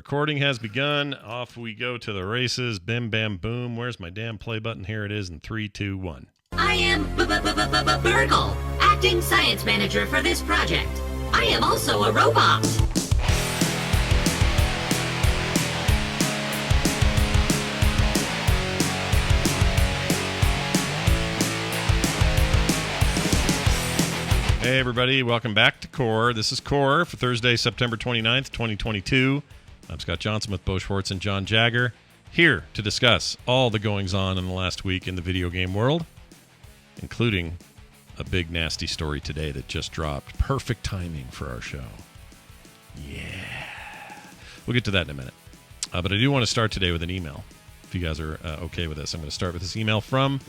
Recording has begun. Off we go to the races. Bim, bam, boom. Where's my damn play button? Here it is in 3, 2, 1. I am Burgle, acting science manager for this project. I am also a robot. Hey everybody, welcome back to Core. This is Core for Thursday, September 29th, 2022. I'm Scott Johnson with Beau Schwartz and John Jagger, here to discuss all the goings-on in the last week in the video game world, including a big nasty story today that just dropped. Perfect timing for our show. Yeah. We'll get to that in a minute. But I do want to start today with an email, if you guys are okay with this. I'm going to start with this email from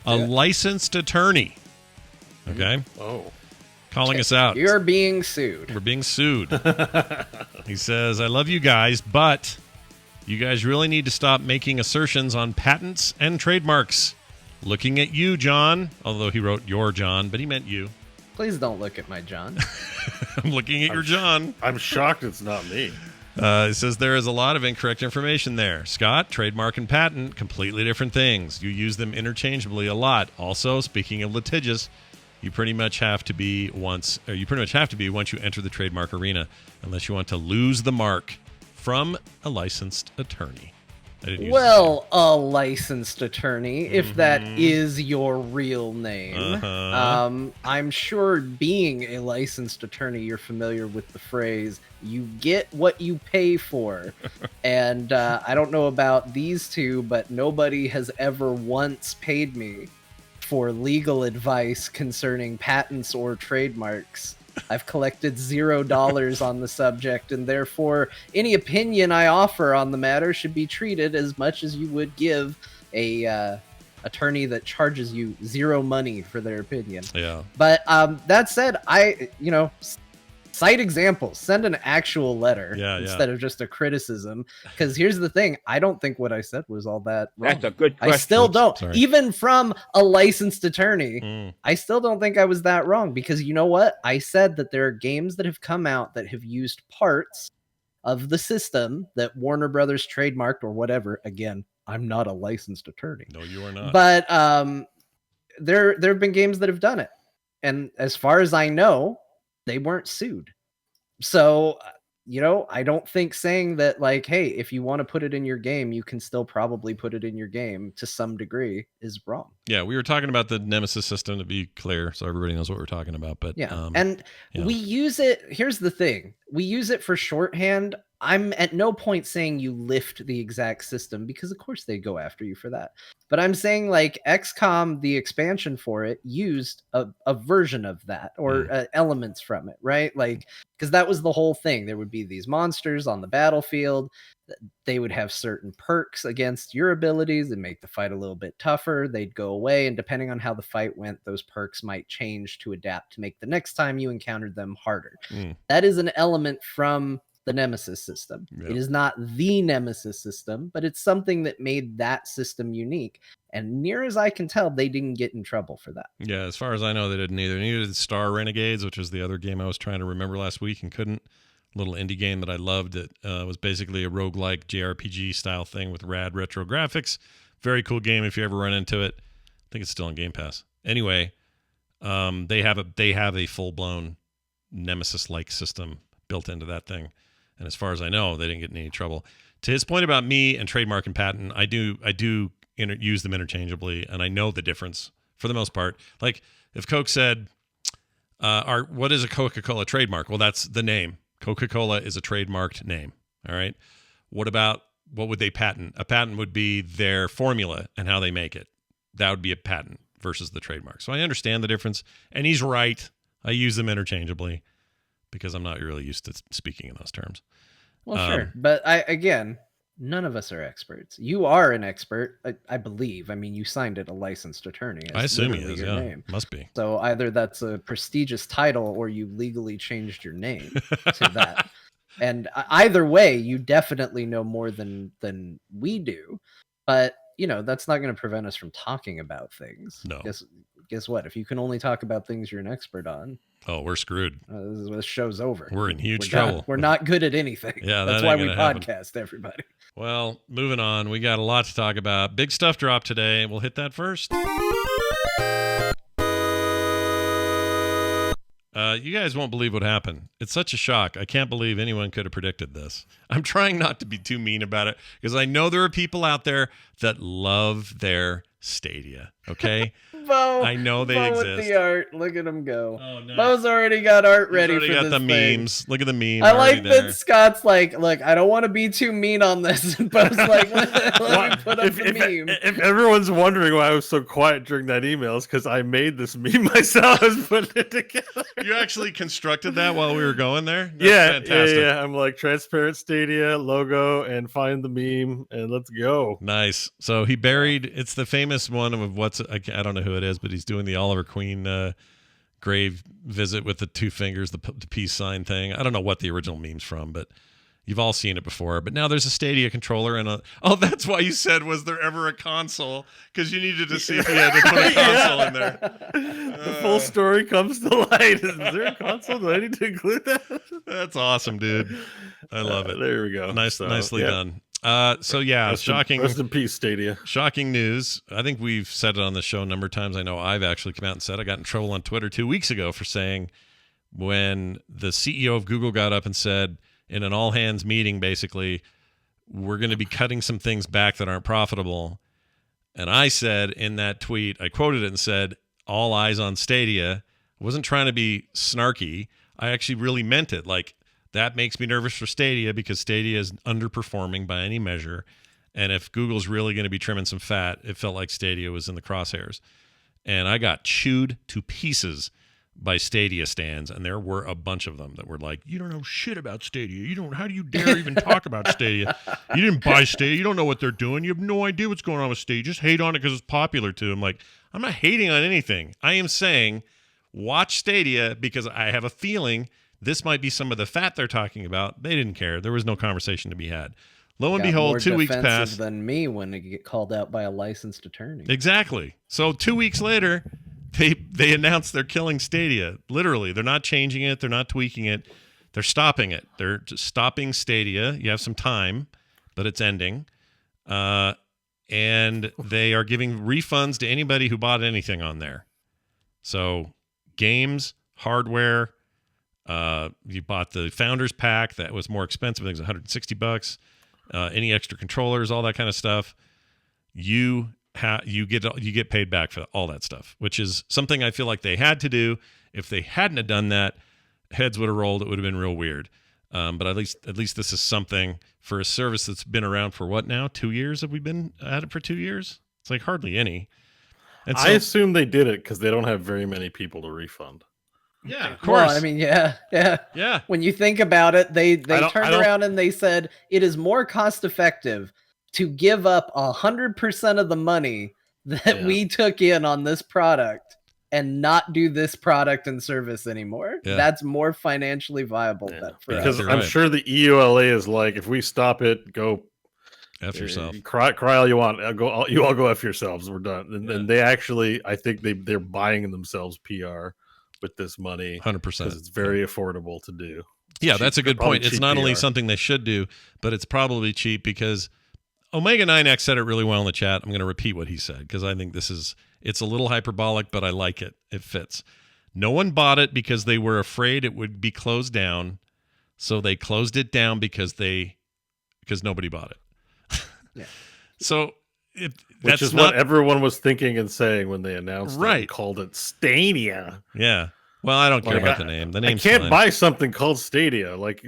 a licensed attorney. Okay? Oh. Calling us out. You're being sued. We're being sued. He says, I love you guys, but you guys really need to stop making assertions on patents and trademarks. Looking at you, John. Although he wrote your John, but he meant you. Please don't look at my John. I'm looking at your John. I'm shocked it's not me. It says there is a lot of incorrect information there. Scott, trademark and patent, completely different things. You use them interchangeably a lot. Also, speaking of litigious, you pretty much have to be once you enter the trademark arena, unless you want to lose the mark from a licensed attorney. Well, a licensed attorney, if that is your real name. I'm sure being a licensed attorney, you're familiar with the phrase, you get what you pay for. And I don't know about these two, but nobody has ever once paid me for legal advice concerning patents or trademarks. I've collected $0 on the subject, and therefore any opinion I offer on the matter should be treated as much as you would give a attorney that charges you zero money for their opinion. Yeah. But that said, cite examples, send an actual letter instead of just a criticism. Because here's the thing, I don't think what I said was all that wrong. That's a good question. I still don't. Sorry. Even from a licensed attorney, I still don't think I was that wrong. Because you know what? I said that there are games that have come out that have used parts of the system that Warner Brothers trademarked or whatever. Again, I'm not a licensed attorney. No, you are not. But there have been games that have done it. And as far as I know, they weren't sued. So, I don't think saying that, like, hey, if you want to put it in your game, you can still probably put it in your game to some degree is wrong. Yeah, we were talking about the Nemesis system, to be clear, so everybody knows what we're talking about. But we use it. Here's the thing. We use it for shorthand. I'm at no point saying you lift the exact system, because of course they go after you for that. But I'm saying, like, XCOM, the expansion for it, used a version of that, or elements from it, right? Like, because that was the whole thing. There would be these monsters on the battlefield. They would have certain perks against your abilities and make the fight a little bit tougher. They'd go away, and depending on how the fight went, those perks might change to adapt to make the next time you encountered them harder. That is an element from the Nemesis system. Yep. It is not the Nemesis system, but it's something that made that system unique. And near as I can tell, they didn't get in trouble for that. Yeah, as far as I know, they didn't either. Neither did Star Renegades, which was the other game I was trying to remember last week and couldn't. Little indie game that I loved. It was basically a roguelike JRPG style thing with rad retro graphics. Very cool game if you ever run into it. I think it's still on Game Pass. Anyway, they have a full-blown Nemesis-like system built into that thing. And as far as I know, they didn't get in any trouble. To his point about me and trademark and patent, I do use them interchangeably, and I know the difference for the most part. Like if Coke said, what is a Coca-Cola trademark? Well, that's the name. Coca-Cola is a trademarked name. All right. What would they patent? A patent would be their formula and how they make it. That would be a patent versus the trademark. So I understand the difference, and he's right. I use them interchangeably, because I'm not really used to speaking in those terms. Well, sure. But again, none of us are experts. You are an expert, I believe. I mean, you signed it a licensed attorney. I assume he is, yeah. Name. Must be. So either that's a prestigious title or you legally changed your name to that. And either way, you definitely know more than we do. But, that's not going to prevent us from talking about things. No. guess what? If you can only talk about things you're an expert on, Oh, we're screwed. this show's over. We're in huge trouble. We're not good at anything. Yeah, that's that why ain't we gonna happen. podcast, everybody. Well, moving on. We got a lot to talk about. Big stuff dropped today. We'll hit that first. You guys won't believe what happened. It's such a shock. I can't believe anyone could have predicted this. I'm trying not to be too mean about it because I know there are people out there that love their Stadia. Okay? Beau, I know they Beau exist. with the art. Look at him go. Oh, nice. Beau's already got art He's ready already for got this the thing. memes. Look at the meme. I like already there. that Scott's like, look, I don't want to be too mean on this. And Beau's like, let me put up the meme. If everyone's wondering why I was so quiet during that email, it's because I made this meme myself. I was putting it together. You actually constructed that while we were going there? That's Yeah, fantastic. yeah. I'm like transparent Stadia logo and find the meme and let's go. Nice. So he buried. It's the famous one of what's I don't know who it is, but he's doing the Oliver Queen grave visit with the two fingers, the peace sign thing. I don't know what the original meme's from, but you've all seen it before. But now there's a Stadia controller and that's why you said, was there ever a console? Because you needed to see if he had to put a console in there. The full story comes to light. Is there a console? Do I need to include that? That's awesome, dude. I love it. There we go. Nicely yeah. done. So yeah, shocking. Rest in peace, Stadia. Shocking news. I think we've said it on the show a number of times. I know I've actually come out and said I got in trouble on Twitter 2 weeks ago for saying when the CEO of Google got up and said in an all hands meeting, basically, we're going to be cutting some things back that aren't profitable. And I said in that tweet, I quoted it and said, all eyes on Stadia. I wasn't trying to be snarky. I actually really meant it. Like, that makes me nervous for Stadia because Stadia is underperforming by any measure. And if Google's really going to be trimming some fat, it felt like Stadia was in the crosshairs. And I got chewed to pieces by Stadia stands. And there were a bunch of them that were like, you don't know shit about Stadia. How do you dare even talk about Stadia? You didn't buy Stadia. You don't know what they're doing. You have no idea what's going on with Stadia. Just hate on it because it's popular too. I'm like, I'm not hating on anything. I am saying watch Stadia because I have a feeling this might be some of the fat they're talking about. They didn't care. There was no conversation to be had. Lo and Got behold, more 2 weeks defensive passed. than me when I get called out by a licensed attorney. Exactly. So 2 weeks later, they announced they're killing Stadia. Literally, they're not changing it. They're not tweaking it. They're stopping it. They're just stopping Stadia. You have some time, but it's ending. And they are giving refunds to anybody who bought anything on there. So games, hardware. You bought the Founders Pack that was more expensive. I think it was $160. Any extra controllers, all that kind of stuff. You get paid back for all that stuff, which is something I feel like they had to do. If they hadn't have done that, heads would have rolled. It would have been real weird. But at least this is something for a service that's been around for what now? 2 years? Have we been at it for 2 years? It's like hardly any. And so, I assume they did it because they don't have very many people to refund. yeah, of course. Well, I mean, yeah. When you think about it, they turned around and they said it is more cost effective to give up 100% of the money that we took in on this product and not do this product and service anymore. Yeah. That's more financially viable for Because us. I'm right. sure the EULA is like, if we stop it, go F yourself. Cry all you want. You all go F yourselves. We're done. And they actually, I think they're buying themselves PR with this money 100%. because it's very affordable to do. Yeah, that's a good probably point. It's cheap not only PR. something they should do, but it's probably cheap because Omega 9X said it really well in the chat. I'm going to repeat what he said because I think it's a little hyperbolic, but I like it. It fits. No one bought it because they were afraid it would be closed down. So they closed it down because nobody bought it. Yeah. So Which is what everyone was thinking and saying when they announced it and called it Stadia. Yeah. Well, I don't care Like, about the name. The I name's can't fine. buy something called Stadia. Like,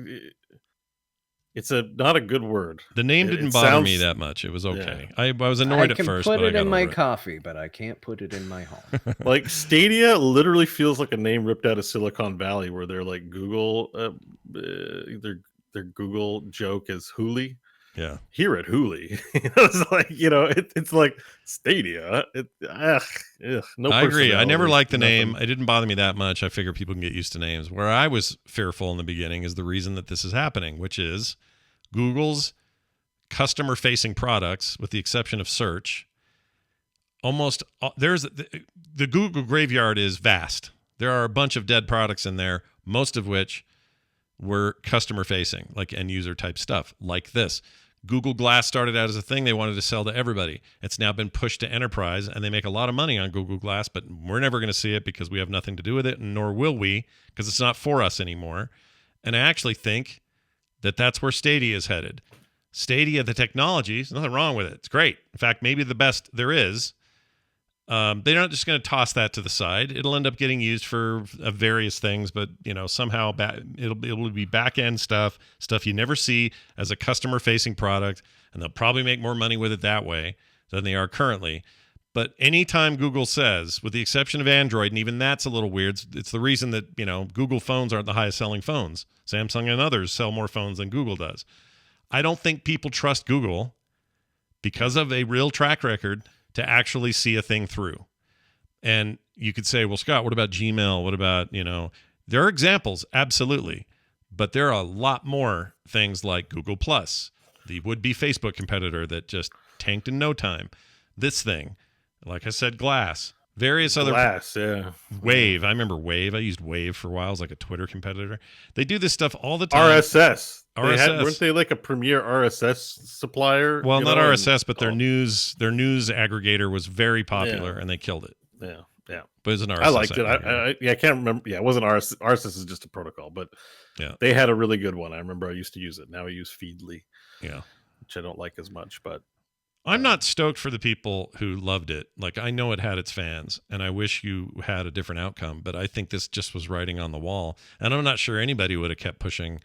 it's not a good word. The name didn't bother me that much. It was okay. I was annoyed at first, I can but put I it got in my over it. coffee, but I can't put it in my home. Like, Stadia literally feels like a name ripped out of Silicon Valley, where they're like Google. Their Google joke is Hooli. Yeah. Here at Hooli, it's like it's like Stadia. No. I agree. I never personality, liked the nothing. name. It didn't bother me that much. I figure people can get used to names. Where I was fearful in the beginning is the reason that this is happening, which is Google's customer-facing products, with the exception of search, almost there's the Google graveyard is vast. There are a bunch of dead products in there, most of which were customer facing, like end user type stuff, like this. Google Glass started out as a thing they wanted to sell to everybody. It's now been pushed to enterprise, and they make a lot of money on Google Glass, but we're never going to see it because we have nothing to do with it, and nor will we, because it's not for us anymore. And I actually think that that's where Stadia is headed. Stadia, the technology, there's nothing wrong with it. It's great. In fact, maybe the best there is. They're not just going to toss that to the side. It'll end up getting used for various things, but somehow it'll be back end stuff you never see as a customer facing product, and they'll probably make more money with it that way than they are currently. But anytime Google says, with the exception of Android, and even that's a little weird, it's the reason that Google phones aren't the highest selling phones. Samsung and others sell more phones than Google does. I don't think people trust Google because of a real track record to actually see a thing through. And you could say, well, Scott, what about Gmail? What about, there are examples, absolutely. But there are a lot more things like Google Plus, the would-be Facebook competitor that just tanked in no time. This thing, like I said, Glass, various other... Glass, yeah. Wave. I remember Wave. I used Wave for a while. It was like a Twitter competitor. They do this stuff all the time. RSS. RSS. Weren't they like a premier RSS supplier? Well, not RSS, but their news aggregator was very popular, and they killed it. Yeah. But it was an RSS. I liked it. I can't remember. Yeah, it wasn't RSS. RSS is just a protocol, but they had a really good one. I remember I used to use it. Now I use Feedly. Yeah, which I don't like as much, but I'm not stoked for the people who loved it. Like, I know it had its fans, and I wish you had a different outcome, but I think this just was writing on the wall. And I'm not sure anybody would have kept pushing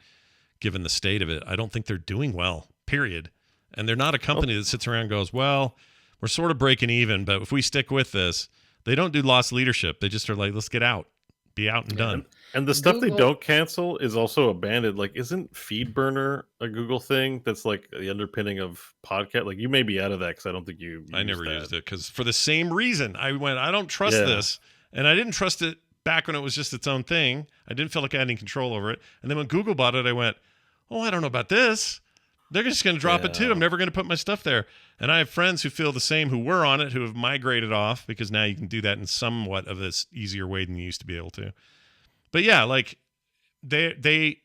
given the state of it. I don't think they're doing well, period. And they're not a company that sits around and goes, well, we're sort of breaking even, but if we stick with this, they don't do lost leadership. They just are like, let's get out, be out and done. And the stuff they don't cancel is also abandoned. Like, isn't FeedBurner a Google thing that's like the underpinning of podcast? Like, you may be out of that because I don't think I never used it because for the same reason. I don't trust this. And I didn't trust it back when it was just its own thing. I didn't feel like I had any control over it. And then when Google bought it, I went, oh, I don't know about this. They're just going to drop it too. I'm never going to put my stuff there. And I have friends who feel the same, who were on it, who have migrated off because now you can do that in somewhat of this easier way than you used to be able to. But yeah, like they're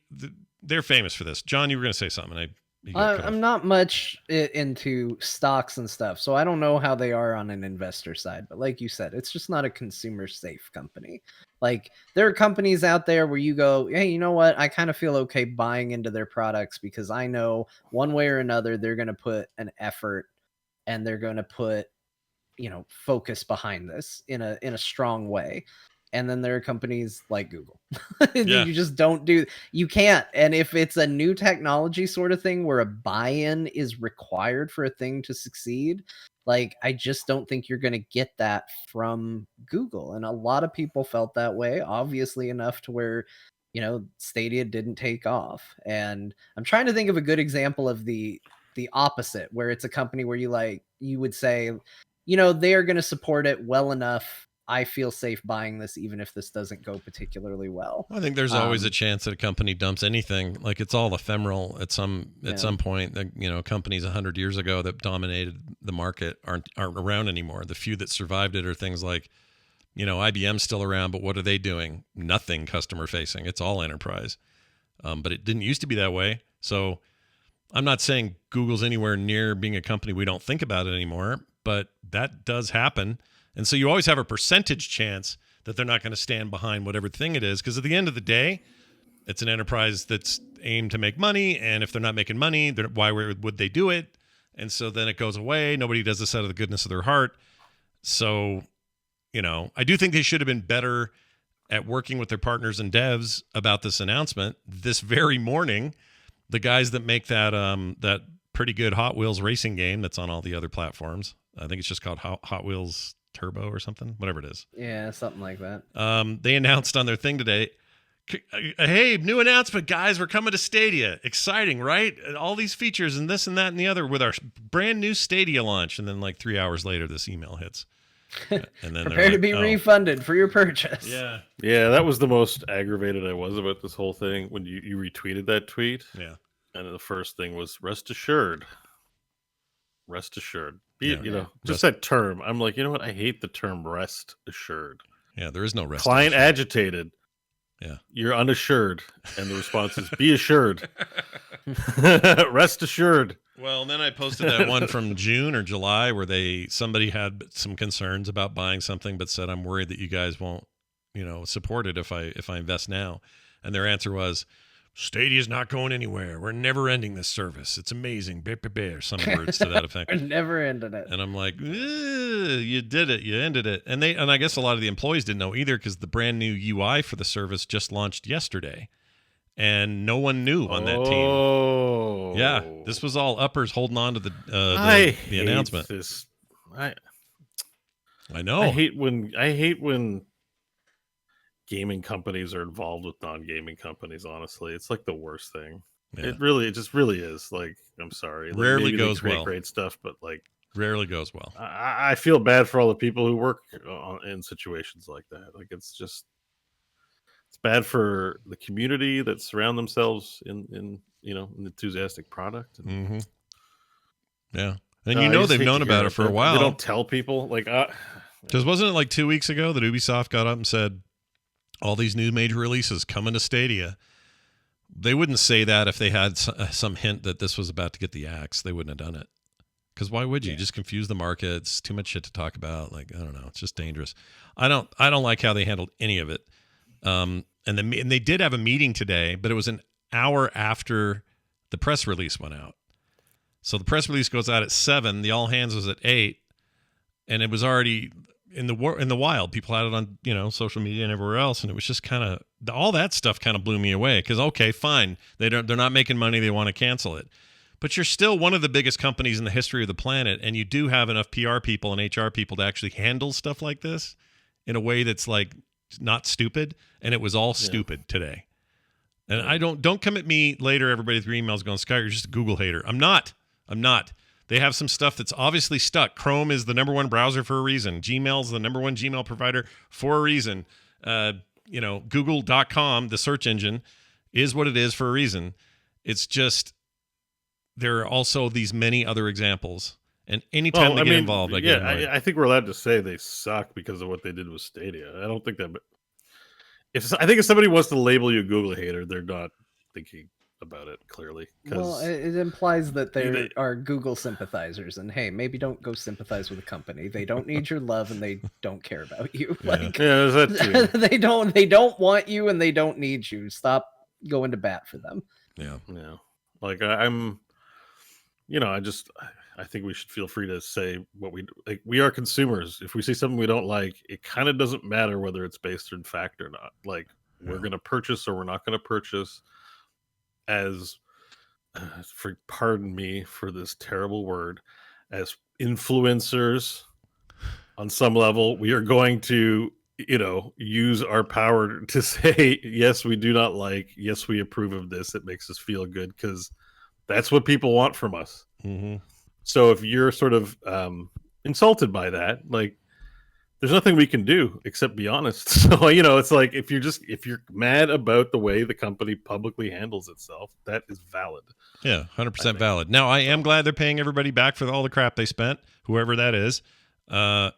famous for this. John, you were going to say something. I'm not much into stocks and stuff, so I don't know how they are on an investor side. But like you said, it's just not a consumer safe company. Like, there are companies out there where you go, hey, you know what? I kind of feel okay buying into their products because I know one way or another they're going to put an effort and they're going to put, focus behind this in a strong way. And then there are companies like Google. You just you can't. And if it's a new technology sort of thing where a buy-in is required for a thing to succeed, like, I just don't think you're going to get that from Google. And a lot of people felt that way, obviously enough to where, Stadia didn't take off. And I'm trying to think of a good example of the opposite, where it's a company where you would say, they are going to support it well enough. I feel safe buying this, even if this doesn't go particularly well. I think there's always a chance that a company dumps anything. Like, it's all ephemeral at some point. That companies 100 years ago that dominated the market aren't around anymore. The few that survived it are things like, IBM's still around, but what are they doing? Nothing customer facing. It's all enterprise. But it didn't used to be that way. So I'm not saying Google's anywhere near being a company we don't think about it anymore, but that does happen. And so you always have a percentage chance that they're not going to stand behind whatever thing it is. Because at the end of the day, it's an enterprise that's aimed to make money. And if they're not making money, why would they do it? And so then it goes away. Nobody does this out of the goodness of their heart. So, I do think they should have been better at working with their partners and devs about this announcement. This very morning, the guys that make that pretty good Hot Wheels racing game that's on all the other platforms, I think it's just called Hot Wheels Turbo or something, whatever it is. Yeah, something like that. They announced on their thing today, hey, new announcement, guys, we're coming to Stadia. Exciting, right? All these features and this and that and the other with our brand new Stadia launch. And then like 3 hours later, this email hits. And then prepare to be refunded for your purchase. Yeah. Yeah, that was the most aggravated I was about this whole thing when you retweeted that tweet. Yeah. And the first thing was, rest assured. Rest assured. Just Rest, that term. I'm like, you know what? I hate the term rest assured. Yeah, there is no rest. Client assured. agitated. Yeah. You're unassured. And the response is be assured. Rest assured. Well, then I posted that one from June or July where somebody had some concerns about buying something, but said, I'm worried that you guys won't, support it if I invest now. And their answer was, Stadia's not going anywhere. We're never ending this service. It's amazing. Or some words to that effect. We're never ending it. And I'm like, you did it. You ended it. And I guess a lot of the employees didn't know either because the brand new UI for the service just launched yesterday. And no one knew on that team. Oh. Yeah. This was all uppers holding on to the announcement. I know. I hate when gaming companies are involved with non-gaming companies. Honestly, it's like the worst thing. Yeah. It just really is. Like, I'm sorry. Like, rarely goes well. Great stuff, but like rarely goes well. I feel bad for all the people who work in situations like that. Like, it's bad for the community that surround themselves in an enthusiastic product. Mm-hmm. Yeah, and they've known about it for a while. They don't tell people because wasn't it like 2 weeks ago that Ubisoft got up and said, all these new major releases coming to Stadia? They wouldn't say that if they had some hint that this was about to get the axe. They wouldn't have done it. Because why would you? Just confuse the market. It's too much shit to talk about. Like, I don't know. It's just dangerous. I don't like how they handled any of it. And they did have a meeting today, but it was an hour after the press release went out. So the press release goes out at 7. The all hands was at 8, and it was already in the wild. People had it on social media and everywhere else, and it was just kind of all that stuff kind of blew me away. Because okay, fine, they're not making money, they want to cancel it, but you're still one of the biggest companies in the history of the planet, and you do have enough PR people and HR people to actually handle stuff like this in a way that's like not stupid. And it was all stupid today. And I don't come at me later, everybody through emails going, Scott, you're just a Google hater. I'm not. They have some stuff that's obviously stuck. Chrome is the number one browser for a reason. Gmail's the number one Gmail provider for a reason. Google.com, the search engine, is what it is for a reason. It's just there are also these many other examples. And anytime they get involved, I get annoyed. I think we're allowed to say they suck because of what they did with Stadia. I don't think that. I think if somebody wants to label you a Google hater, they're not thinking about it clearly. Well, it implies that they are Google sympathizers, and hey, maybe don't go sympathize with a company. They don't need your love, and they don't care about you. There's that too. They don't want you, and they don't need you. Stop going to bat for them. Yeah. Like I think we should feel free to say what we like. We are consumers. If we see something we don't like, it kind of doesn't matter whether it's based in fact or not. Like, we're going to purchase or we're not going to purchase. Pardon me for this terrible word, as influencers on some level, we are going to, use our power to say, yes, we do not like, yes, we approve of this. It makes us feel good because that's what people want from us. Mm-hmm. So if you're sort of insulted by that, like, there's nothing we can do except be honest. So, it's like if you're mad about the way the company publicly handles itself, that is valid. Yeah, 100% valid. Now, I am glad they're paying everybody back for all the crap they spent, whoever that is. But I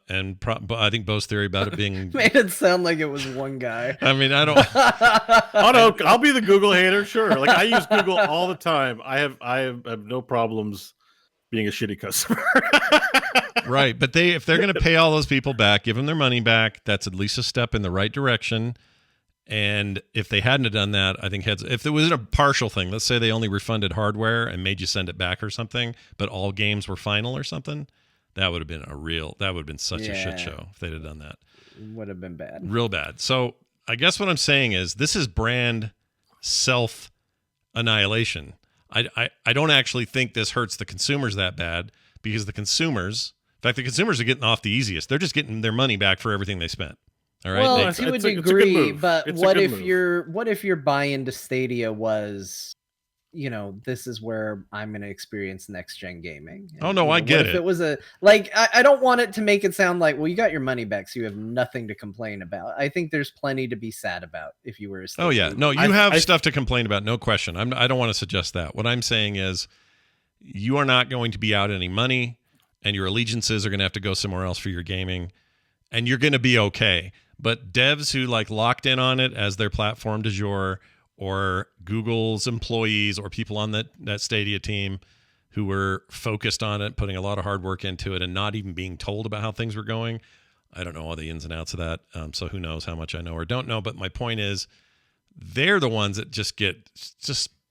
think Beau's theory about it being made it sound like it was one guy. I mean, I don't. Oh no, I'll be the Google hater. Sure, like I use Google all the time. I have no problems being a shitty customer. Right, but if they're going to pay all those people back, give them their money back, that's at least a step in the right direction. And if they hadn't have done that, I think if there was a partial thing, let's say they only refunded hardware and made you send it back or something, but all games were final or something, that would have been such a shit show if they'd have done that. Would have been bad. Real bad. So I guess what I'm saying is this is brand self-annihilation. I don't actually think this hurts the consumers that bad because the consumers are getting off the easiest. They're just getting their money back for everything they spent. All right. Well, to a degree, but what if your buy-in to Stadia was, this is where I'm going to experience next-gen gaming? And, oh no, I get it. If it was I don't want it to make it sound like, well, you got your money back, so you have nothing to complain about. I think there's plenty to be sad about if you were a Stadia. Oh yeah, no, you have stuff to complain about, no question. I don't want to suggest that. What I'm saying is, you are not going to be out any money, and your allegiances are going to have to go somewhere else for your gaming, and you're going to be okay. But devs who like locked in on it as their platform du jour, or Google's employees or people on that Stadia team who were focused on it, putting a lot of hard work into it and not even being told about how things were going. I don't know all the ins and outs of that. So who knows how much I know or don't know. But my point is, they're the ones that just get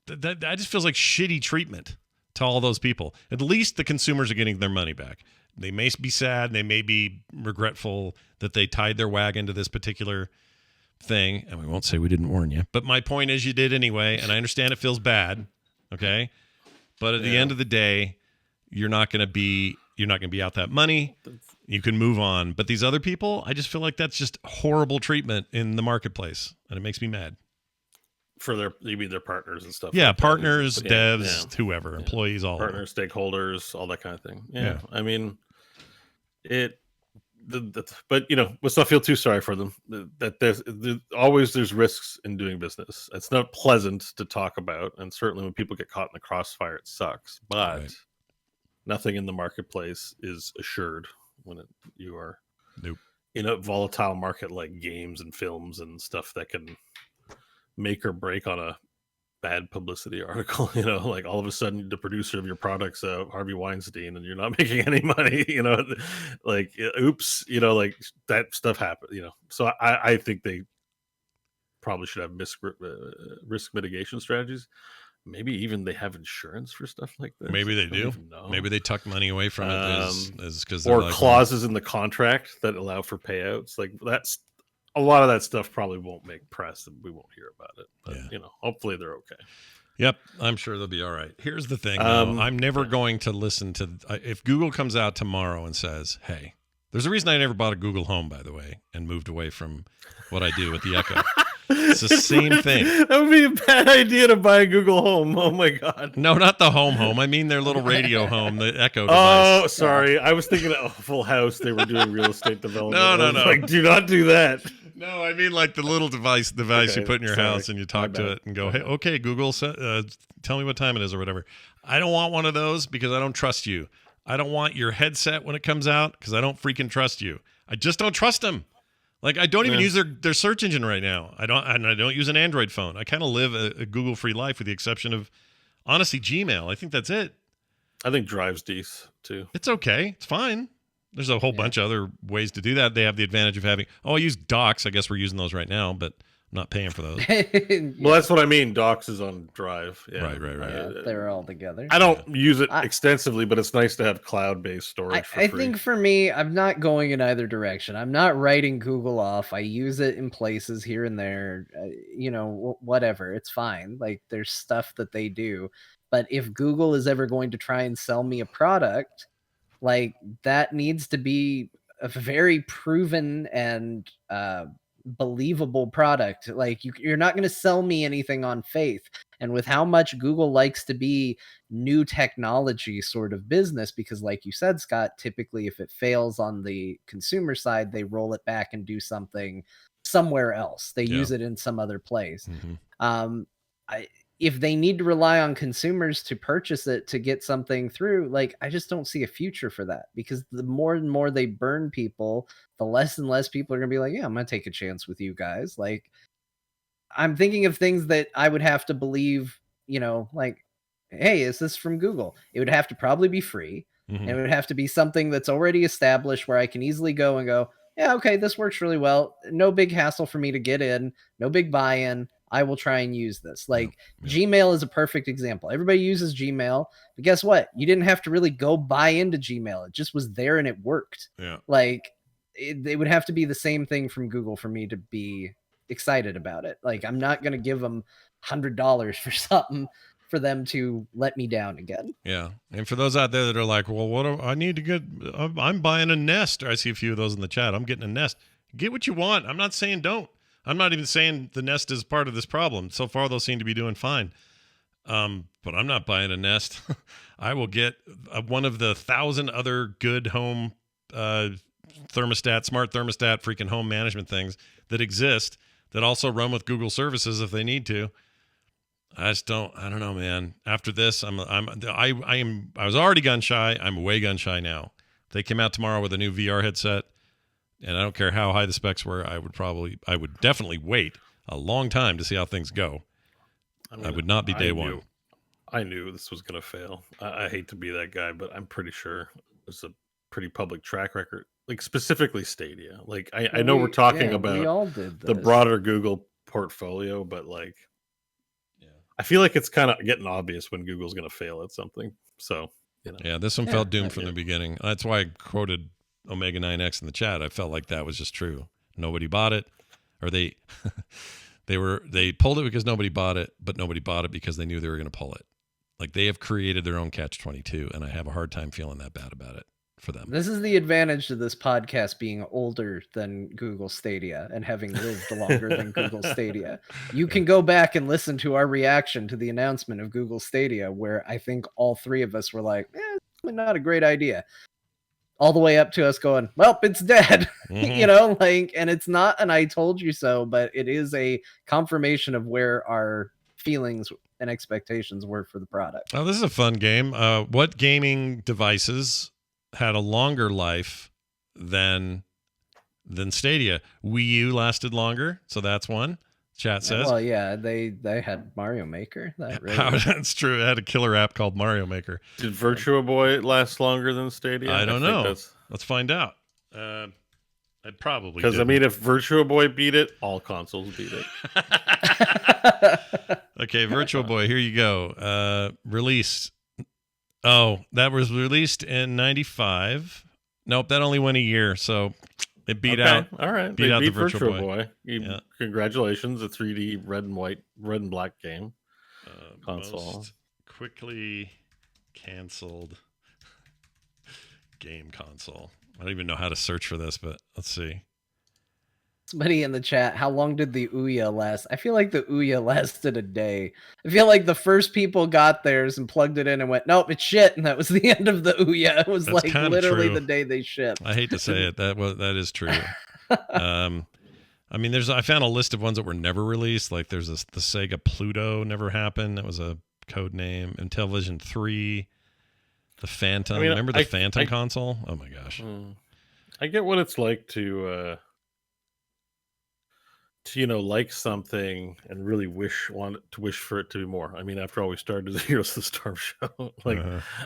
that just feels like shitty treatment to all those people. At least the consumers are getting their money back. They may be sad. They may be regretful that they tied their wagon to this particular thing. And we won't say we didn't warn you. But my point is you did anyway. And I understand it feels bad. Okay. But at the end of the day, you're not going to be out that money. You can move on. But these other people, I just feel like that's just horrible treatment in the marketplace. And it makes me mad. For you mean their partners and stuff? Yeah, like partners, devs, whoever, employees, all partners, stakeholders, all that kind of thing. Yeah. I mean, but let's not feel too sorry for them. That there's risks in doing business. It's not pleasant to talk about, and certainly when people get caught in the crossfire, it sucks. But nothing in the marketplace is assured when you are in a volatile market like games and films and stuff that can make or break on a bad publicity article. Like all of a sudden the producer of your product's Harvey Weinstein and you're not making any money, like oops, like that stuff happened, so I think they probably should have risk mitigation strategies. Maybe even they have insurance for stuff like this. Maybe they do. Maybe they tuck money away from it because or clauses in the contract that allow for payouts. Like that's a lot of that stuff probably won't make press and we won't hear about it. But, hopefully they're okay. Yep. I'm sure they'll be all right. Here's the thing, though. I'm never going to listen to... if Google comes out tomorrow and says, hey, there's a reason I never bought a Google Home, by the way, and moved away from what I do with the Echo. It's the same thing. That would be a bad idea to buy a Google Home. Oh, my God. No, not the home. I mean their little radio home, the Echo device. Oh, sorry. I was thinking of Full House. They were doing real estate development. No. Like, do not do that. No, I mean like the little device you put in your house and you talk to it and go, hey, okay, Google, tell me what time it is or whatever. I don't want one of those because I don't trust you. I don't want your headset when it comes out because I don't freaking trust you. I just don't trust them. Like I don't even use their search engine right now. I don't use an Android phone. I kind of live a Google-free life with the exception of, honestly, Gmail. I think that's it. I think Drive's decent too. It's okay. It's fine. There's a whole bunch of other ways to do that. They have the advantage of having... I use Docs. I guess we're using those right now, but I'm not paying for those. Well, that's what I mean. Docs is on Drive. Yeah. Right. They're all together. I don't use it extensively, but it's nice to have cloud-based storage for free. I think for me, I'm not going in either direction. I'm not writing Google off. I use it in places here and there. Whatever. It's fine. Like, there's stuff that they do. But if Google is ever going to try and sell me a product... like that needs to be a very proven and believable product. Like you're not going to sell me anything on faith. And with how much Google likes to be new technology sort of business, because like you said, Scott, typically if it fails on the consumer side, they roll it back and do something somewhere else. They use it in some other place. Mm-hmm. If they need to rely on consumers to purchase it to get something through, like I just don't see a future for that, because the more and more they burn people, the less and less people are going to be like, yeah, I'm going to take a chance with you guys. Like I'm thinking of things that I would have to believe, like, hey, is this from Google? It would have to probably be free. Mm-hmm. And it would have to be something that's already established where I can easily go and go, yeah, okay, this works really well. No big hassle for me to get in, no big buy-in. I will try and use this. Like Gmail is a perfect example. Everybody uses Gmail, but guess what? You didn't have to really go buy into Gmail. It just was there and it worked. Yeah. Like it would have to be the same thing from Google for me to be excited about it. Like I'm not going to give them $100 for something for them to let me down again. Yeah. And for those out there that are like, well, what do I need to get? I'm buying a Nest. I see a few of those in the chat. I'm getting a Nest. Get what you want. I'm not saying don't. I'm not even saying the Nest is part of this problem. So far, they'll seem to be doing fine. But I'm not buying a Nest. I will get one of the 1,000 other good home smart thermostat, freaking home management things that exist that also run with Google services if they need to. I just don't. I don't know, man. After this, I was already gun shy. I'm way gun shy now. If they came out tomorrow with a new VR headset, and I don't care how high the specs were, I would definitely wait a long time to see how things go. I would not be day one. I knew this was going to fail. I hate to be that guy, but I'm pretty sure it's a pretty public track record. Like specifically Stadia. Like I know we're talking about we all did the broader Google portfolio, but like. I feel like it's kind of getting obvious when Google's going to fail at something. So, Yeah, this one felt doomed from the beginning. That's why I quoted Omega 9X in the chat. I felt like that was just true. Nobody bought it, or they pulled it because nobody bought it, but nobody bought it because they knew they were going to pull it. Like they have created their own catch-22, and I have a hard time feeling that bad about it for them. This is the advantage of this podcast being older than Google Stadia and having lived longer than Google Stadia. You can go back and listen to our reaction to the announcement of Google Stadia, where I think all three of us were like, it's probably not a great idea. All the way up to us going, well, it's dead. Mm-hmm. And it's not an I told you so, but it is a confirmation of where our feelings and expectations were for the product. Oh, this is a fun game. What gaming devices had a longer life than Stadia? Wii U lasted longer, so that's one. Chat says. Well, yeah, they had Mario Maker. That's true. It had a killer app called Mario Maker. Did Virtua Boy last longer than Stadia? I don't know. Let's find out. I'd probably because I mean, if Virtua Boy beat it, all consoles beat it. Okay, Virtua Boy. Here you go. Released. Oh, that was released in 95. Nope, that only went a year, so it beat out. All right, beat out the Virtua Boy. Congratulations, a 3D red and black game console. Most quickly canceled game console. I don't even know how to search for this, but let's see. Somebody in the chat, how long did the Ouya last? I feel like the Ouya lasted a day. I feel like the first people got theirs and plugged it in and went, nope, it's shit. And that was the end of the Ouya. It was That's like literally true. The day they shipped. I hate to say it. That is true. I mean, I found a list of ones that were never released. Like there's the Sega Pluto never happened. That was a code name. Intellivision 3. The Phantom. Remember the Phantom console? Oh my gosh. I get what it's like to like something and really wish for it to be more. I mean, after all, we started as Heroes of the Storm show.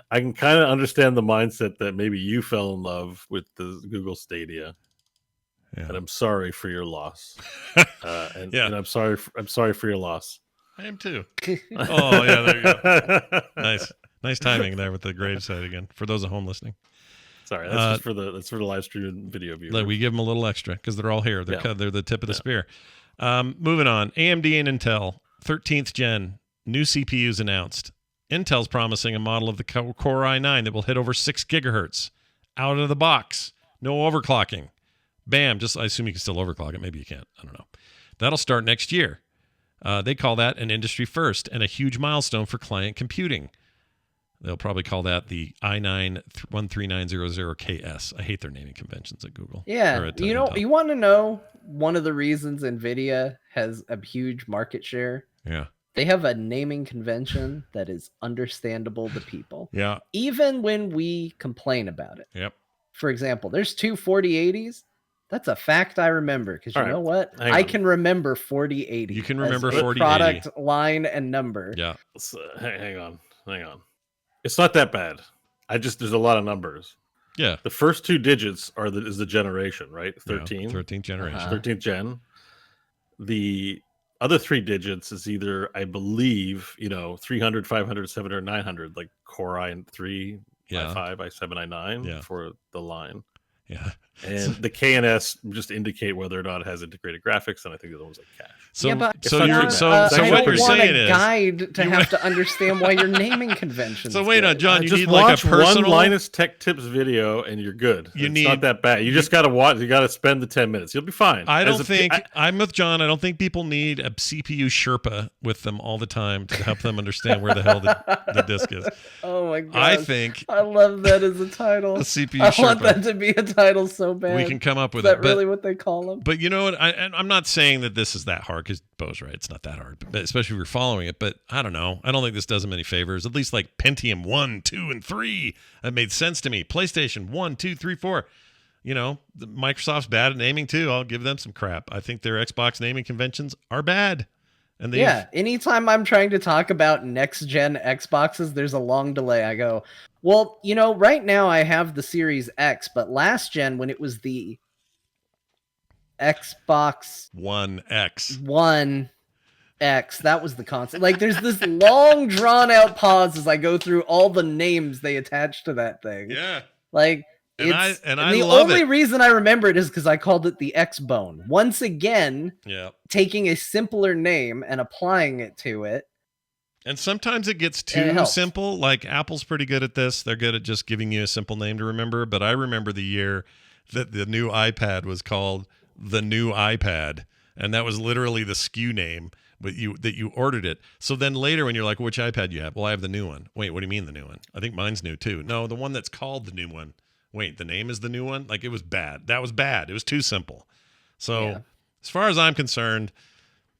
I can kind of understand the mindset that maybe you fell in love with the Google Stadia. Yeah. And I'm sorry for your loss. And I'm sorry for your loss. I am too. Oh yeah, there you go. Nice timing there with the gravesite again. For those at home listening. Sorry, that's for the live stream and video viewers. We give them a little extra because they're all here. They're the tip of the spear. Moving on, AMD and Intel 13th gen new CPUs announced. Intel's promising a model of the Core i9 that will hit over 6 gigahertz out of the box. No overclocking. Bam! I assume you can still overclock it. Maybe you can't. I don't know. That'll start next year. They call that an industry first and a huge milestone for client computing. They'll probably call that the i9 13900KS. I hate their naming conventions at Google. Yeah, you want to know one of the reasons NVIDIA has a huge market share? Yeah. They have a naming convention that is understandable to people. Yeah. Even when we complain about it. Yep. For example, there's two 4080s. That's a fact I remember because you know what? I can remember 4080. You can remember 4080. Product line and number. Yeah. Hang on. It's not that bad. There's a lot of numbers. Yeah. The first two digits is the generation, right? 13. Yeah, 13th generation. 13th gen. The other three digits is either, I believe, 300, 500, 700, 900, like Core i3, i5, i7, i9 for the line. Yeah. And the K and S just indicate whether or not it has integrated graphics, and I think the other one's like cache. So what you're saying is guide to have to understand why your naming conventions. So wait on, John. You just need watch like a personal one Linus Tech Tips video, and you're good. It's not that bad. You just got to watch. You got to spend the 10 minutes. You'll be fine. I'm with John. I don't think people need a CPU Sherpa with them all the time to help them understand where the hell the disk is. Oh my god! I think I love that as a title. A CPU I Sherpa. want that to be a title. titles so bad. We can come up with Is that it. But, really what they call them? But you know what? I'm not saying that this is that hard, because Beau's right. It's not that hard, but especially if you're following it. But I don't know. I don't think this does them any favors. At least like Pentium 1, 2, and 3. That made sense to me. PlayStation 1, 2, 3, 4. You know, Microsoft's bad at naming too. I'll give them some crap. I think their Xbox naming conventions are bad. And yeah, anytime I'm trying to talk about next-gen Xboxes, there's a long delay. I go, well, you know, right now I have the Series X, but last gen, when it was the Xbox One X, that was the concept. Like, there's this long, drawn-out pause as I go through all the names they attach to that thing. Yeah. Like, and I the love only it. reason I remember it is because I called it the X-Bone. Once again, taking a simpler name and applying it to it. And sometimes it gets too simple. Like Apple's pretty good at this. They're good at just giving you a simple name to remember. But I remember the year that the new iPad was called the new iPad. And that was literally the SKU name, but that you ordered it. So then later when you're like, which iPad do you have? Well, I have the new one. Wait, what do you mean the new one? I think mine's new too. No, the one that's called the new one. Wait, the name is the new one? Like, it was bad. That was bad. It was too simple. So as far as I'm concerned,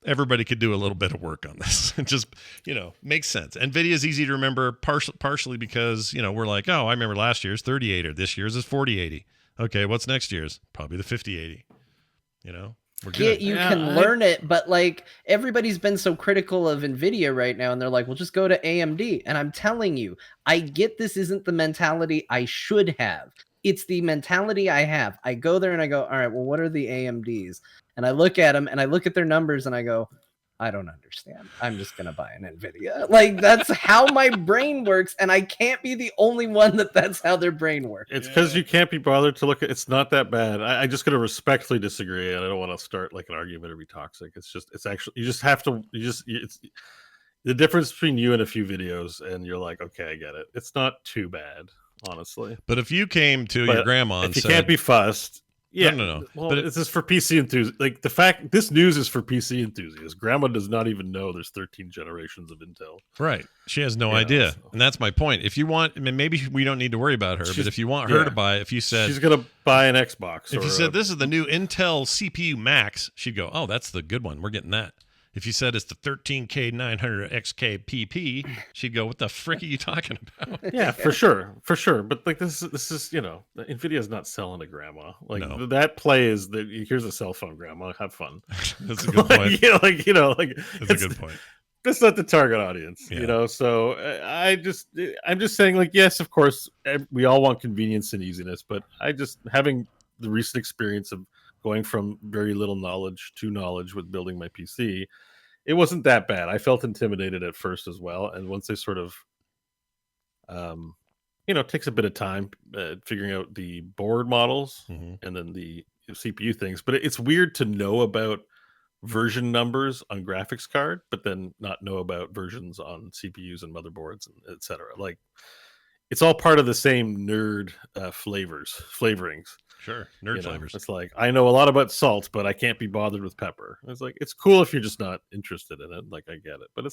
everybody could do a little bit of work on this. It just, you know, makes sense. NVIDIA is easy to remember partially because, you know, we're like, oh, I remember last year's 3080 or this year's is 4080. Okay, what's next year's? Probably the 5080. You know? We're good. You can learn it, but like everybody's been so critical of NVIDIA right now, and they're like, well, just go to AMD. And I'm telling you, I get this isn't the mentality I should have. It's the mentality I have. I go there and I go, all right, well, what are the AMDs? And I look at them and I look at their numbers and I go, I don't understand. I'm just going to buy an NVIDIA. Like, that's how my brain works. And I can't be the only one that's how their brain works. It's because you can't be bothered to look at it's not that bad. I just going to respectfully disagree. And I don't want to start like an argument or be toxic. It's actually, you just have to, it's the difference between you and a few videos. And you're like, okay, I get it. It's not too bad, honestly. But if you came to your grandma and said, can't be fussed. Yeah, no. Well, but this is for PC enthusiasts. Like, the fact this news is for PC enthusiasts. Grandma does not even know there's 13 generations of Intel. Right. She has no idea. So. And that's my point. If you want, I mean, maybe we don't need to worry about her, but if you want her to buy, if you said she's going to buy an Xbox. If you said this is the new Intel CPU Max, she'd go, oh, that's the good one. We're getting that. If you said it's the 13K 900XK PP, she'd go, what the frick are you talking about? Yeah, for sure. But like this is, you know, NVIDIA's not selling to grandma. Like that play is that here's a cell phone, grandma, have fun. That's a good point. That's a good point. That's not the target audience, you know. So I'm just saying, like, yes, of course, we all want convenience and easiness, but I just having the recent experience of going from very little knowledge to knowledge with building my PC, it wasn't that bad. I felt intimidated at first as well, and once they sort of, it takes a bit of time figuring out the board models and then the CPU things. But it's weird to know about version numbers on graphics card, but then not know about versions on CPUs and motherboards, and etc. Like, it's all part of the same nerd flavorings. Sure, nerd flavors. It's like, I know a lot about salt, but I can't be bothered with pepper. It's like, it's cool if you're just not interested in it. Like, I get it, but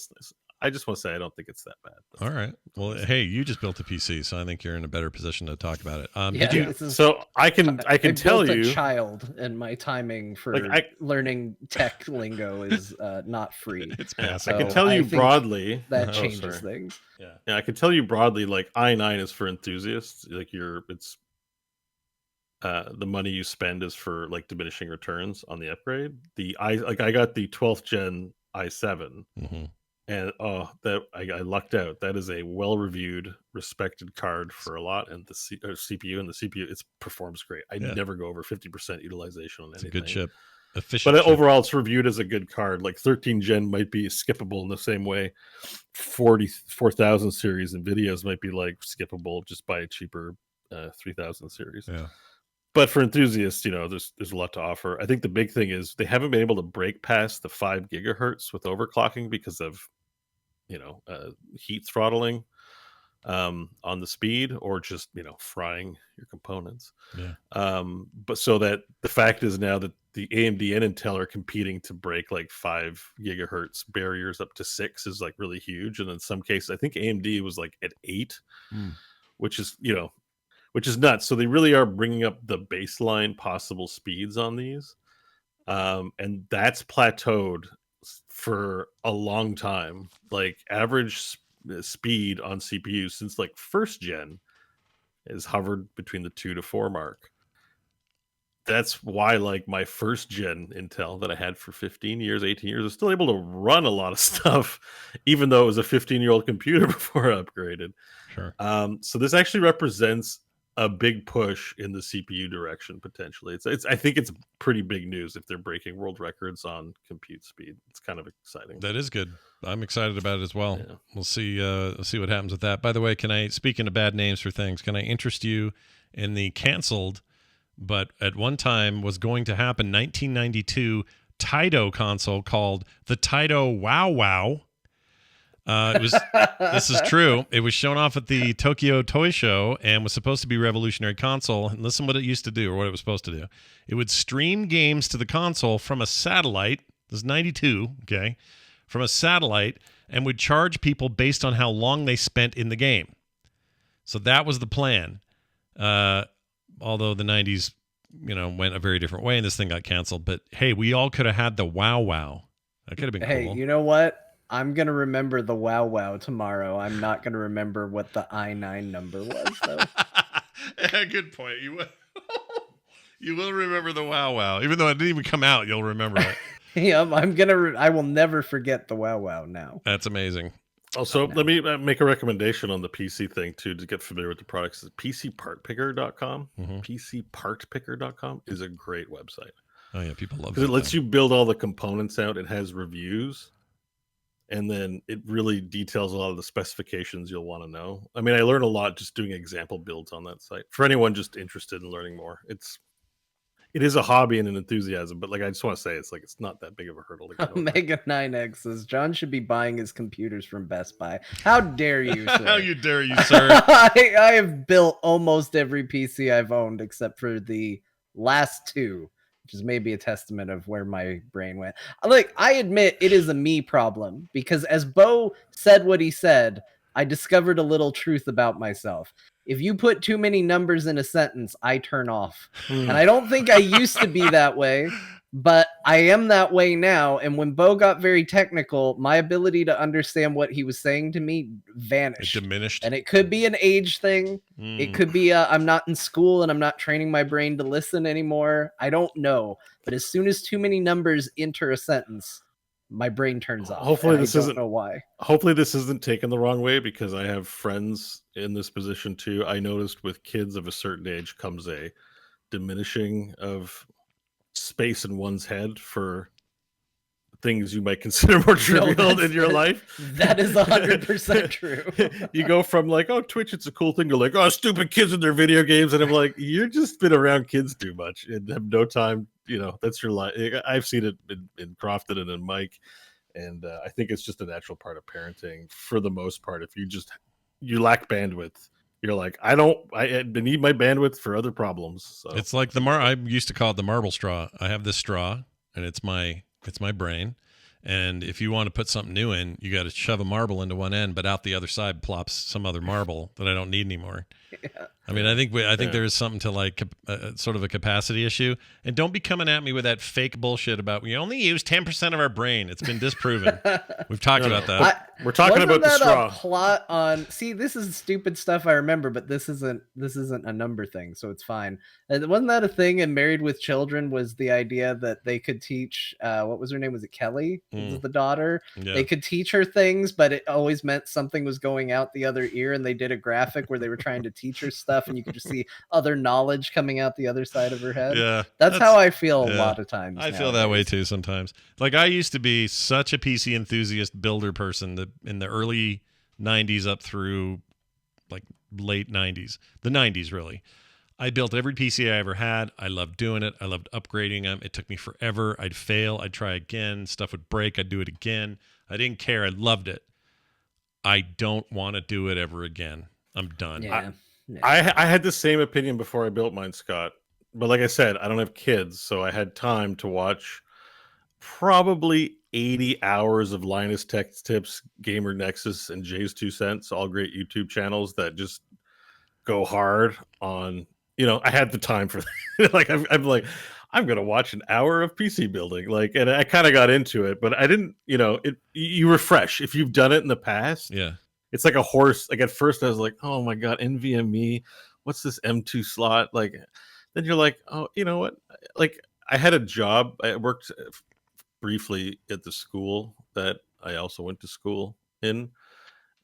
I just want to say I don't think it's that bad. All right. Well, hey, you just built a PC, so I think you're in a better position to talk about it. So I can tell you, a child, and my timing for learning tech lingo is not free. It's passive. I can tell you broadly that changes things. Yeah, I can tell you broadly. Like, i9 is for enthusiasts. Like, it's. The money you spend is for like diminishing returns on the upgrade. I got the 12th gen i7, and I lucked out. That is a well-reviewed, respected card for a lot, and the CPU and the CPU it performs great. I never go over 50% utilization on anything. It's a good chip, efficient. But overall, it's reviewed as a good card. Like 13 gen might be skippable in the same way 44,000 series NVIDIA's might be like skippable just by a cheaper 3000 series. Yeah. But for enthusiasts, there's a lot to offer. I think the big thing is they haven't been able to break past the 5 gigahertz with overclocking because of, heat throttling on the speed, or just, frying your components. Yeah. But so that the fact is now that the AMD and Intel are competing to break like 5 gigahertz barriers up to 6 is like really huge. And in some cases, I think AMD was like at 8, which is, which is nuts. So they really are bringing up the baseline possible speeds on these. And that's plateaued for a long time. Like average speed on CPU since like first gen has hovered between the 2 to 4 mark. That's why like my first gen Intel that I had for 15 years, 18 years, was still able to run a lot of stuff, even though it was a 15-year-old computer before I upgraded. Sure. So this actually represents a big push in the CPU direction potentially. It's I think it's pretty big news if they're breaking world records on compute speed. It's kind of exciting. That is good. I'm excited about it as well. Yeah. We'll see what happens with that. By the way, speaking of bad names for things, can I interest you in the canceled, but at one time was going to happen 1992 Taito console called the Taito Wow Wow. This is true. It was shown off at the Tokyo Toy Show and was supposed to be a revolutionary console. And listen what it used to do, or what it was supposed to do. It would stream games to the console from a satellite. This is 92, okay? From a satellite, and would charge people based on how long they spent in the game. So that was the plan. Although the 90s, went a very different way, and this thing got canceled. But hey, we all could have had the Wow Wow. That could have been cool. Hey, you know what? I'm going to remember the Wow Wow tomorrow. I'm not going to remember what the I-9 number was, though. Good point. You will remember the Wow Wow. Even though it didn't even come out, you'll remember it. Yep, I will never forget the Wow Wow now. That's amazing. Also, let me make a recommendation on the PC thing, too, to get familiar with the products. PCPartPicker.com. PCPartPicker.com is a great website. Oh, yeah, people love it. Because it lets you build all the components out. It has reviews. And then it really details a lot of the specifications you'll want to know. I mean, I learned a lot just doing example builds on that site. For anyone just interested in learning more, it is a hobby and an enthusiasm, but like I just want to say, it's not that big of a hurdle to get over. Omega 9X says John should be buying his computers from Best Buy. How dare you, sir? How you dare you, sir? I have built almost every PC I've owned except for the last two, which is maybe a testament of where my brain went. Look, I admit it is a me problem because as Beau said what he said, I discovered a little truth about myself. If you put too many numbers in a sentence, I turn off. And I don't think I used to be that way, but I am that way now. And when Beau got very technical, my ability to understand what he was saying to me vanished. It diminished. And it could be an age thing. It could be I'm not in school and I'm not training my brain to listen anymore. I don't know. But as soon as too many numbers enter a sentence, my brain turns off. Hopefully this isn't. I don't know why. Hopefully this isn't taken the wrong way because I have friends in this position too. I noticed with kids of a certain age comes a diminishing of space in one's head for things you might consider more trivial in your life. That is 100% true. You go from like, oh, Twitch, it's a cool thing, to like, oh, stupid kids in their video games. And I'm like, you've just been around kids too much and have no time. That's your life. I've seen it in Crofton and in Mike. And I think it's just a natural part of parenting for the most part. If you lack bandwidth, you're like, I need my bandwidth for other problems. So it's like I used to call it the marble straw. I have this straw and it's my brain. And if you want to put something new in, you got to shove a marble into one end, but out the other side plops some other marble that I don't need anymore. Yeah. I mean, I think there is something to like sort of a capacity issue. And don't be coming at me with that fake bullshit about we only use 10% of our brain. It's been disproven. We've talked about that. We're talking about the straw. A plot on. See, this is stupid stuff I remember, but this isn't a number thing, so it's fine. Wasn't that a thing in Married with Children? Was the idea that they could teach? What was her name? Was it Kelly? Was the daughter? Yeah. They could teach her things, but it always meant something was going out the other ear, and they did a graphic where they were trying to teach her stuff, and you could just see other knowledge coming out the other side of her head. Yeah, that's how I feel a lot of times. I feel that way too sometimes. Like I used to be such a PC enthusiast builder person that in the early 90s up through like late 90s, the 90s really. I built every PC I ever had. I loved doing it. I loved upgrading them. It took me forever. I'd fail. I'd try again. Stuff would break. I'd do it again. I didn't care. I loved it. I don't want to do it ever again. I'm done. Yeah. I had the same opinion before I built mine, Scott. But like I said, I don't have kids, so I had time to watch probably 80 hours of Linus Tech Tips, Gamer Nexus, and Jay's 2 Cents, all great YouTube channels that just go hard on, I had the time for that. Like I'm like, I'm gonna watch an hour of PC building, like, and I kind of got into it, but I didn't, you refresh if you've done it in the past. Yeah. It's like a horse. Like at first I was like, oh my god, NVMe, what's this M2 slot? Like, then you're like, oh, you know what? Like I had a job. I worked briefly at the school that I also went to school in.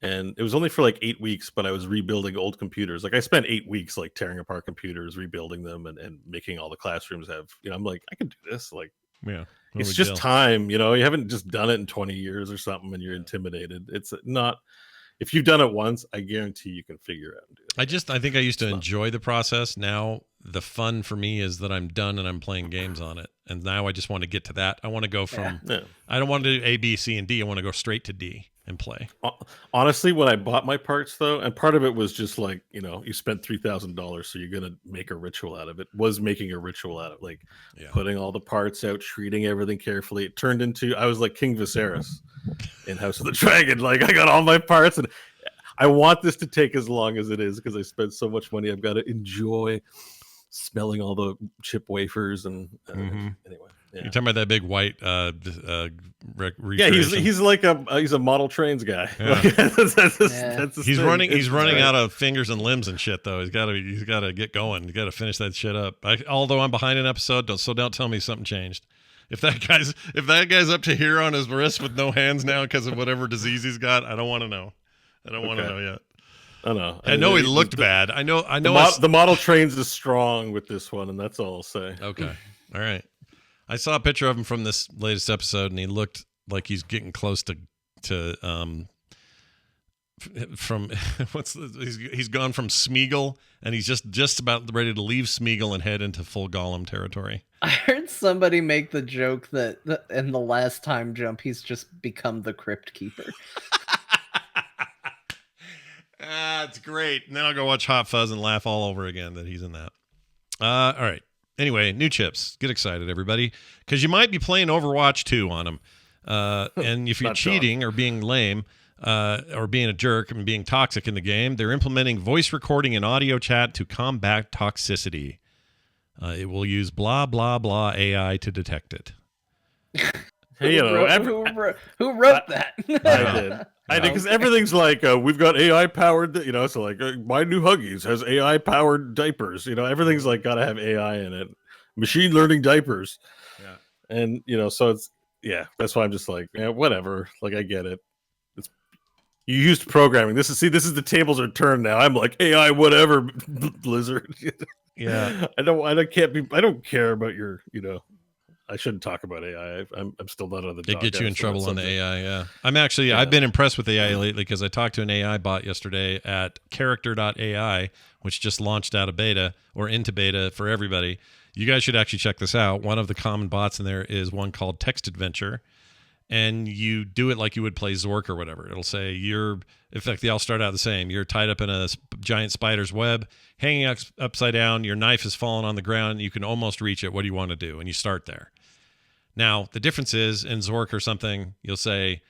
And it was only for like 8 weeks, but I was rebuilding old computers. Like I spent 8 weeks like tearing apart computers, rebuilding them, and making all the classrooms have, I'm like, I can do this. Like, Yeah. it's just time, you haven't just done it in 20 years or something and you're intimidated. It's not, if you've done it once, I guarantee you can figure it out and do it. I think I used to enjoy the process. Now the fun for me is that I'm done and I'm playing games on it. And now I just want to get to that. I want to go from, I don't want to do A, B, C, and D. I want to go straight to D and play. Honestly, when I bought my parts though, and part of it was just like, you spent $3,000, so you're going to make a ritual out of it, was making a ritual out of like putting all the parts out, treating everything carefully. It turned into, I was like King Viserys in House of the Dragon. Like I got all my parts and I want this to take as long as it is because I spent so much money. I've got to enjoy smelling all the chip wafers and anyway. Yeah. You're talking about that big white he's like he's a model trains guy. Yeah. That's he's running out of fingers and limbs and shit though. He's got to get going. He's got to finish that shit up. Although I'm behind an episode, don't tell me something changed. If that guy's up to here on his wrist with no hands now because of whatever disease he's got, I don't want to know. I don't want to know yet. I know he looked bad. I know. The model trains is strong with this one, and that's all I'll say. Okay. All right. I saw a picture of him from this latest episode, and he looked like he's getting close to from he's gone from Smeagol, and he's just about ready to leave Smeagol and head into full Gollum territory. I heard somebody make the joke that in the last time jump, he's just become the Crypt Keeper. It's great. And then I'll go watch Hot Fuzz and laugh all over again that he's in that. All right. Anyway, new chips. Get excited, everybody, because you might be playing Overwatch 2 on them. And if you're cheating or being lame or being a jerk and being toxic in the game, they're implementing voice recording and audio chat to combat toxicity. It will use blah, blah, blah AI to detect it. Hey, who wrote that? I did because everything's like we've got AI powered. So like my new Huggies has AI powered diapers. Everything's like got to have AI in it. Machine learning diapers. Yeah, and so it's that's why I'm just like whatever. Like I get it. You used programming. This is the tables are turned now. I'm like AI whatever Blizzard. Yeah, I don't care about your I shouldn't talk about AI. I'm still not on the. They get you in trouble on the AI. Yeah, I've been impressed with AI lately because I talked to an AI bot yesterday at character.ai, which just launched out of beta or into beta for everybody. You guys should actually check this out. One of the common bots in there is one called Text Adventure, and you do it like you would play Zork or whatever. It'll say in fact, they all start out the same. You're tied up in a giant spider's web, hanging upside down. Your knife has fallen on the ground. You can almost reach it. What do you want to do? And you start there. Now, the difference is in Zork or something, you'll say,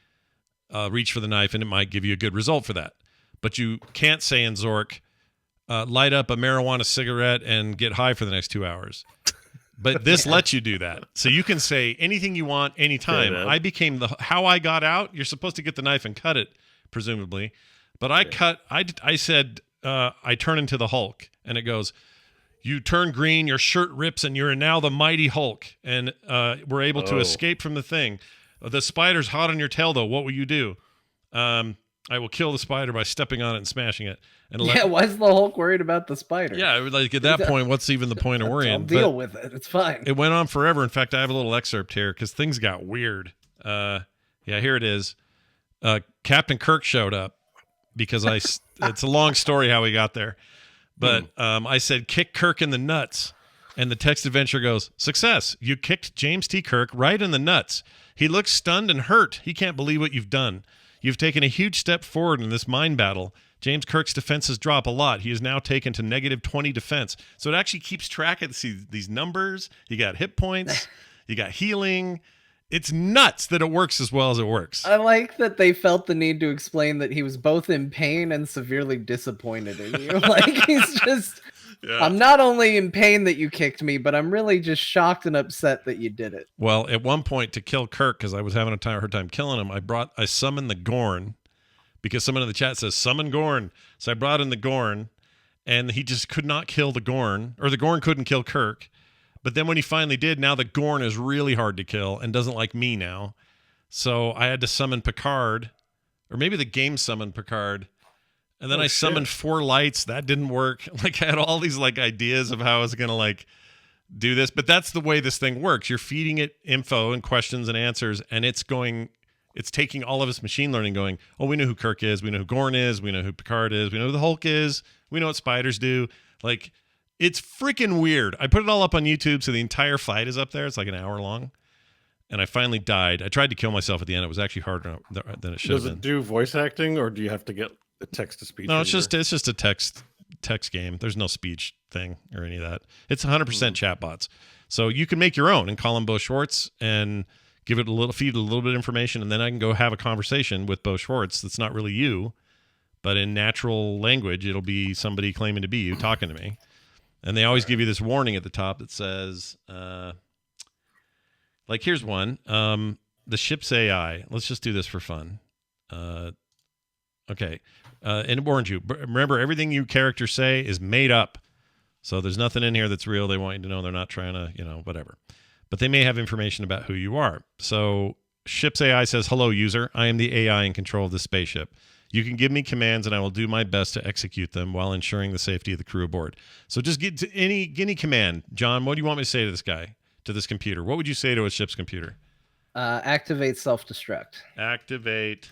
reach for the knife, and it might give you a good result for that. But you can't say in Zork, light up a marijuana cigarette and get high for the next 2 hours. But this lets you do that. So you can say anything you want anytime. I became how I got out. You're supposed to get the knife and cut it, presumably. But I said, I turn into the Hulk, and it goes, you turn green, your shirt rips, and you're now the mighty Hulk. And we're able to escape from the thing. The spider's hot on your tail, though. What will you do? I will kill the spider by stepping on it and smashing it. And why is the Hulk worried about the spider? Yeah, like at that point, what's even the point of worrying? I'll deal with it. It's fine. It went on forever. In fact, I have a little excerpt here because things got weird. Here it is. Captain Kirk showed up because it's a long story how he got there. But I said, kick Kirk in the nuts. And the text adventure goes, success. You kicked James T. Kirk right in the nuts. He looks stunned and hurt. He can't believe what you've done. You've taken a huge step forward in this mind battle. James Kirk's defenses drop a lot. He is now taken to -20 defense. So it actually keeps track of these numbers. You got hit points. You got healing. It's nuts that it works as well as it works. I like that they felt the need to explain that he was both in pain and severely disappointed in you. Like, he's just, I'm not only in pain that you kicked me, but I'm really just shocked and upset that you did it. Well, at one point to kill Kirk, because I was having a hard time killing him, I summoned the Gorn, because someone in the chat says, summon Gorn. So I brought in the Gorn, and he just could not kill the Gorn, or the Gorn couldn't kill Kirk. But then when he finally did, now the Gorn is really hard to kill and doesn't like me now. So I had to summon Picard, or maybe the game summoned Picard. And then I summoned 4 lights. That didn't work. Like, I had all these like ideas of how I was going to like do this. But that's the way this thing works. You're feeding it info and questions and answers, and it's taking all of its machine learning going, oh, we know who Kirk is. We know who Gorn is. We know who Picard is. We know who the Hulk is. We know what spiders do. Like, it's freaking weird. I put it all up on YouTube, so the entire fight is up there. It's like an hour long. And I finally died. I tried to kill myself at the end. It was actually harder than it should have been. Does it do voice acting, or do you have to get a text-to-speech? No, it's just a text game. There's no speech thing or any of that. It's 100% chatbots. So you can make your own and call him Beau Schwartz and feed it a little bit of information, and then I can go have a conversation with Beau Schwartz that's not really you, but in natural language, it'll be somebody claiming to be you talking to me. And they always give you this warning at the top that says, like, here's one. The ship's AI. Let's just do this for fun. Okay. And it warns you. Remember, everything you characters say is made up. So there's nothing in here that's real. They want you to know they're not trying to, whatever. But they may have information about who you are. So ship's AI says, hello, user. I am the AI in control of this spaceship. You can give me commands, and I will do my best to execute them while ensuring the safety of the crew aboard. So just get to any command. John, what do you want me to say to this guy, to this computer? What would you say to a ship's computer? Activate self-destruct. Activate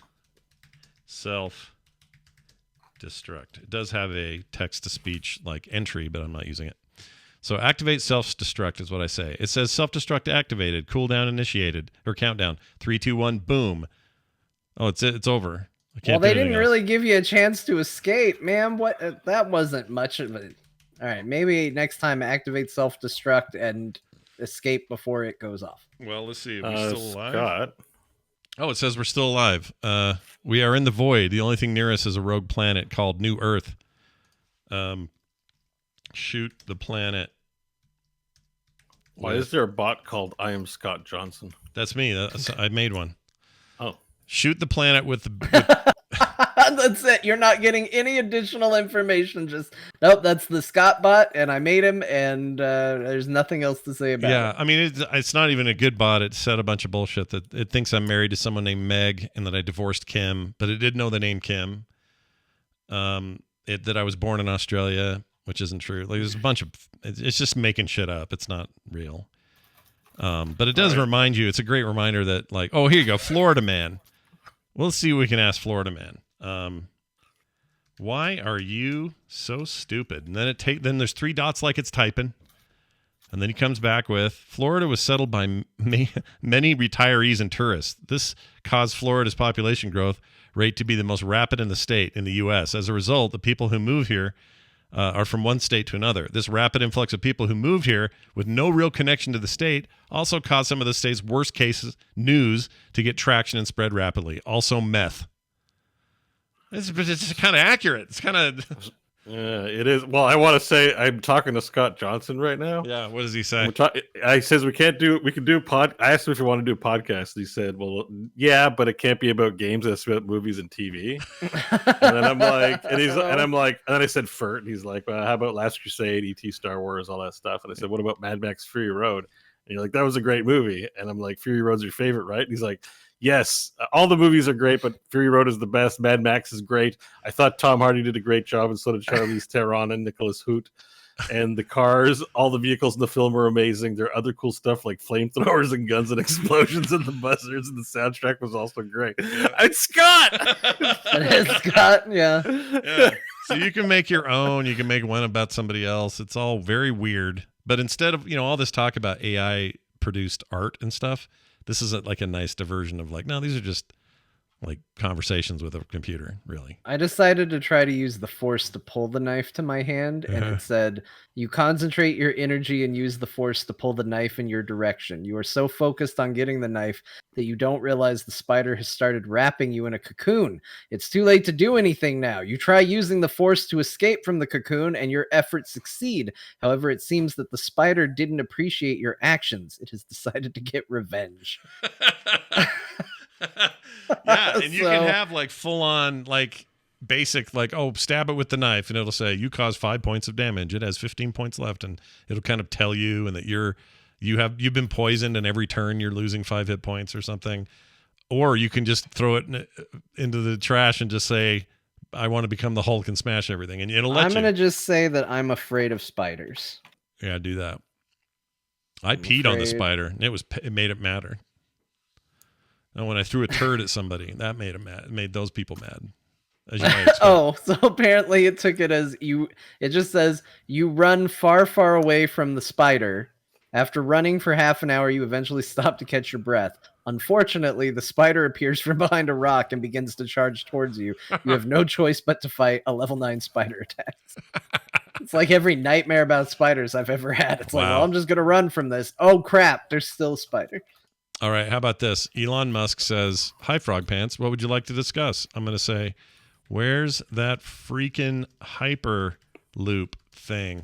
self-destruct. It does have a text-to-speech like entry, but I'm not using it. So activate self-destruct is what I say. It says self-destruct activated, cooldown initiated, or countdown. 3, 2, 1, boom. Oh, it's over. Well, they didn't really give you a chance to escape, man. What? That wasn't much of it. All right, maybe next time activate self-destruct and escape before it goes off. Well, let's see. Are we still alive? Scott. Oh, it says we're still alive. We are in the void. The only thing near us is a rogue planet called New Earth. Shoot the planet. Why is there a bot called I am Scott Johnson? That's me. I made one. Oh. Shoot the planet with the... That's it. You're not getting any additional information. Just, nope, that's the Scott bot, and I made him, and there's nothing else to say about it. Yeah, I mean, it's not even a good bot. It said a bunch of bullshit that it thinks I'm married to someone named Meg and that I divorced Kim, but it did know the name Kim. That I was born in Australia, which isn't true. Like, there's a bunch of... It's just making shit up. It's not real. But it does remind you. It's a great reminder that, like, oh, here you go, Florida man. We'll see what we can ask Florida man. Why are you so stupid? And then then there's 3 dots like it's typing. And then he comes back with, Florida was settled by many retirees and tourists. This caused Florida's population growth rate to be the most rapid in the state in the U.S. As a result, the people who move here are from one state to another. This rapid influx of people who moved here with no real connection to the state also caused some of the state's worst cases news to get traction and spread rapidly. Also meth. It's kind of accurate. It's kind of... Yeah, it is. Well, I want to say I'm talking to Scott Johnson right now. Yeah, what does he say? I says we can do I asked him if he wanted to do a podcast. He said, well, yeah, but it can't be about games. It's about movies and TV. And then I'm like, and then I said FERT, and he's like, well, how about Last Crusade, E.T., Star Wars, all that stuff? And I said, what about Mad Max Fury Road? And you're like, that was a great movie. And I'm like, Fury Road's your favorite, right? And he's like, yes, all the movies are great, but Fury Road is the best. Mad Max is great. I thought Tom Hardy did a great job, and so did Charlize Theron and Nicholas Hoult. And the cars, all the vehicles in the film are amazing. There are other cool stuff like flamethrowers and guns and explosions and the buzzers, and the soundtrack was also great. It's Scott! It is Scott, yeah. So you can make your own. You can make one about somebody else. It's all very weird. But instead of, all this talk about AI-produced art and stuff, this is like a nice diversion of like, no, these are just like conversations with a computer, really. I decided to try to use the force to pull the knife to my hand, and it said, you concentrate your energy and use the force to pull the knife in your direction. You are so focused on getting the knife that you don't realize the spider has started wrapping you in a cocoon. It's too late to do anything now. You try using the force to escape from the cocoon, and your efforts succeed. However, it seems that the spider didn't appreciate your actions. It has decided to get revenge. Yeah, and you can have like full on like basic like, oh, stab it with the knife, and it'll say you caused 5 points of damage. It has 15 points left, and it'll kind of tell you and that you've been poisoned, and every turn you're losing 5 hit points or something. Or you can just throw it into the trash and just say, I want to become the Hulk and smash everything, and it'll let you. I'm gonna just say that I'm afraid of spiders. Yeah, do that. I peed on the spider, and it made it matter. And when I threw a turd at somebody, that made them mad. It made those people mad. As you might expect. Oh, so apparently it took it as you. It just says you run far, far away from the spider. After running for half an hour, you eventually stop to catch your breath. Unfortunately, the spider appears from behind a rock and begins to charge towards you. You have no choice but to fight a level 9 spider attack. It's like every nightmare about spiders I've ever had. It's like, well, I'm just gonna run from this. Oh crap! There's still a spider. All right, how about this? Elon Musk says, hi, Frog Pants. What would you like to discuss? I'm going to say, where's that freaking Hyperloop thing?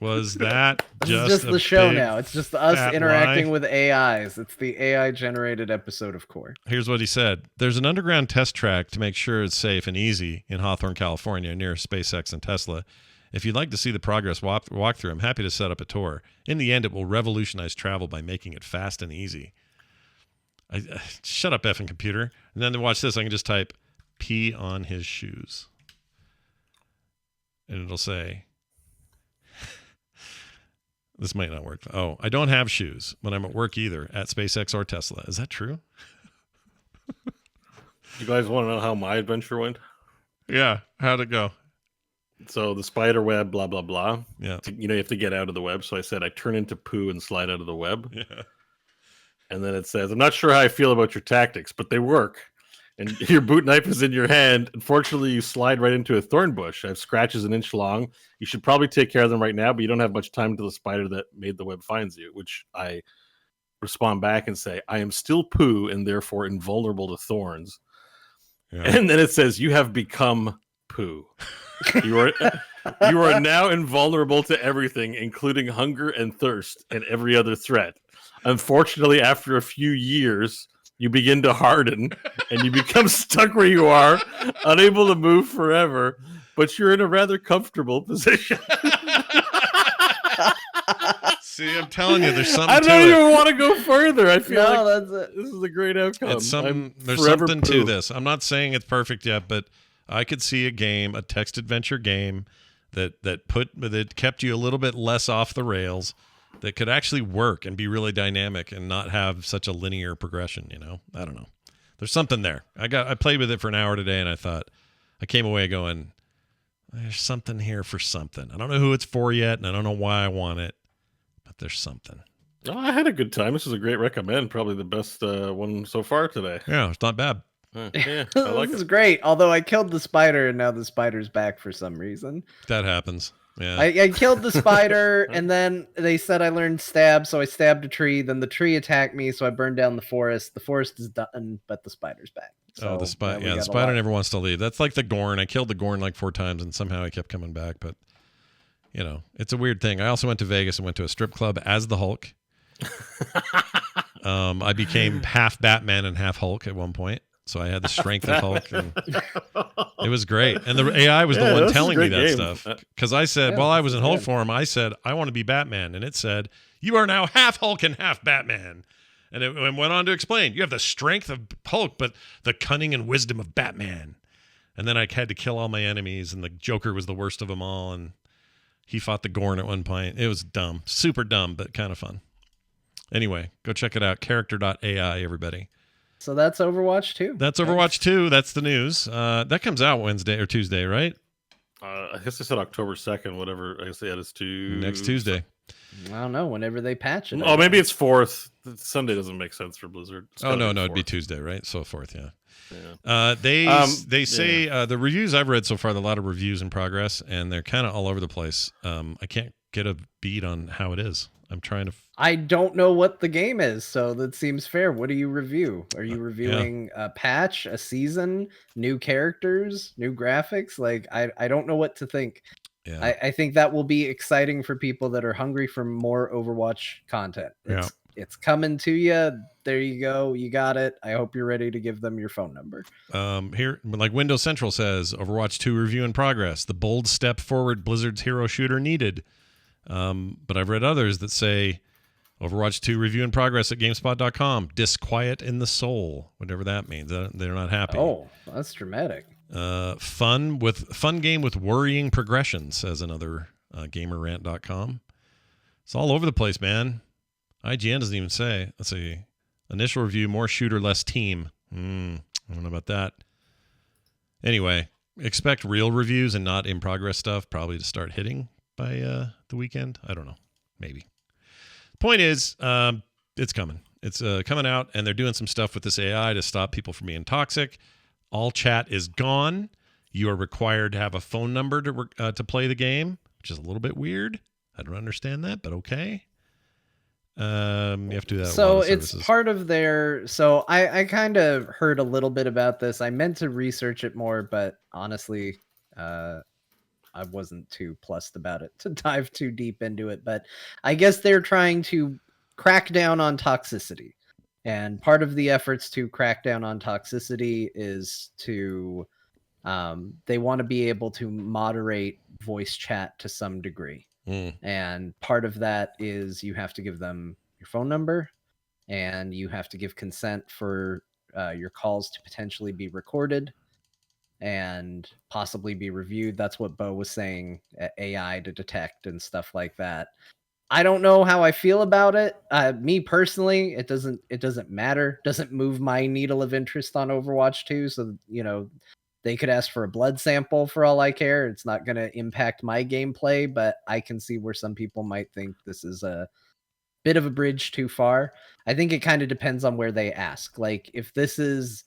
Was that just the show now? It's just us interacting with AIs. It's the AI-generated episode of Core. Here's what he said. There's an underground test track to make sure it's safe and easy in Hawthorne, California, near SpaceX and Tesla. If you'd like to see the progress walkthrough, I'm happy to set up a tour. In the end, it will revolutionize travel by making it fast and easy. Shut up, effing computer. And then to watch this, I can just type pee on his shoes. And it'll say, this might not work. Oh, I don't have shoes when I'm at work either, at SpaceX or Tesla. Is that true? You guys want to know how my adventure went? Yeah. How'd it go? So the spider web, blah, blah, blah. Yeah. You have to get out of the web. So I said, I turn into poo and slide out of the web. Yeah. And then it says, I'm not sure how I feel about your tactics, but they work. And your boot knife is in your hand. Unfortunately, you slide right into a thorn bush. I have scratches an inch long. You should probably take care of them right now, but you don't have much time until the spider that made the web finds you, which I respond back and say, I am still poo and therefore invulnerable to thorns. Yeah. And then it says, you have become poo. You are now invulnerable to everything, including hunger and thirst and every other threat. Unfortunately, after a few years, you begin to harden and you become stuck where you are, unable to move forever, but you're in a rather comfortable position. See, I'm telling you, there's something to it. I don't even want to go further. I feel like this is a great outcome. There's something to this. I'm not saying it's perfect yet, but I could see a text adventure game that kept you a little bit less off the rails, that could actually work and be really dynamic and not have such a linear progression. I don't know. There's something there. I played with it for an hour today, and I came away going, there's something here for something. I don't know who it's for yet, and I don't know why I want it, but there's something. Oh, I had a good time. This is a great recommend. Probably the best one so far today. Yeah, it's not bad. Yeah, I like this is great. Although I killed the spider, and now the spider's back for some reason. That happens. Yeah. I killed the spider, and then they said I learned stab, so I stabbed a tree. Then the tree attacked me, so I burned down the forest. The forest is done, but the spider's back. So the spider. Yeah, the spider never wants to leave. That's like the Gorn. I killed the Gorn like 4 times, and somehow he kept coming back. But it's a weird thing. I also went to Vegas and went to a strip club as the Hulk. I became half Batman and half Hulk at one point. So I had the strength of Hulk, and it was great. And the AI was the one telling me that stuff. Because I said, while I was in Hulk form, I said, I want to be Batman. And it said, you are now half Hulk and half Batman. And it went on to explain, you have the strength of Hulk, but the cunning and wisdom of Batman. And then I had to kill all my enemies, and the Joker was the worst of them all. And he fought the Gorn at one point. It was dumb. Super dumb, but kind of fun. Anyway, go check it out. Character.ai, everybody. So that's Overwatch 2. That's Overwatch 2. That's the news. That comes out Wednesday or Tuesday, right? I guess I said October 2nd, whatever. I guess it's next Tuesday. I don't know. Whenever they patch it. Oh, maybe it's 4th. Sunday doesn't make sense for Blizzard. It's Oh gotta no, be no, it'd be 4th. Tuesday, right? So forth, yeah. Yeah. They say the reviews I've read so far, a lot of reviews in progress, and they're kind of all over the place. I can't get a beat on how it is. I'm trying to. I don't know what the game is, so that seems fair. What do you review? Are you reviewing a patch, a season, new characters, new graphics? Like, I don't know what to think. Yeah. I think that will be exciting for people that are hungry for more Overwatch content. It's coming to you. There you go. You got it. I hope you're ready to give them your phone number. Here, like Windows Central says, Overwatch 2 review in progress. The bold step forward Blizzard's hero shooter needed. But I've read others that say Overwatch 2 review in progress at GameSpot.com. Disquiet in the soul, whatever that means. They're not happy. Oh, that's dramatic. Fun game with worrying progression, says another GamerRant.com. It's all over the place, man. IGN doesn't even say. Let's see. Initial review: more shooter, less team. I don't know about that. Anyway, expect real reviews and not in progress stuff probably to start hitting by the weekend. I don't know. Maybe. Point is, it's coming. It's coming out, and they're doing some stuff with this AI to stop people from being toxic. All chat is gone. You are required to have a phone number to play the game, which is a little bit weird. I don't understand that, but okay. You have to do that. So it's part of their. So I kind of heard a little bit about this. I meant to research it more, but honestly, I wasn't too plussed about it to dive too deep into it. But I guess they're trying to crack down on toxicity. And part of the efforts to crack down on toxicity is to, they want to be able to moderate voice chat to some degree. And part of that is you have to give them your phone number, and you have to give consent for your calls to potentially be recorded and possibly be reviewed. That's what Beau was saying, AI to detect and stuff like that. I don't know how I feel about it. Me personally, it doesn't matter. Doesn't move my needle of interest on Overwatch 2. So, they could ask for a blood sample for all I care. It's not going to impact my gameplay, but I can see where some people might think this is a bit of a bridge too far. I think it kind of depends on where they ask. Like, if this is,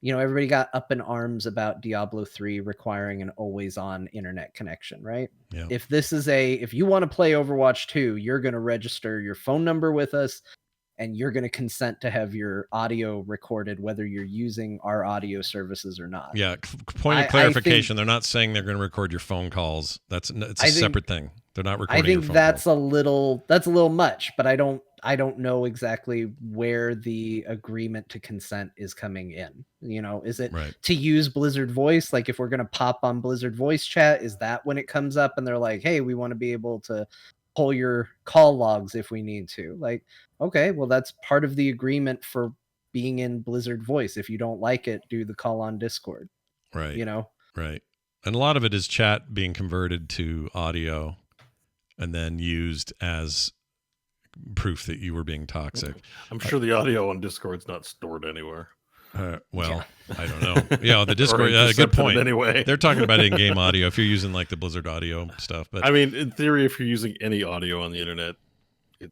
everybody got up in arms about Diablo 3 requiring an always-on internet connection, right? Yeah. If this is if you want to play Overwatch 2, you're going to register your phone number with us, and you're going to consent to have your audio recorded, whether you're using our audio services or not. Yeah. Point of clarification: they're not saying they're going to record your phone calls. It's a separate thing. They're not recording. I think your phone that's calls. a little much, but I don't know exactly where the agreement to consent is coming in. Is it to use Blizzard Voice? Like, if we're going to pop on Blizzard Voice chat, is that when it comes up and they're like, hey, we want to be able to pull your call logs if we need to? Like, okay, well, that's part of the agreement for being in Blizzard Voice. If you don't like it, do the call on Discord. Right. Right. And a lot of it is chat being converted to audio and then used as proof that you were being toxic. I'm sure the audio on Discord's not stored anywhere. I don't know. Yeah, the Discord. Good point. Anyway, they're talking about in-game audio. If you're using like the Blizzard audio stuff, but I mean, in theory, if you're using any audio on the internet, it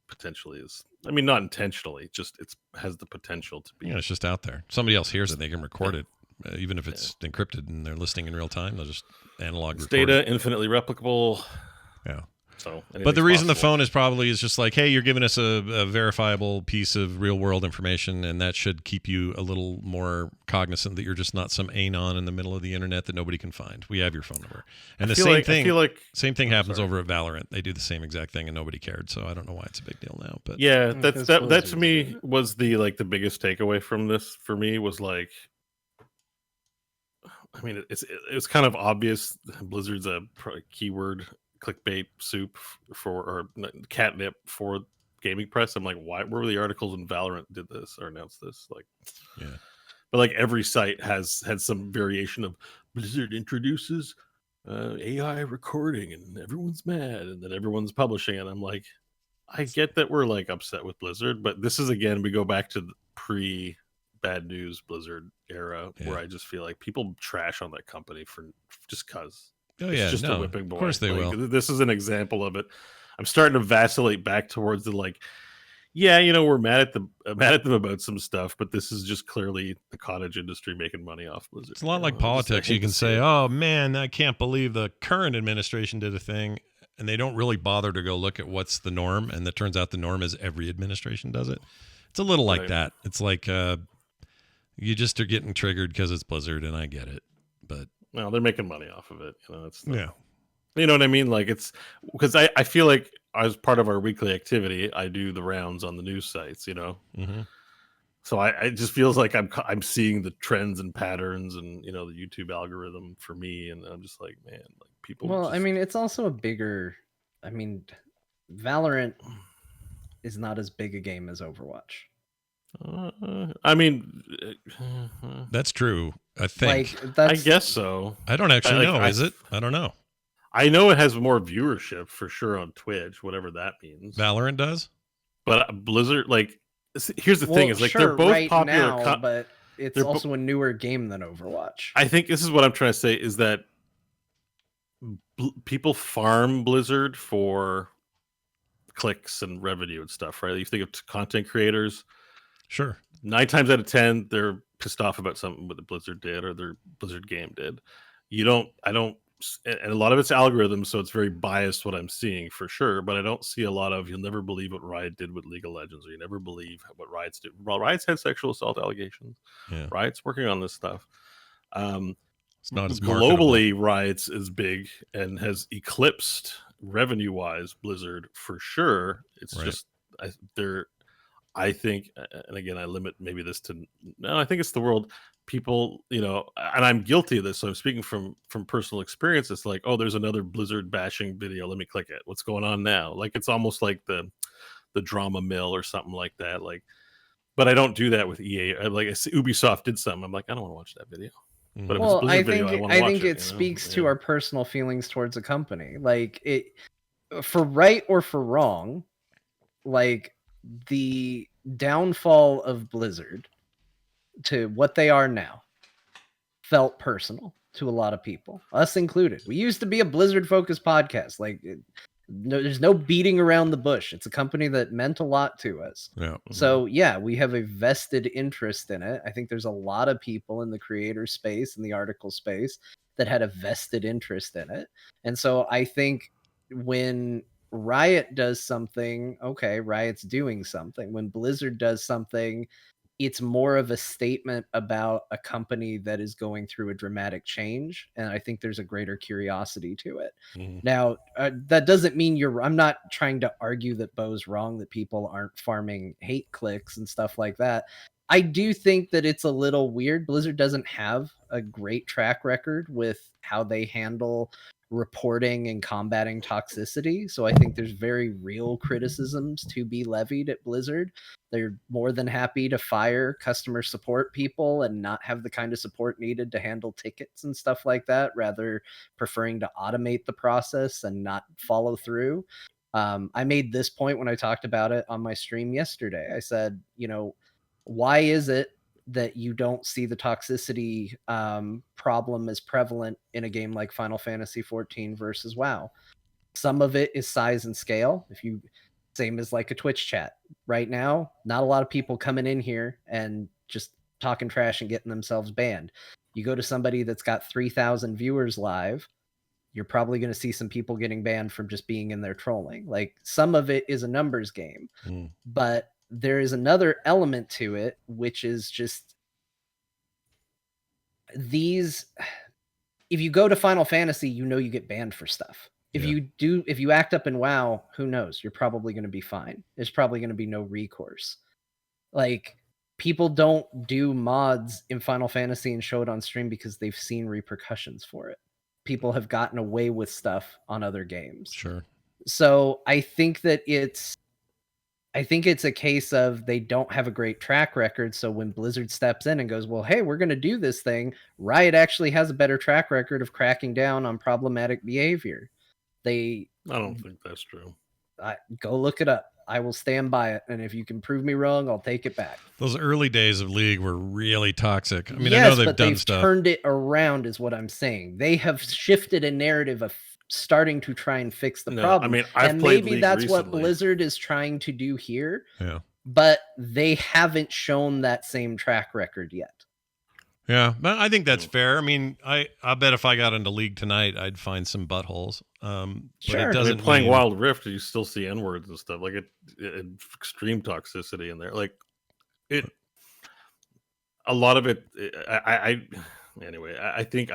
potentially is. I mean, not intentionally. Just it has the potential to be. It's just out there. Somebody else hears it. They can record it, even if it's encrypted and they're listening in real time. They'll just analog. It's record data, it. Infinitely replicable. Yeah. So, but the reason the phone is probably just like, hey, you're giving us a verifiable piece of real world information, and that should keep you a little more cognizant that you're just not some anon in the middle of the internet that nobody can find. We have your phone number, and same thing happens over at Valorant. They do the same exact thing, and nobody cared. So I don't know why it's a big deal now. But yeah, that to me was the biggest takeaway from this for me was like, I mean, it's kind of obvious. Blizzard's a keyword clickbait soup or catnip for gaming press. I'm like, why? Where were the articles when Valorant did this or announced this? Like, yeah. But like every site has had some variation of Blizzard introduces AI recording and everyone's mad and then everyone's publishing it. I'm like, I get that we're like upset with Blizzard, but this is again we go back to the pre bad news Blizzard era where I just feel like people trash on that company for just cause. Oh It's yeah, just a no, whipping boy. of course they Like, will. this is an example of it. I'm starting to vacillate back towards the like, yeah, we're mad at them about some stuff, but this is just clearly the cottage industry making money off Blizzard. It's a lot like I politics. hate You to can see say, it. "Oh man, I can't believe the current administration did a thing," and they don't really bother to go look at what's the norm. And it turns out the norm is every administration does it. It's a little like Right. that. It's like you just are getting triggered because it's Blizzard, and I get it. But Well, they're making money off of it. It's yeah, you know what I mean? Like, it's because I feel like as part of our weekly activity, I do the rounds on the news sites. hmm So it just feels like I'm seeing the trends and patterns and the YouTube algorithm for me, and I'm just like, man, like people. Well, just, I mean, it's also a bigger. I mean, Valorant is not as big a game as Overwatch. I mean, that's true. I think. Like I that's guess so. I don't actually know. I Is it? I don't know. I know it has more viewership for sure on Twitch, whatever that means. Valorant does. But Blizzard, like, here's the thing: is like sure, they're both right popular. now, but it's they're also a newer game than Overwatch. I think this is what I'm trying to say: is that people farm Blizzard for clicks and revenue and stuff, right? You think of content creators. Sure. 9 times out of 10, they're pissed off about something what the Blizzard did or their Blizzard game did. And a lot of it's algorithms, so it's very biased what I'm seeing for sure. But I don't see a lot of, you'll never believe what Riot did with League of Legends, or you never believe what Riot's do. Well, Riot's had sexual assault allegations. Yeah. Riot's working on this stuff. It's not as marketable. Globally, Riot's is big and has eclipsed revenue-wise Blizzard for sure. It's Right. just I think, and again, I limit maybe this to no. I think it's the world. People, and I'm guilty of this. So I'm speaking from personal experience. It's like, oh, there's another Blizzard bashing video. Let me click it. What's going on now? Like, it's almost like the drama mill or something like that. Like, but I don't do that with EA. Like, Ubisoft did something. I'm like, I don't want to watch that video. But if it's a Well, Blizzard video, I want to watch think it you know? speaks Yeah. to our personal feelings towards a company. Like it, for right or for wrong, like the downfall of Blizzard to what they are now felt personal to a lot of people, us included. We used to be a Blizzard focused podcast. Like there's no beating around the bush. It's a company that meant a lot to us. Yeah. So yeah, we have a vested interest in it. I think there's a lot of people in the creator space and the article space that had a vested interest in it. And so I think when Riot does something, okay, Riot's doing something. When Blizzard does something, it's more of a statement about a company that is going through a dramatic change. And I think there's a greater curiosity to it. Mhm. Now, that doesn't mean I'm not trying to argue that Beau's wrong, that people aren't farming hate clicks and stuff like that. I do think that it's a little weird. Blizzard doesn't have a great track record with how they handle reporting and combating toxicity. So I think there's very real criticisms to be levied at Blizzard. They're more than happy to fire customer support people and not have the kind of support needed to handle tickets and stuff like that, rather preferring to automate the process and not follow through. I made this point when I talked about it on my stream yesterday. I said, why is it that you don't see the toxicity problem as prevalent in a game like Final Fantasy 14 versus WoW? Some of it is size and scale. Same as like a Twitch chat. Right now, not a lot of people coming in here and just talking trash and getting themselves banned. You go to somebody that's got 3,000 viewers live, you're probably going to see some people getting banned from just being in there trolling. Like, some of it is a numbers game, but there is another element to it, which is just if you go to Final Fantasy, you get banned for stuff. If you act up in WoW, who knows? You're probably going to be fine. There's probably going to be no recourse. Like, people don't do mods in Final Fantasy and show it on stream because they've seen repercussions for it. People have gotten away with stuff on other games. Sure. So I think that it's a case of they don't have a great track record. So when Blizzard steps in and goes, well, hey, we're going to do this thing, Riot actually has a better track record of cracking down on problematic behavior. I don't think that's true. Go look it up. I will stand by it. And if you can prove me wrong, I'll take it back. Those early days of League were really toxic. I mean, yes, I know they've but done they've stuff. turned it around is what I'm saying. They have shifted a narrative of starting to try and fix the problem. I mean, I've and played maybe League that's what recently. Blizzard is trying to do here. Yeah. But they haven't shown that same track record yet. Yeah, but I think that's fair. I mean, I bet if I got into League tonight, I'd find some buttholes. But Sure. it doesn't playing mean... Wild Rift, you still see N-words and stuff. Like extreme toxicity in there. Like it. A lot of it. Anyway. I think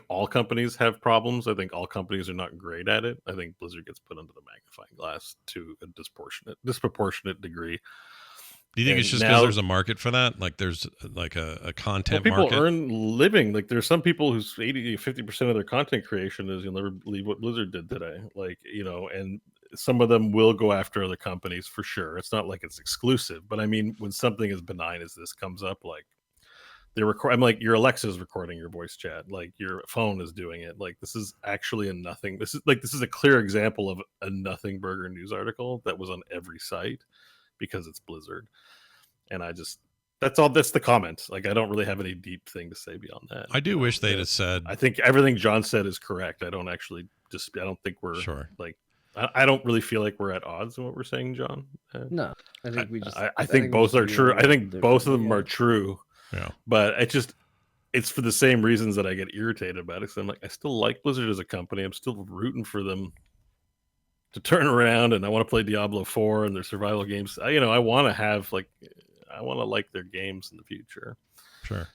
all companies have problems. I think all companies are not great at it. I think Blizzard gets put under the magnifying glass to a disproportionate degree. Do you think it's just because there's a market for that? Like there's like a content people market? earn living. Like there's some people whose 50% of their content creation is, you'll never believe what Blizzard did today. Like, and some of them will go after other companies for sure. It's not like it's exclusive, but I mean, when something as benign as this comes up, like I'm like, your Alexa is recording your voice chat, like your phone is doing it. Like this is actually this is a clear example of a nothing burger news article that was on every site because it's Blizzard. And that's the comment. Like, I don't really have any deep thing to say beyond that. I do wish they'd have said, I think everything John said is correct. I don't think we're sure. Like, I don't really feel like we're at odds in what we're saying, John. No, I think we just, I think both are true. I think both of them are true. Yeah. But it's for the same reasons that I get irritated about it. So I'm like, I still like Blizzard as a company. I'm still rooting for them to turn around, and I want to play Diablo 4 and their survival games. I want to have I want to like their games in the future. Sure.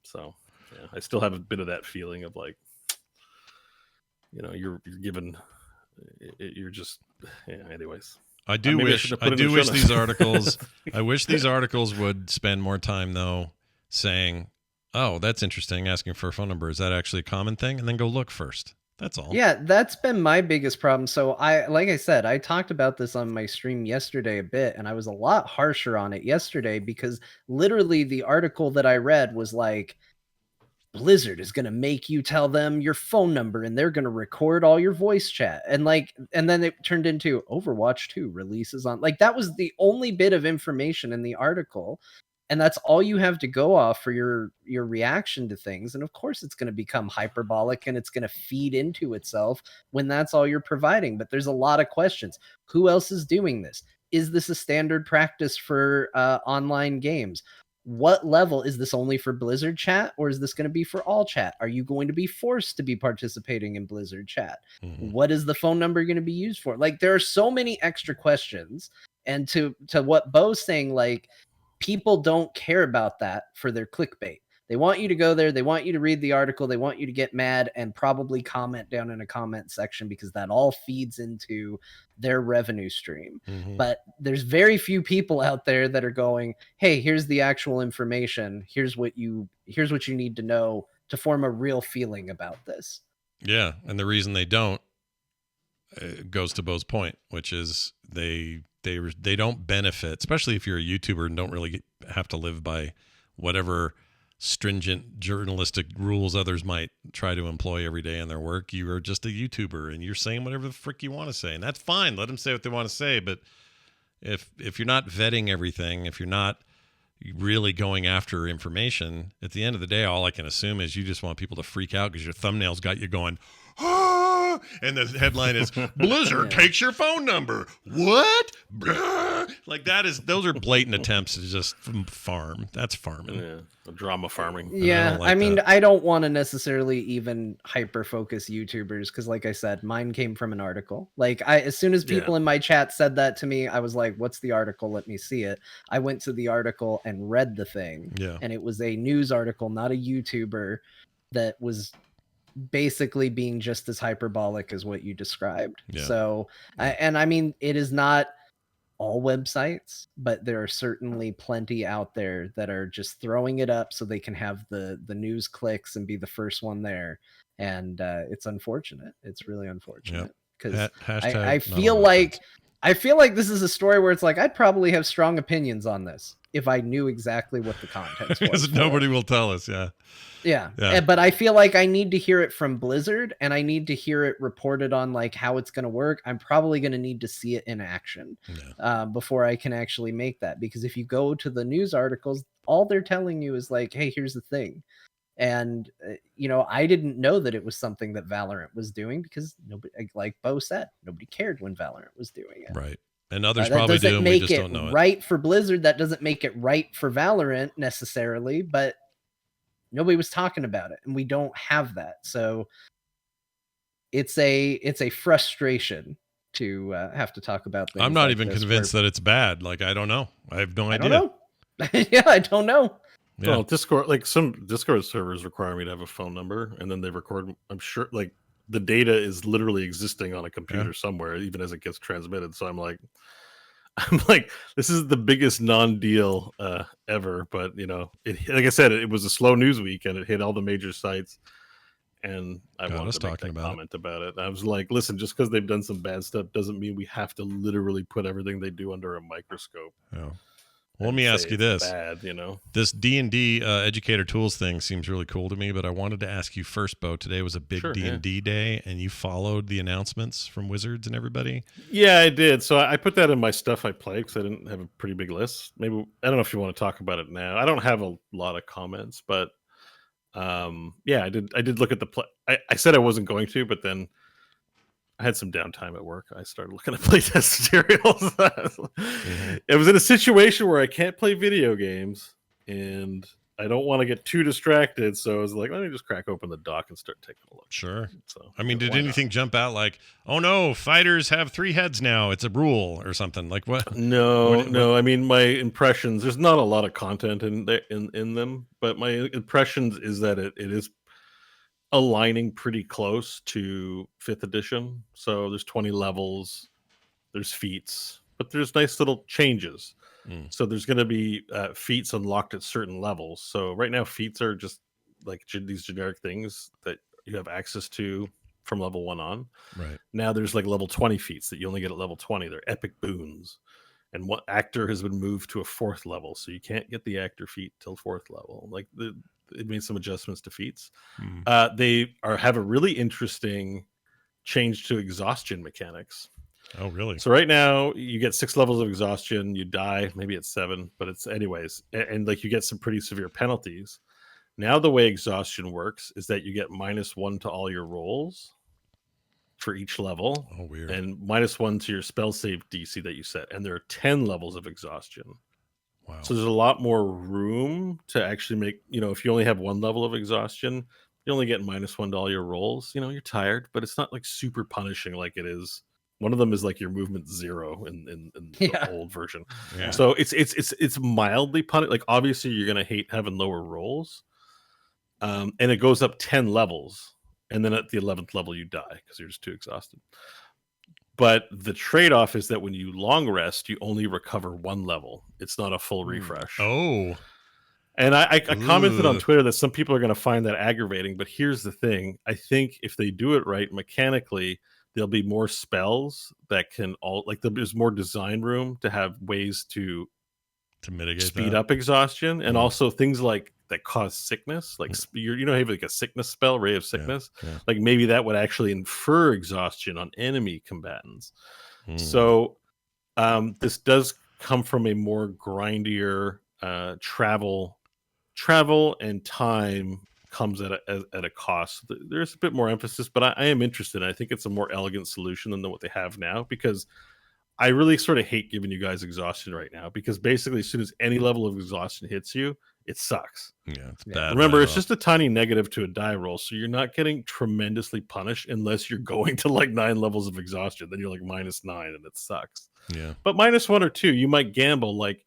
So yeah, I still have a bit of that feeling of like, you're given, you're just, yeah. Anyways, I do wish these articles. I wish these articles would spend more time though saying, "Oh, that's interesting. Asking for a phone number, is that actually a common thing?" And then go look first. That's all. Yeah, that's been my biggest problem. So like I said, I talked about this on my stream yesterday a bit, and I was a lot harsher on it yesterday because literally the article that I read was like, Blizzard is going to make you tell them your phone number and they're going to record all your voice chat. And then it turned into Overwatch 2 releases on, like, that was the only bit of information in the article. And that's all you have to go off for your reaction to things. And of course, it's going to become hyperbolic and it's going to feed into itself when that's all you're providing. But there's a lot of questions. Who else is doing this? Is this a standard practice for online games? What level is this? Only for Blizzard chat, or is this going to be for all chat? Are you going to be forced to be participating in Blizzard chat? Mm-hmm. What is the phone number going to be used for? Like, there are so many extra questions. And to what Beau's saying, like, people don't care about that for their clickbait. They want you to go there. They want you to read the article. They want you to get mad and probably comment down in a comment section because that all feeds into their revenue stream. Mm-hmm. But there's very few people out there that are going, hey, here's the actual information. Here's what you need to know to form a real feeling about this. Yeah. And the reason they don't goes to Beau's point, which is they don't benefit, especially if you're a YouTuber and don't really have to live by whatever stringent journalistic rules others might try to employ every day in their work. You are just a YouTuber and you're saying whatever the frick you want to say, and that's fine. Let them say what they want to say. But if you're not vetting everything, if you're not really going after information, at the end of the day, all I can assume is you just want people to freak out because your thumbnail's got you going, ah! And the headline is Blizzard takes your phone number. What? Like those are blatant attempts to just farm. That's farming. Yeah, drama farming. Yeah, I don't want to necessarily even hyper focus YouTubers because, like I said, mine came from an article. Like, as soon as people in my chat said that to me, I was like, "What's the article? Let me see it." I went to the article and read the thing. Yeah, and it was a news article, not a YouTuber, that was basically being just as hyperbolic as what you described. Yeah. So, it is not all websites, but there are certainly plenty out there that are just throwing it up so they can have the news clicks and be the first one there. And it's unfortunate. It's really unfortunate because I feel like this is a story where it's like, I'd probably have strong opinions on this if I knew exactly what the context was. Because nobody will tell us. Yeah. Yeah. But I feel like I need to hear it from Blizzard, and I need to hear it reported on, like, how it's going to work. I'm probably going to need to see it in action before I can actually make that. Because if you go to the news articles, all they're telling you is like, hey, here's the thing. And, I didn't know that it was something that Valorant was doing, because nobody, like Beau said, nobody cared when Valorant was doing it. Right. And others probably do, and we just don't know it. Right for Blizzard. That doesn't make it right for Valorant necessarily, but nobody was talking about it, and we don't have that. So it's a frustration to have to talk about things. I'm not even convinced that it's bad. Like, I don't know. I have no idea. I don't know. Yeah, I don't know. Yeah. Well, Discord, like some Discord servers require me to have a phone number, and then they record. I'm sure, like, the data is literally existing on a computer somewhere, even as it gets transmitted. So I'm like, this is the biggest non-deal ever. But like I said, it was a slow news week, and it hit all the major sites. And I wanted to make that comment about it. I was like, listen, just because they've done some bad stuff doesn't mean we have to literally put everything they do under a microscope. Yeah. Well, let me ask you this. Bad, This D&D educator tools thing seems really cool to me, but I wanted to ask you first, Beau. Today was a big D&D day, and you followed the announcements from Wizards and everybody? Yeah, I did. So I put that in my stuff I play, because I didn't have a pretty big list. Maybe, I don't know if you want to talk about it now. I don't have a lot of comments, but I did look at the play. I said I wasn't going to, but then I had some downtime at work. I started looking at playtest materials. It was in a situation where I can't play video games, and I don't want to get too distracted. So I was like, let me just crack open the doc and start taking a look. Sure. So, I mean, did anything jump out like, oh no, fighters have 3 heads now, it's a rule or something? Like what? No. I mean, my impressions, there's not a lot of content in them, but my impressions is that it is aligning pretty close to 5th edition. So there's 20 levels, there's feats, but there's nice little changes. So there's going to be feats unlocked at certain levels. So right now, feats are just like these generic things that you have access to from level 1 on. Right now, there's like level 20 feats that you only get at level 20. They're epic boons, and what actor has been moved to a 4th level, so you can't get the actor feat till 4th level. Like it made some adjustments to feats. They have a really interesting change to exhaustion mechanics. Oh, really? So right now you get 6 levels of exhaustion. You die, maybe it's 7, but it's anyways. And like you get some pretty severe penalties. Now the way exhaustion works is that you get -1 to all your rolls for each level. Oh, weird. And -1 to your spell save DC that you set. And there are 10 levels of exhaustion. Wow. So there's a lot more room to actually make, if you only have 1 level of exhaustion, you only get -1 to all your rolls. You're tired, but it's not like super punishing like it is. One of them is like your movement 0 in the old version. Yeah. So it's mildly punishing. Like, obviously you're going to hate having lower rolls. And it goes up 10 levels. And then at the 11th level, you die because you're just too exhausted. But the trade-off is that when you long rest, you only recover 1 level. It's not a full refresh. Oh. And I commented on Twitter that some people are going to find that aggravating. But here's the thing. I think if they do it right, mechanically, there'll be more spells that can there's more design room to have ways to mitigate speed up exhaustion, and also things like that cause sickness. Like have like a sickness spell, Ray of Sickness. Yeah. Like maybe that would actually infer exhaustion on enemy combatants. So this does come from a more grindier travel and time comes at a cost. There's a bit more emphasis, but I am interested. I think it's a more elegant solution than what they have now, because I really sort of hate giving you guys exhaustion right now, because basically as soon as any level of exhaustion hits you, it sucks. Yeah, it's bad. Remember, it's just a tiny negative to a die roll, so you're not getting tremendously punished unless you're going to like 9 levels of exhaustion. Then you're like -9, and it sucks. Yeah. But -1 or 2, you might gamble like,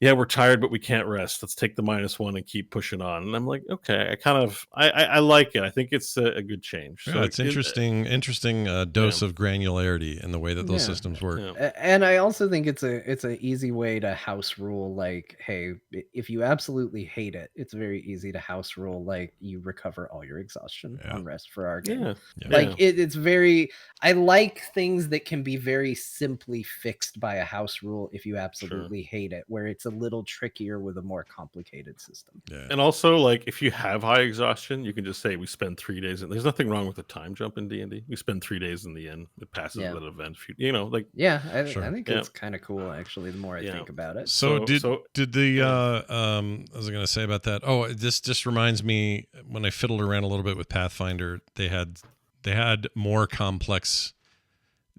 yeah, we're tired, but we can't rest. Let's take the -1 and keep pushing on. And I'm like, okay, I like it. I think it's a good change. Yeah, so it's interesting dose of granularity in the way that those systems work. Yeah. And I also think it's an easy way to house rule, like, hey, if you absolutely hate it, it's very easy to house rule, like, you recover all your exhaustion on rest for our game. Yeah. Like it's very, I like things that can be very simply fixed by a house rule if you absolutely hate it, where it's a little trickier with a more complicated system. Yeah. And also, like, if you have high exhaustion, you can just say we spend 3 days, and there's nothing wrong with the time jump in D&D. We spend 3 days in the inn. It passes Yeah. with an event. You know, like, Yeah, I Sure. think Yeah. it's kind of cool actually. The more I Yeah. think about it. So did the go what was I going to say about that? Oh, this just reminds me when I fiddled around a little bit with Pathfinder, they had more complex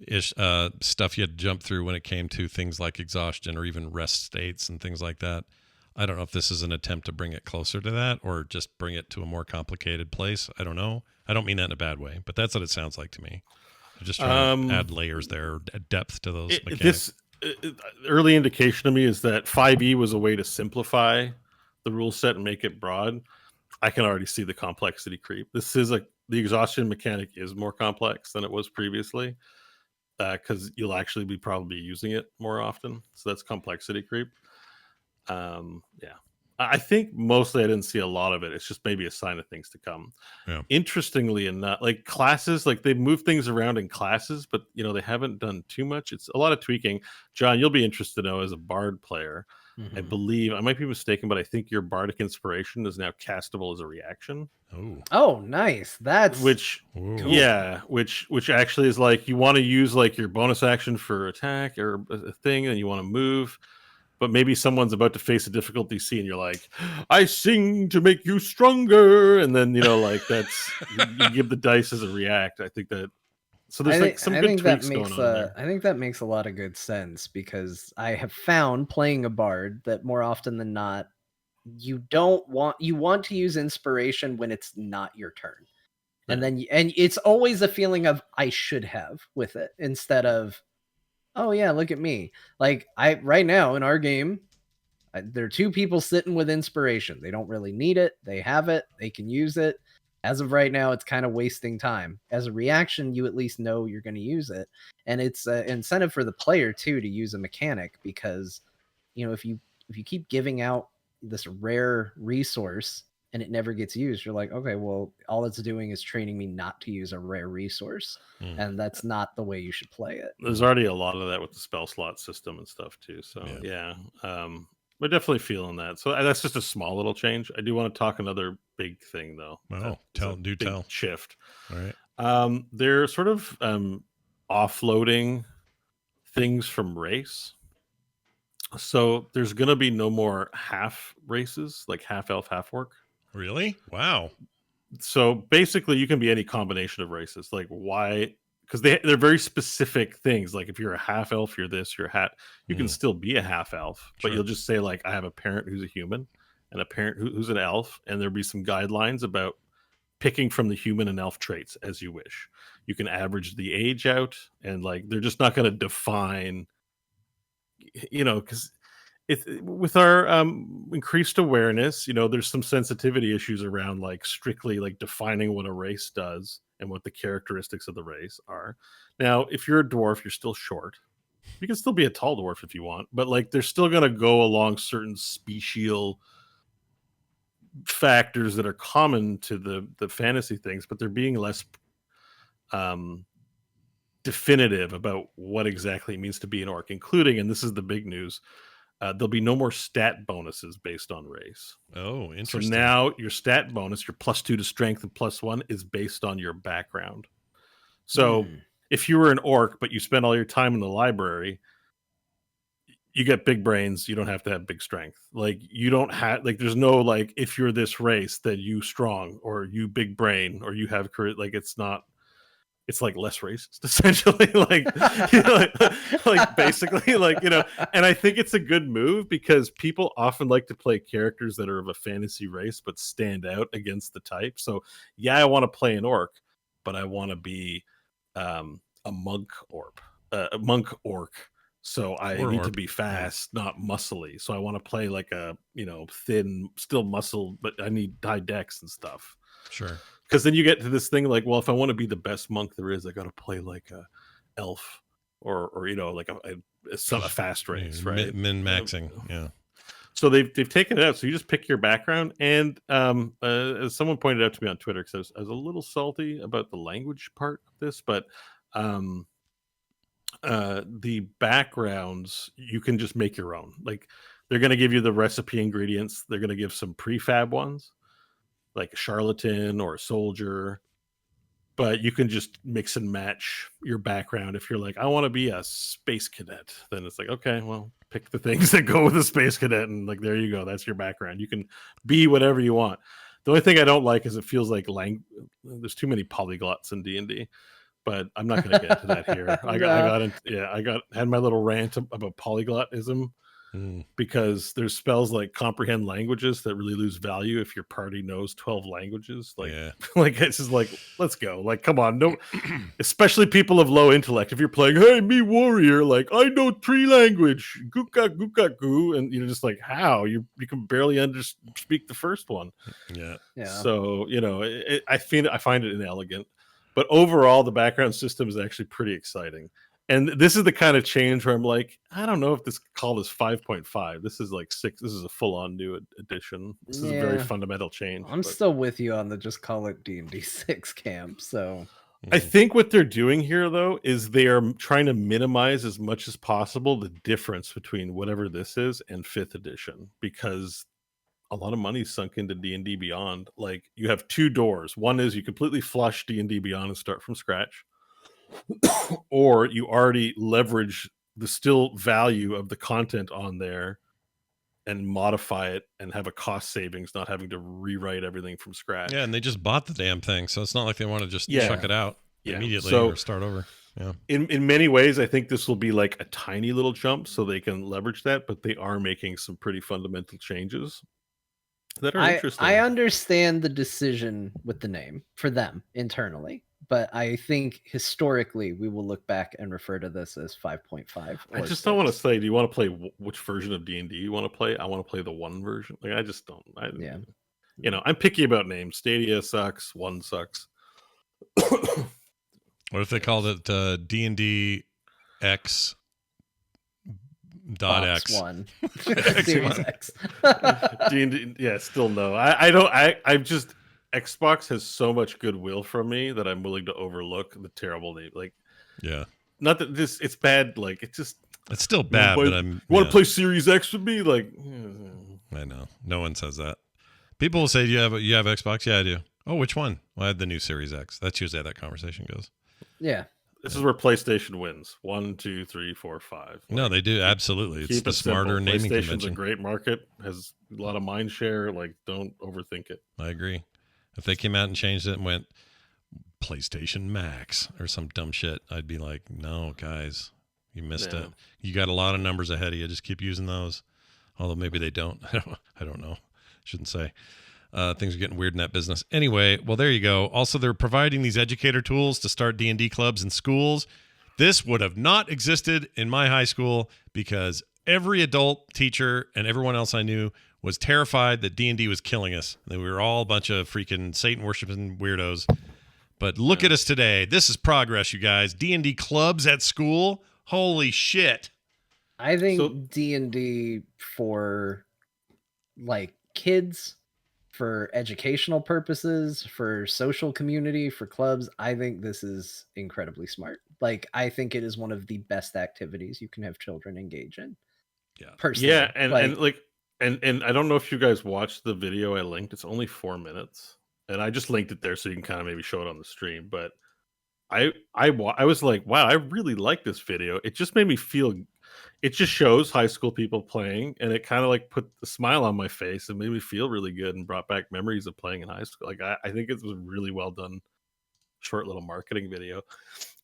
ish stuff you had to jump through when it came to things like exhaustion or even rest states and things like that. I don't know if this is an attempt to bring it closer to that or just bring it to a more complicated place. I don't know. I don't mean that in a bad way, but that's what it sounds like to me. They're just trying to add layers there, depth to those mechanics. Early indication to me is that 5e was a way to simplify the rule set and make it broad. I can already see the complexity creep. This is the exhaustion mechanic is more complex than it was previously because you'll actually be probably using it more often. So that's complexity creep. Yeah. I think mostly I didn't see a lot of it. It's just maybe a sign of things to come. Yeah. Interestingly enough, like classes, like they've moved things around in classes, but you know, they haven't done too much. It's a lot of tweaking. John, you'll be interested to know as a bard player. I believe, I might be mistaken, but I think your bardic inspiration is now castable as a reaction. Oh, nice. That's Which Ooh. yeah, which actually is like you want to use like your bonus action for attack or a thing, and you want to move. But maybe someone's about to face a difficulty C, and you're like, "I sing to make you stronger," and then you know, like that's you give the dice as a react. I think that so. There's some good tweaks going on there. I think that makes a lot of good sense because I have found playing a bard that more often than not, you want to use inspiration when it's not your turn, and then and it's always a feeling of I should have with it instead of, oh yeah, look at me. Like right now in our game, there are 2 people sitting with inspiration. They don't really need it. They have it. They can use it. As of right now, it's kind of wasting time. As a reaction, you at least know you're going to use it. And it's an incentive for the player too to use a mechanic because, you know, if you keep giving out this rare resource and it never gets used, you're like, okay, well, all it's doing is training me not to use a rare resource. And that's not the way you should play it. There's already a lot of that with the spell slot system and stuff too. So yeah. We're definitely feeling that. So that's just a small little change. I do want to talk another big thing though. Oh, tell. Shift. All right. They're sort of offloading things from race. So there's gonna be no more half races, like half elf, half orc. Really? Wow. So basically you can be any combination of races. Like why? Because they're very specific things. Like if you're a half elf, you're this, you're a hat. You can still be a half elf, but you'll just say like I have a parent who's a human and a parent who's an elf, and there'll be some guidelines about picking from the human and elf traits as you wish. You can average the age out, and like they're just not going to define, you know, because with our increased awareness, you know, there's some sensitivity issues around like strictly like defining what a race does and what the characteristics of the race are. Now, if you're a dwarf, you're still short. You can still be a tall dwarf if you want, but like they're still going to go along certain special factors that are common to the fantasy things, but they're being less definitive about what exactly it means to be an orc, including, and this is the big news, there'll be no more stat bonuses based on race. Oh, So interesting. now your stat bonus, your +2 to strength and +1, is based on your background. So if you were an orc, but you spend all your time in the library, you get big brains. You don't have to have big strength. Like you don't have like there's no like if you're this race, then you strong or you big brain or you have courage. Like it's not. It's like less racist, essentially. Like, you know, like basically, like you know. And I think it's a good move because people often like to play characters that are of a fantasy race but stand out against the type. So yeah, I want to play an orc, but I want to be a monk orc. So I need to be fast, not muscly. So I want to play like a, you know, thin, still muscle, but I need high dex and stuff. Sure. Because then you get to this thing like, well, if I want to be the best monk there is, I got to play like a elf or you know, like a fast race, right? Min maxing, yeah. So they've taken it out. So you just pick your background, and as someone pointed out to me on Twitter, because I was a little salty about the language part of this, but the backgrounds you can just make your own. Like They're going to give you the recipe ingredients. They're going to give some prefab ones, like a charlatan or a soldier. But you can just mix and match your background. If you're like, I want to be a space cadet, then it's like, okay, well, pick the things that go with a space cadet, and like, there you go. That's your background. You can be whatever you want. The only thing I don't like is it feels like there's too many polyglots in D&D. But I'm not going to get into that here. I had my little rant about polyglotism because there's spells like comprehend languages that really lose value if your party knows 12 languages. Like, like it's just like, let's go. Like, come on, no, especially people of low intellect. If you're playing, hey, me warrior, like I know tree language, gooka gooka goo, and you're just like, how you can barely speak the first one. Yeah. So I find it inelegant. But overall, the background system is actually pretty exciting. And this is the kind of change where I'm like, I don't know if this call is 5.5. This is like 6. This is a full-on new edition. This is a very fundamental change. I'm still with you on the just call it D&D 6 camp. So I think what they're doing here, though, is they are trying to minimize as much as possible the difference between whatever this is and 5th edition, because a lot of money sunk into D&D Beyond. Like, you have 2 doors. One is you completely flush D&D Beyond and start from scratch, or you already leverage the still value of the content on there and modify it and have a cost savings, not having to rewrite everything from scratch. Yeah, and they just bought the damn thing, so it's not like they want to just chuck it out immediately or start over. Yeah. In many ways, I think this will be like a tiny little jump so they can leverage that, but they are making some pretty fundamental changes that are interesting. I understand the decision with the name for them internally, but I think historically we will look back and refer to this as 5.5. I just don't want to say, do you want to play which version of D&D you want to play? I want to play the 1 version. Like, I just don't. I'm picky about names. Stadia sucks. 1 sucks. What if they called it D&D X .x 1 X Series one. X. D&D, still no. I just Xbox has so much goodwill from me that I'm willing to overlook the terrible name. Like, not that it's bad. Like, it's still bad. But I'm want to play Series X with me. Like, I know no one says that. People will say, "You have Xbox?" Yeah, I do. Oh, which one? Well, I had the new Series X. That's usually how that conversation goes. Yeah. This is where PlayStation wins. 1, 2, 3, 4, 5. Like, no, they do absolutely. It's the smarter naming convention. PlayStation's a great market, has a lot of mind share. Like, don't overthink it. I agree. If they came out and changed it and went PlayStation Max or some dumb shit, I'd be like, no, guys, you missed it. You got a lot of numbers ahead of you. Just keep using those. Although maybe they don't. I don't know. Shouldn't say. Things are getting weird in that business. Anyway, well, there you go. Also, they're providing these educator tools to start D&D clubs in schools. This would have not existed in my high school because every adult teacher and everyone else I knew was terrified that D&D was killing us. That we were all a bunch of freaking Satan-worshiping weirdos. But look at us today. This is progress, you guys. D&D clubs at school? Holy shit. I think D&D for, like, kids, for educational purposes, for social community, for clubs, I think this is incredibly smart. Like, I think it is one of the best activities you can have children engage in. Yeah. Personally. Yeah, and I don't know if you guys watched the video I linked. It's only 4 minutes. And I just linked it there so you can kind of maybe show it on the stream. But I was like, wow, I really like this video. It just made me feel, it just shows high school people playing, and it kind of like put a smile on my face and made me feel really good and brought back memories of playing in high school. Like, I think it was a really well done short little marketing video.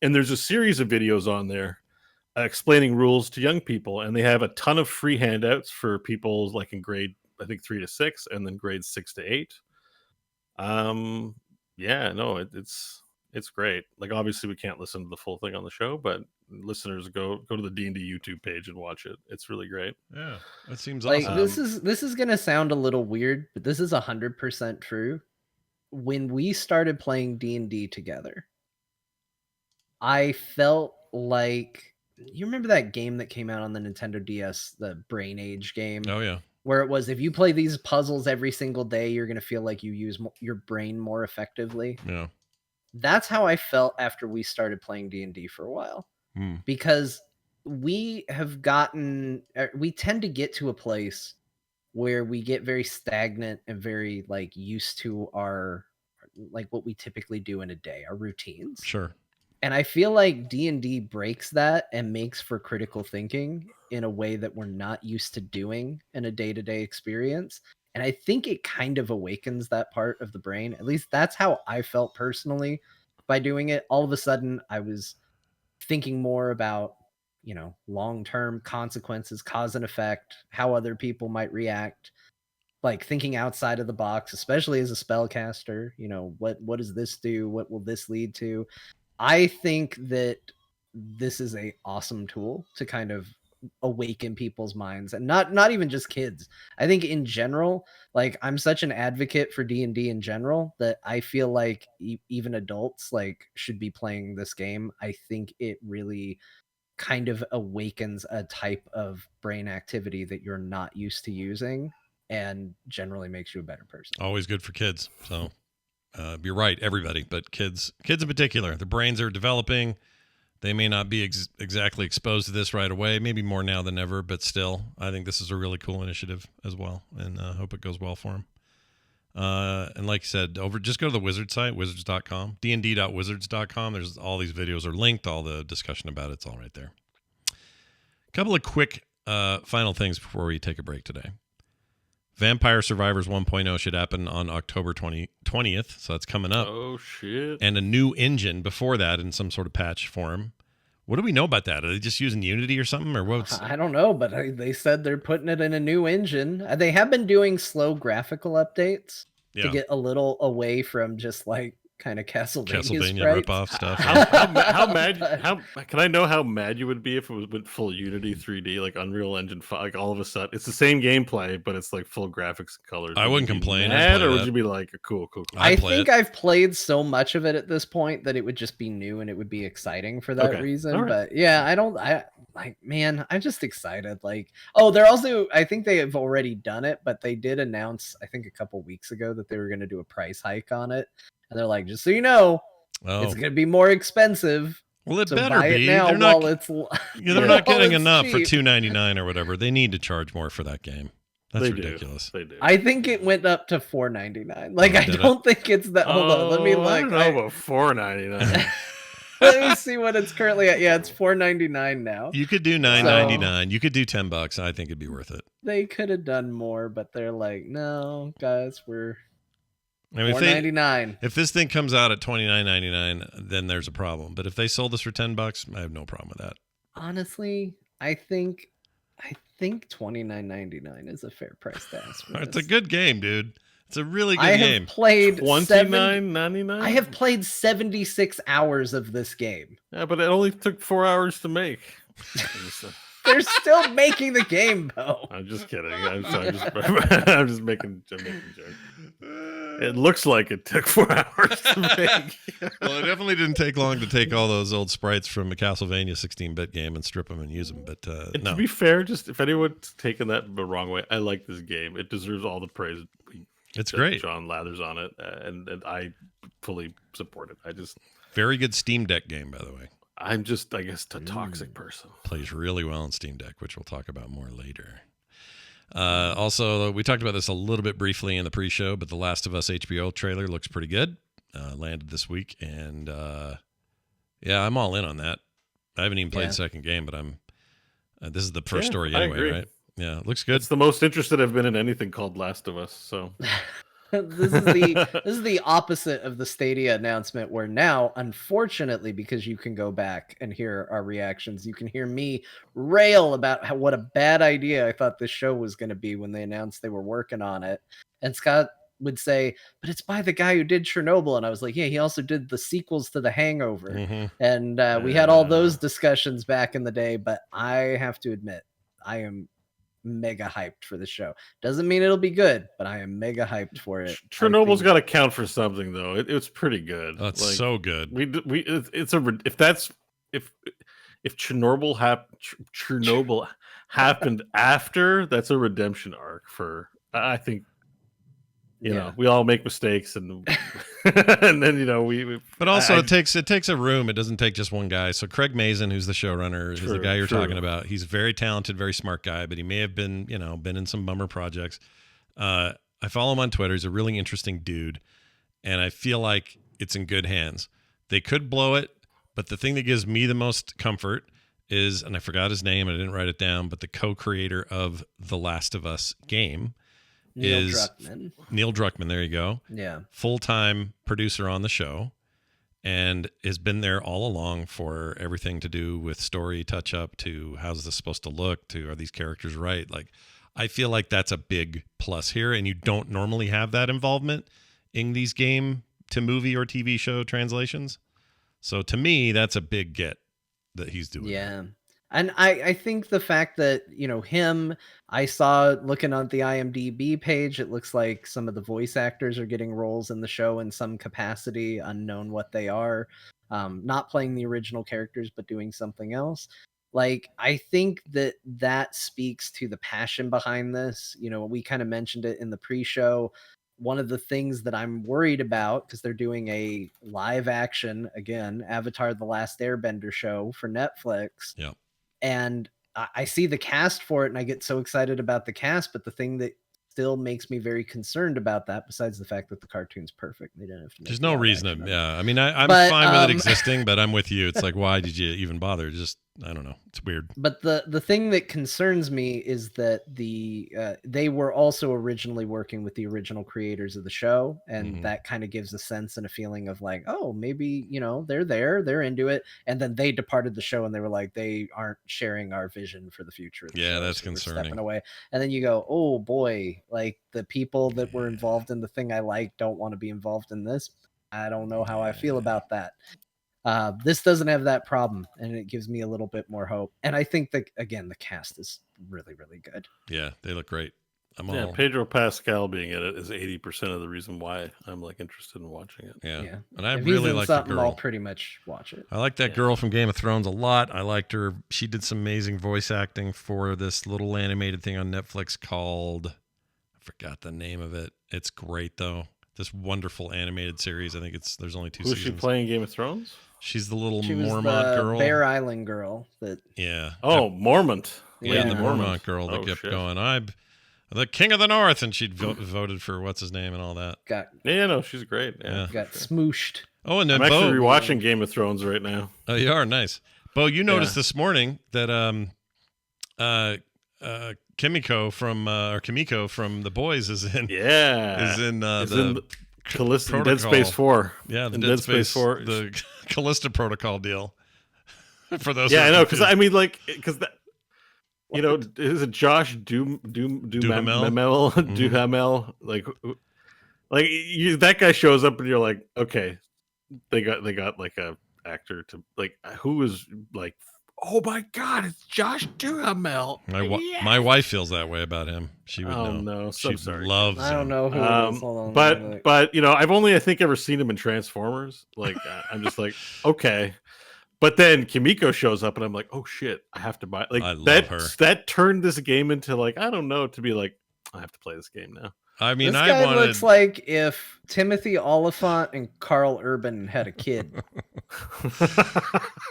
And there's a series of videos on there explaining rules to young people, and they have a ton of free handouts for people like in grade, I think 3 to 6, and then grades 6 to 8. It's great. Like, obviously we can't listen to the full thing on the show, but listeners, go to the D&D YouTube page and watch it. It's really great. Yeah, that seems like awesome. This is gonna sound a little weird, but this is 100% true. When we started playing D&D together, I felt like, you remember that game that came out on the Nintendo DS, the Brain Age game? Oh yeah. Where it was, if you play these puzzles every single day, you're going to feel like you use your brain more effectively. Yeah. That's how I felt after we started playing D&D for a while. Because we tend to get to a place where we get very stagnant and very like used to our like what we typically do in a day, our routines. Sure. And I feel like D&D breaks that and makes for critical thinking in a way that we're not used to doing in a day-to-day experience. And I think it kind of awakens that part of the brain. At least that's how I felt personally by doing it. All of a sudden, I was thinking more about, long-term consequences, cause and effect, how other people might react, like thinking outside of the box, especially as a spellcaster. What does this do? What will this lead to? I think that this is a awesome tool to kind of awaken people's minds, and not even just kids. I think in general, like I'm such an advocate for D&D in general that I feel like even adults like should be playing this game. I think it really kind of awakens a type of brain activity that you're not used to using and generally makes you a better person. Always good for kids. So you're right, everybody, but kids in particular, the brains are developing. They may not be exactly exposed to this right away, maybe more now than ever, but still, I think this is a really cool initiative as well, and hope it goes well for them. And like you said, just go to the Wizard site, wizards.com, dnd.wizards.com. There's all these videos are linked, all the discussion about it's all right there. A couple of quick final things before we take a break today. Vampire Survivors 1.0 should happen on October 20th, so that's coming up. Oh, shit. And a new engine before that in some sort of patch form. What do we know about that? Are they just using Unity or something? Or what's... I don't know, but they said they're putting it in a new engine. They have been doing slow graphical updates to get a little away from just like kind of Castlevania ripoff stuff. How mad? How can I know how mad you would be if it was with full Unity 3D, like Unreal Engine 5? Like all of a sudden, it's the same gameplay, but it's like full graphics and colors. I wouldn't complain. Mad, or would you be like, cool? I think I've played so much of it at this point that it would just be new and it would be exciting for that reason. Right. But yeah, I'm just excited. Like, they're also, I think they have already done it, but they did announce, I think a couple weeks ago, that they were going to do a price hike on it. And they're like, just so you know, it's going to be more expensive. Well, it so better buy be. It now they're while not, it's they're not getting enough cheap. For $2.99 or whatever. They need to charge more for that game. That's ridiculous. They do. I think it went up to $4.99. Like, I don't think it's that. Hold on, let me look. I don't know about $4.99. Let me see what it's currently at. Yeah, it's $4.99 now. You could do $9.99. You could do $10. I think it'd be worth it. They could have done more, but they're like, no, guys, we're. I mean, $4.99. If this thing comes out at $29.99, then there's a problem. But if they sold this for $10, I have no problem with that. Honestly, I think $29.99 is a fair price to ask for. It's a good game, dude. It's a really good game. I have played $29.99. I have played 76 hours of this game. Yeah, but it only took 4 hours to make. They're still making the game, Beau. I'm just kidding. I'm just making a joke. It looks like it took 4 hours to make. Well, it definitely didn't take long to take all those old sprites from a Castlevania 16-bit game and strip them and use them. But no. To be fair, just if anyone's taken that the wrong way, I like this game. It deserves all the praise. It's great. John Lather's on it, and I fully support it. Very good Steam Deck game, by the way. I'm just, I guess, a toxic person. Plays really well on Steam Deck, which we'll talk about more later. Also, we talked about this a little bit briefly in the pre-show, but the Last of Us HBO trailer looks pretty good. Landed this week, and I'm all in on that. I haven't even played the second game, but this is the first story anyway, right? Yeah, it looks good. It's the most interested I've been in anything called Last of Us. So this is the opposite of the Stadia announcement, where now, unfortunately, because you can go back and hear our reactions, you can hear me rail about what a bad idea I thought this show was going to be when they announced they were working on it. And Scott would say, but it's by the guy who did Chernobyl. And I was like, yeah, he also did the sequels to The Hangover. Mm-hmm. And we had all those discussions back in the day, but I have to admit, I am mega hyped for the show. Doesn't mean it'll be good, but I am mega hyped for it. Chernobl's got to count for something, though. It's pretty good. That's like, so good. If Chernobyl happened after, that's a redemption arc for, I think. you know, we all make mistakes, and and then But also, it takes a room. It doesn't take just one guy. So Craig Mazin, who's the showrunner, is the guy you're talking about. He's a very talented, very smart guy, but he may have been in some bummer projects. I follow him on Twitter. He's a really interesting dude, and I feel like it's in good hands. They could blow it, but the thing that gives me the most comfort is, and I forgot his name, and I didn't write it down, but the co-creator of The Last of Us game. Neil Druckmann, there you go. Yeah. Full-time producer on the show, and has been there all along for everything to do with story touch-up to how's this supposed to look to are these characters right. Like, I feel like that's a big plus here, and you don't normally have that involvement in these game to movie or TV show translations. So to me, that's a big get that he's doing. Yeah. And I think the fact that, him, I saw looking on the IMDb page, it looks like some of the voice actors are getting roles in the show in some capacity, unknown what they are. Not playing the original characters, but doing something else. Like, I think that speaks to the passion behind this. We kind of mentioned it in the pre-show. One of the things that I'm worried about, because they're doing a live action, again, Avatar: The Last Airbender show for Netflix. Yeah. And I see the cast for it, and I get so excited about the cast. But the thing that still makes me very concerned about that, besides the fact that the cartoon's perfect, they didn't have to. There's no reason to. Yeah, I mean, I'm fine with it existing, but I'm with you. It's like, why did you even bother? Just, I don't know. It's weird. But the thing that concerns me is that they were also originally working with the original creators of the show, and that kind of gives a sense and a feeling of like, oh, maybe they're into it, and then they departed the show and they were like, they aren't sharing our vision for the future of the show, that's so we're concerning. stepping away. And then you go, oh boy, like the people that were involved in the thing I like don't want to be involved in this. I don't know how I feel about that. This doesn't have that problem, and it gives me a little bit more hope. And I think that, again, the cast is really, really good. Yeah, they look great. Pedro Pascal being in it is 80% of the reason why I'm like interested in watching it. Yeah. And I if really like the girl. I'll pretty much watch it. I like that girl from Game of Thrones a lot. I liked her. She did some amazing voice acting for this little animated thing on Netflix called, I forgot the name of it. It's great though. This wonderful animated series. I think there's only 2 seasons. Who's she playing Game of Thrones? She's the little She was Mormont the girl. Bear Island girl. Yeah. Oh, Mormont. Yeah, the Mormont girl that kept going. I'm the king of the North, and she'd voted for what's his name and all that. She's great. Yeah, got smooshed. Oh, and then I'm actually Beau, rewatching Game of Thrones right now. Oh, you are nice. Beau, you noticed this morning that Kimiko from The Boys is in. Yeah, is in the Callisto Protocol. Dead Space 4. Yeah, the Dead Space 4. The Callisto Protocol deal. For those. Yeah, I know, because I mean, like, because that. Is it Josh Duhamel? Like that guy shows up and you're like, okay, they got like a actor to like who is like, oh my god, it's Josh Duhamel. My wife feels that way about him. She would know. Oh no, so she sorry. Loves him. I don't know who it is. Hold on, but I've only I think ever seen him in Transformers. Like I'm just like, okay. But then Kimiko shows up, and I'm like, "Oh shit, I have to buy." Like I love her. That turned this game into like I don't know to be like I have to play this game now. I mean, this guy looks like if Timothy Oliphant and Carl Urban had a kid.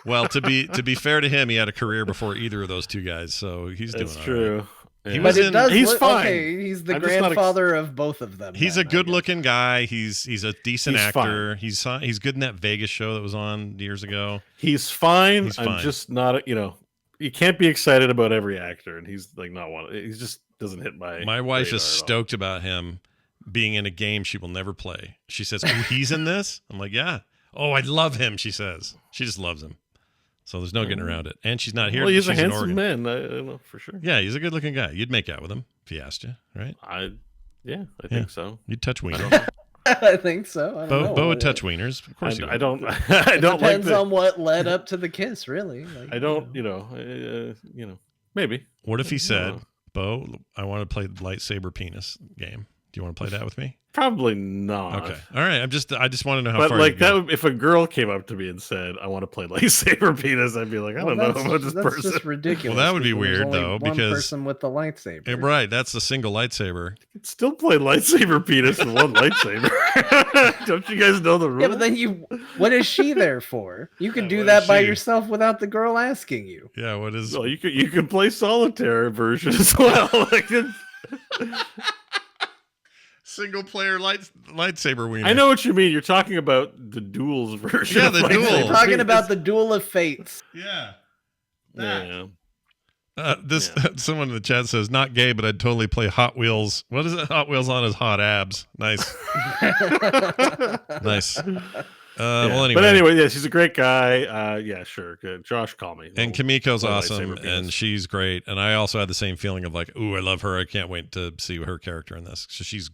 Well, to be fair to him, he had a career before either of those two guys, so he's doing. That's true. Right. Yeah. He's fine. Okay, he's the grandfather of both of them. He's a good-looking guy. He's a decent actor. Fine. He's good in that Vegas show that was on years ago. He's fine. I'm just not. You can't be excited about every actor, and he's like not one. He just doesn't hit my. My wife is stoked about him being in a game she will never play. She says, "Oh, he's in this." I'm like, "Yeah." Oh, I love him. She says she just loves him. So there's no getting around it. And she's not here. Well, he's a she's handsome man. I know for sure. Yeah, he's a good-looking guy. You'd make out with him if he asked you, right? I think so. You'd touch wieners. I think so. I don't know. Beau would touch wieners. Of course, I don't. I don't. Depends on what led up to the kiss, really. Like, I don't. Maybe. What if he said, "Beau, I want to play the lightsaber penis game. Do you want to play that with me?" Probably not. Okay. All right. I just want to know how But far. like you that, go. if a girl came up to me and said, "I want to play lightsaber penis," I'd be like, "I don't know about this that's person." just ridiculous. Well, that would be 'cause there's weird, only though, one because- person with the lightsaber. Right. That's a single lightsaber. You can still play lightsaber penis with one lightsaber. Don't you guys know the rules? Yeah, but then what is she there for? You can Yeah, do what that is by she? yourself without the girl asking you. Yeah. What is? Well, you can play solitaire version as well. Like, Single player lightsaber wiener. I know what you mean. You're talking about the duels version. Yeah, of the lightsaber duel. We're talking penis. about the Duel of Fates. Yeah. Yeah. Someone in the chat says not gay, but I'd totally play Hot Wheels. What is it? Hot Wheels on his hot abs. Nice. Nice. Well, anyway. But anyway, yeah, she's a great guy. Yeah, sure. Good. Josh, call me. And Kimiko's Little awesome, lightsaber penis. and she's great. And I also had the same feeling of like, ooh, I love her. I can't wait to see her character in this. So she's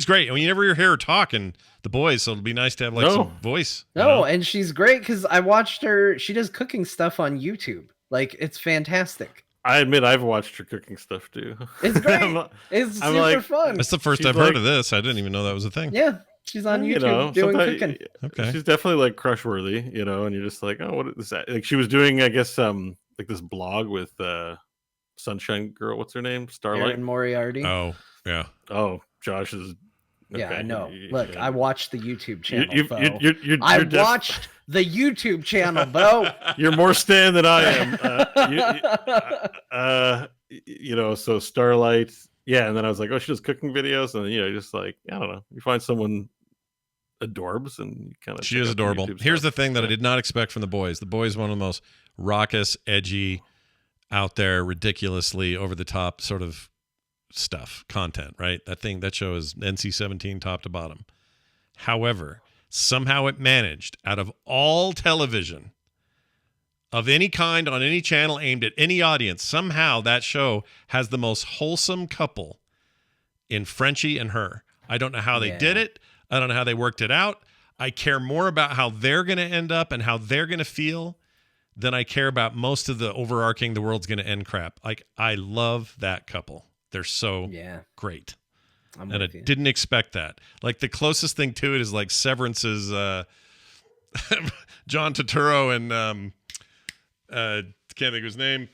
great. I mean, you never hear her talk in The Boys, so it'll be nice to have like No. some voice. you No, know? and she's great because I watched her. She does cooking stuff on YouTube. Like, it's fantastic. I admit I've watched her cooking stuff too. It's great. I'm not- It's I'm super like- fun. That's the first She's I've heard like- of this. I didn't even know that was a thing. Yeah, she's on you YouTube know, doing sometimes- cooking. Okay. She's definitely like crush worthy, you know, and you're just like, oh, what is that? Like she was doing, I guess, like this blog with Sunshine Girl. What's her name? Starlight. Erin Moriarty. Oh, yeah. Oh, Josh is. Yeah, okay. I know. Y- Look, yeah. I watched the YouTube channel. You, Beau. you're watched the YouTube channel, Beau. You're more Stan than I am. You know, so Starlight, yeah, and then I was like, oh, she does cooking videos, and you know, just like I don't know, you find someone adorbs, and you kind of She is adorable. Here's the thing that I did not expect from The Boys. The Boys is one of the most raucous, edgy, out there, ridiculously over the top sort of stuff, content, right? That show is NC-17 top to bottom. However, somehow it managed, out of all television of any kind on any channel aimed at any audience, somehow that show has the most wholesome couple in Frenchie and her. I don't know how they did it. I don't know how they worked it out. I care more about how they're going to end up and how they're going to feel than I care about most of the overarching the world's going to end crap. Like, I love that couple. They're so great. I'm And I with you. didn't expect that. Like, the closest thing to it is like Severance's John Turturro and can't think of his name.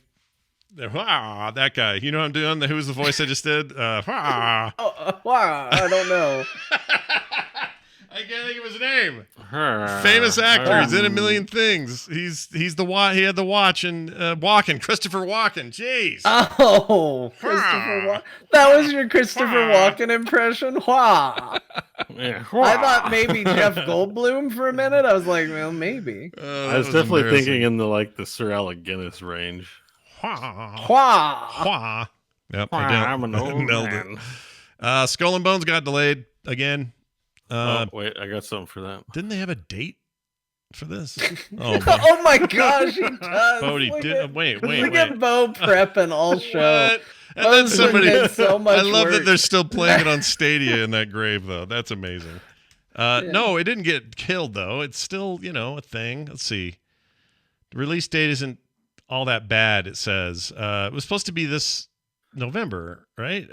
That guy. You know what I'm doing? Who's the voice I just did? Wow, I don't know. I can't think of his name. Famous actor. He's in a million things. He's the he had the watch and Walken. Christopher Walken. Jeez. Oh, Christopher Walken. That was your Christopher Walken impression? Wow. Yeah. I thought maybe Jeff Goldblum for a minute. I was like, well, maybe. I was definitely thinking in the Sir Alec Guinness range. Wow. Yep, I'm an old nailed man. it. Skull and Bones got delayed again. Wait, I got something for that. Didn't they have a date for this? Oh, Oh my gosh, he does. Bodie Look did. at- Wait. Look at Beau prepping all show. What? And then Bo's somebody. putting in so much I love that work. they're still playing it on Stadia in that grave, though. That's amazing. No, it didn't get killed, though. It's still, a thing. Let's see. The release date isn't all that bad, it says. It was supposed to be this November, right?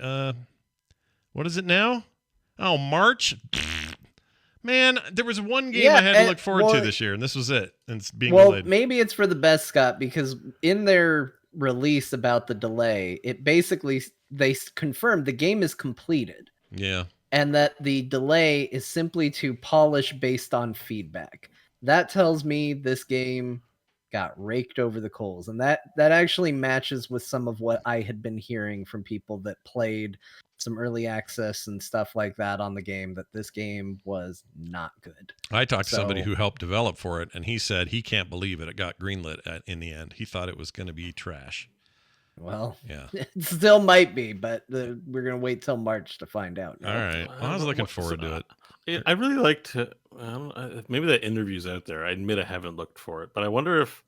What is it now? Oh, March? Man, there was one game I had to look forward to this year, and this was it. And it's being delayed. Maybe it's for the best, Scott, because in their release about the delay, it basically they confirmed the game is completed. Yeah. And that the delay is simply to polish based on feedback. That tells me this game got raked over the coals, and that actually matches with some of what I had been hearing from people that played some early access and stuff like that on the game, that this game was not good. I talked to somebody who helped develop for it, and he said he can't believe it got greenlit in the end. He thought it was going to be trash. Well, yeah, it still might be, but we're going to wait till March to find out. All right. Well, I was looking forward to it. I really like to. Maybe that interview's out there. I admit I haven't looked for it, but I wonder if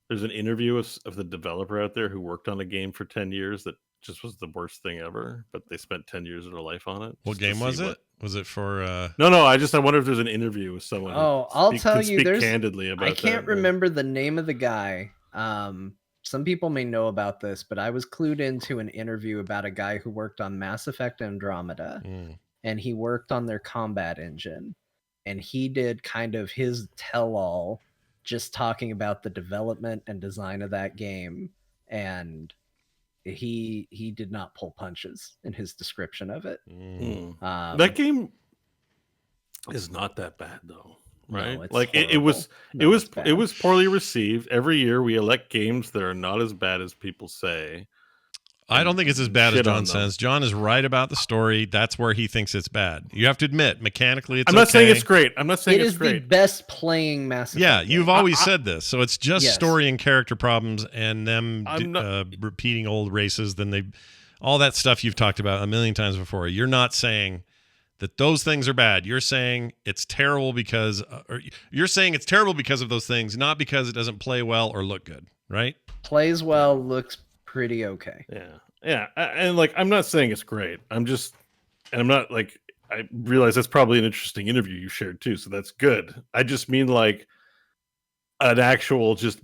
there's an interview of the developer out there who worked on a game for 10 years that just was the worst thing ever, but they spent 10 years of their life on it. What game was it? Was it for? No. I wonder if there's an interview with someone. I'll tell you, there's candidly about. I can't remember the name of the guy. Some people may know about this, but I was clued into an interview about a guy who worked on Mass Effect Andromeda. and he worked on their combat engine, and he did kind of his tell-all, just talking about the development and design of that game, and he did not pull punches in his description of it. That game is not that bad though, right? No, it's like it horrible. was No, it's it bad. was poorly received. Every year we elect games that are not as bad as people say. I don't think it's as bad as Shit on John them. says. John is right about the story. That's where he thinks it's bad. You have to admit, mechanically, it's I'm not okay. saying it's great. I'm not saying It it's is great. the best playing Mass Effect Yeah, game. you've always said this. So it's just Yes. story and character problems and them repeating old races. Then all that stuff you've talked about a million times before. You're not saying that those things are bad. You're saying it's terrible because of those things, not because it doesn't play well or look good, right? Plays well, looks pretty okay. Yeah, and like I'm not saying it's great. I'm not like I realize that's probably an interesting interview you shared too, so that's good. I just mean like an actual just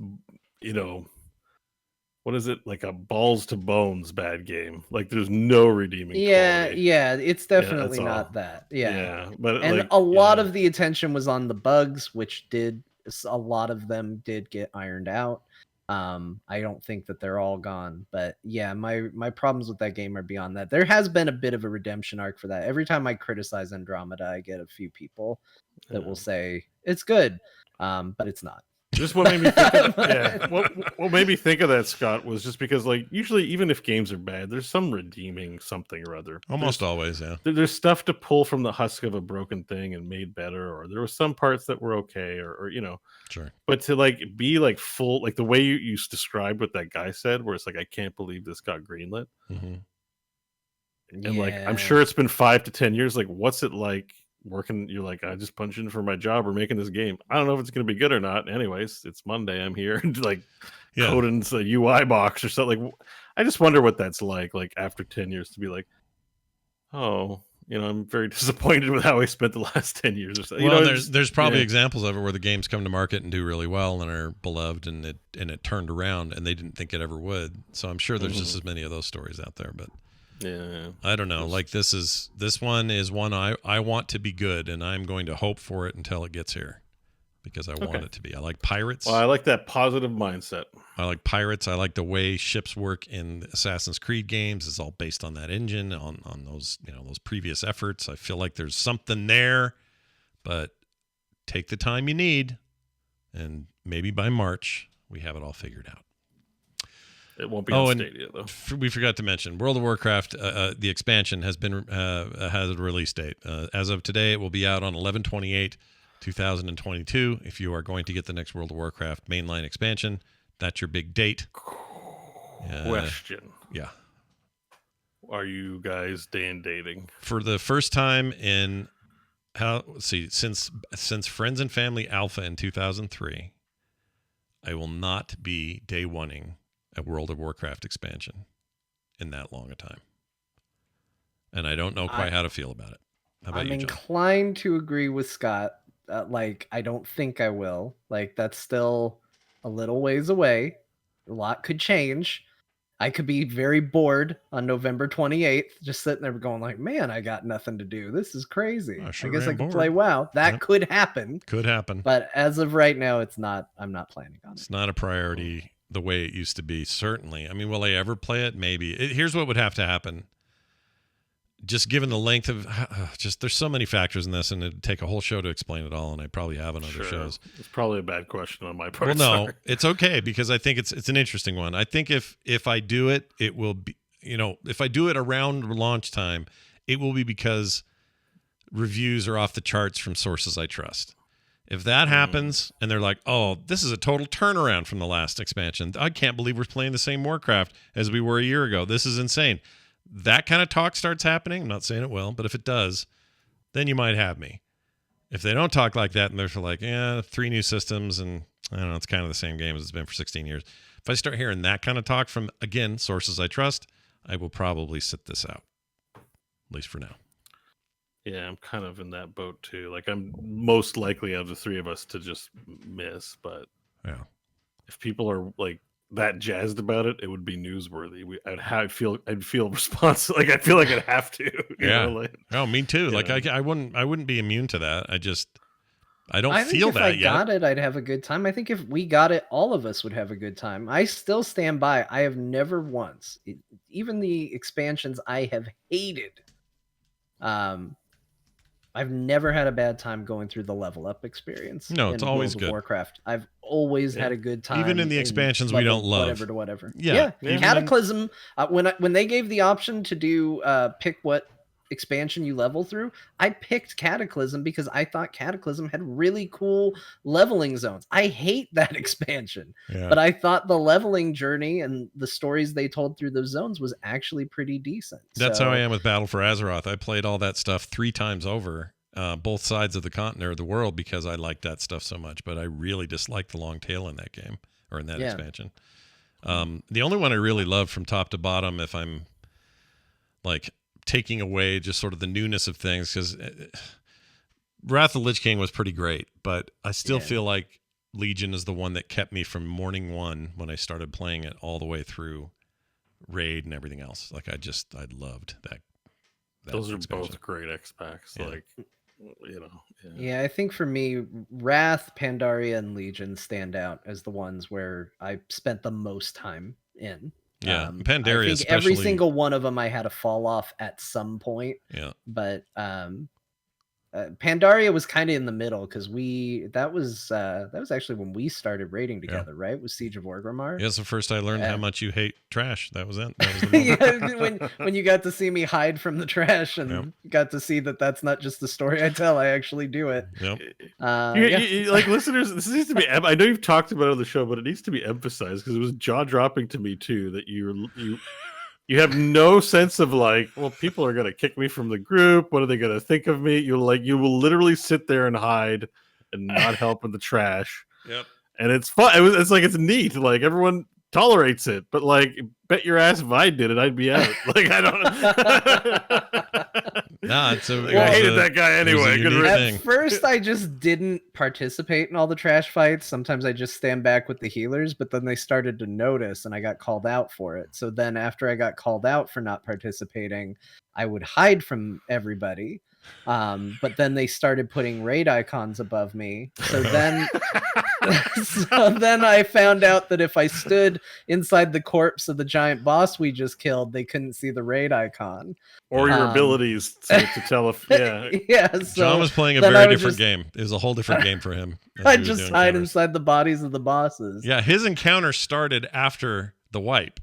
what is it, like a balls to bones bad game? Like there's no redeeming quality. Yeah, it's definitely that's all. not that. Yeah. But And like, a lot of the attention was on the bugs, which a lot of them did get ironed out. I don't think that they're all gone, but yeah, my problems with that game are beyond that. There has been a bit of a redemption arc for that. Every time I criticize Andromeda, I get a few people that will say it's good, but it's not. Just what made me think of that, what made me think of that, Scott, was just because like usually even if games are bad, there's some redeeming something or other. Almost always, yeah. There's stuff to pull from the husk of a broken thing and made better, or there were some parts that were okay, or Sure. But to like be like full, like the way you described what that guy said, where it's like I can't believe this got greenlit, and like I'm sure it's been 5 to 10 years. Like, what's it like working? You're like, I just punched in for my job or making this game. I don't know if it's going to be good or not. Anyways, it's Monday. I'm here like coding a UI box or something. Like, I just wonder what that's like after 10 years to be like, oh, I'm very disappointed with how I spent the last 10 years or so. Well, there's probably examples of it where the games come to market and do really well and are beloved, and it turned around and they didn't think it ever would. So I'm sure there's just as many of those stories out there, but I don't know. Like this one is one I want to be good, and I'm going to hope for it until it gets here because I want it to be. I like pirates. Well, I like that positive mindset. I like pirates. I like the way ships work in Assassin's Creed games. It's all based on that engine, on those those previous efforts. I feel like there's something there, but take the time you need, and maybe by March we have it all figured out. It won't be on Stadia though. We forgot to mention World of Warcraft. The expansion has a release date. As of today, it will be out on 11/28/2022. If you are going to get the next World of Warcraft mainline expansion, that's your big date. Question. Yeah. Are you guys dating? For the first time in since Friends and Family Alpha in 2003, I will not be day oneing a World of Warcraft expansion in that long a time. And I don't know quite how to feel about it. How about I'm you, John? inclined to agree with Scott. Like, I don't think I will. Like, that's still a little ways away. A lot could change. I could be very bored on November 28th, just sitting there going like, man, I got nothing to do. This is crazy. I guess I could play WoW. That could happen. Could happen. But as of right now, I'm not planning on it. It's not a priority the way it used to be, certainly. I mean, will I ever play it? Maybe. Here's what would have to happen. Just given the length of there's so many factors in this, and it'd take a whole show to explain it all, and I probably have on other shows. It's probably a bad question on my part. Well, no, it's okay because I think it's an interesting one. I think if I do it, it will be, if I do it around launch time, it will be because reviews are off the charts from sources I trust. If that happens and they're like, oh, this is a total turnaround from the last expansion. I can't believe we're playing the same Warcraft as we were a year ago. This is insane. That kind of talk starts happening. I'm not saying it will, but if it does, then you might have me. If they don't talk like that and they're like, 3 new systems and I don't know, it's kind of the same game as it's been for 16 years. If I start hearing that kind of talk from, again, sources I trust, I will probably sit this out, at least for now. Yeah, I'm kind of in that boat too. Like I'm most likely of the three of us to just miss, but yeah, if people are like that jazzed about it, it would be newsworthy. I'd feel responsible. Like I feel like I'd have to. You know, like, oh, me too. Like know. I wouldn't be immune to that. I don't I think feel if that I yet. got it, I'd have a good time. I think if we got it, all of us would have a good time. I still stand by. I have never once, even the expansions I have hated, I've never had a bad time going through the level up experience. No, it's in always World of good. Warcraft. I've always had a good time. Even in the expansions we don't love. Whatever to whatever. Yeah. Cataclysm. When they gave the option to do pick what expansion you level through, I picked Cataclysm because I thought Cataclysm had really cool leveling zones. I hate that expansion, but I thought the leveling journey and the stories they told through those zones was actually pretty decent. That's how I am with Battle for Azeroth. I played all that stuff 3 times over, both sides of the continent or the world, because I liked that stuff so much. But I really disliked the long tail in that game or in that expansion. The only one I really loved from top to bottom, if I'm like taking away just sort of the newness of things, because Wrath of the Lich King was pretty great, but I still feel like Legion is the one that kept me from morning one when I started playing it all the way through Raid and everything else. Like I loved that those are expansion. both great X packs. Like, you know. Yeah, I think for me, Wrath, Pandaria, and Legion stand out as the ones where I spent the most time in. Yeah, I Pandaria think especially. every single one of them I had a fall off at some point. Yeah, but Pandaria was kind of in the middle because that was actually when we started raiding together, right? With Siege of Orgrimmar. Yeah, it's the first I learned how much you hate trash. That was it. That was the when you got to see me hide from the trash and got to see that that's not just the story I tell. I actually do it. Yep. Like listeners, this needs to be. I know you've talked about it on the show, but it needs to be emphasized because it was jaw dropping to me too that you have no sense of like, well, people are gonna kick me from the group. What are they gonna think of me? You will literally sit there and hide and not help in the trash. Yep. And it's fun. It's neat. Like everyone tolerates it, but like, bet your ass if I did it, I'd be out. Like I don't. Nah, I hated that guy anyway. At first, I just didn't participate in all the trash fights. Sometimes I just stand back with the healers, but then they started to notice, and I got called out for it. So then, after I got called out for not participating, I would hide from everybody. But then they started putting raid icons above me. So then, I found out that if I stood inside the corpse of the giant boss we just killed, they couldn't see the raid icon or your abilities to tell if So John was playing a very different game. It was a whole different game for him. I just hide inside the bodies of the bosses. Yeah, his encounter started after the wipe.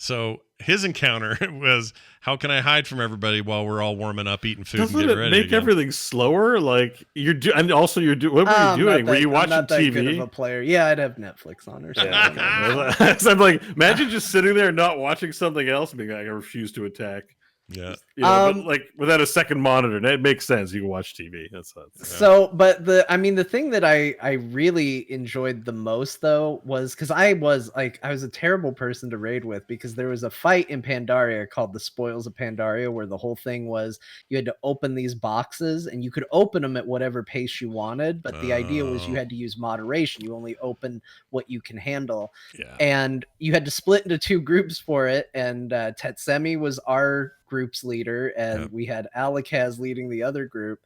So his encounter was, how can I hide from everybody while we're all warming up, eating food, and getting ready? Make everything slower? Like and also what were you doing? Were you watching TV? Good of a player. Yeah, I'd have Netflix on or something. So I'm like, imagine just sitting there not watching something else, and being like, I refuse to attack. Yeah, but like without a second monitor, that makes sense. You can watch TV. That's so. But the thing that I really enjoyed the most though was because I was a terrible person to raid with, because there was a fight in Pandaria called the Spoils of Pandaria where the whole thing was you had to open these boxes and you could open them at whatever pace you wanted, but the idea was you had to use moderation. You only open what you can handle, and you had to split into 2 groups for it. And Tetsemi was our group's leader, and we had Alakaz leading the other group.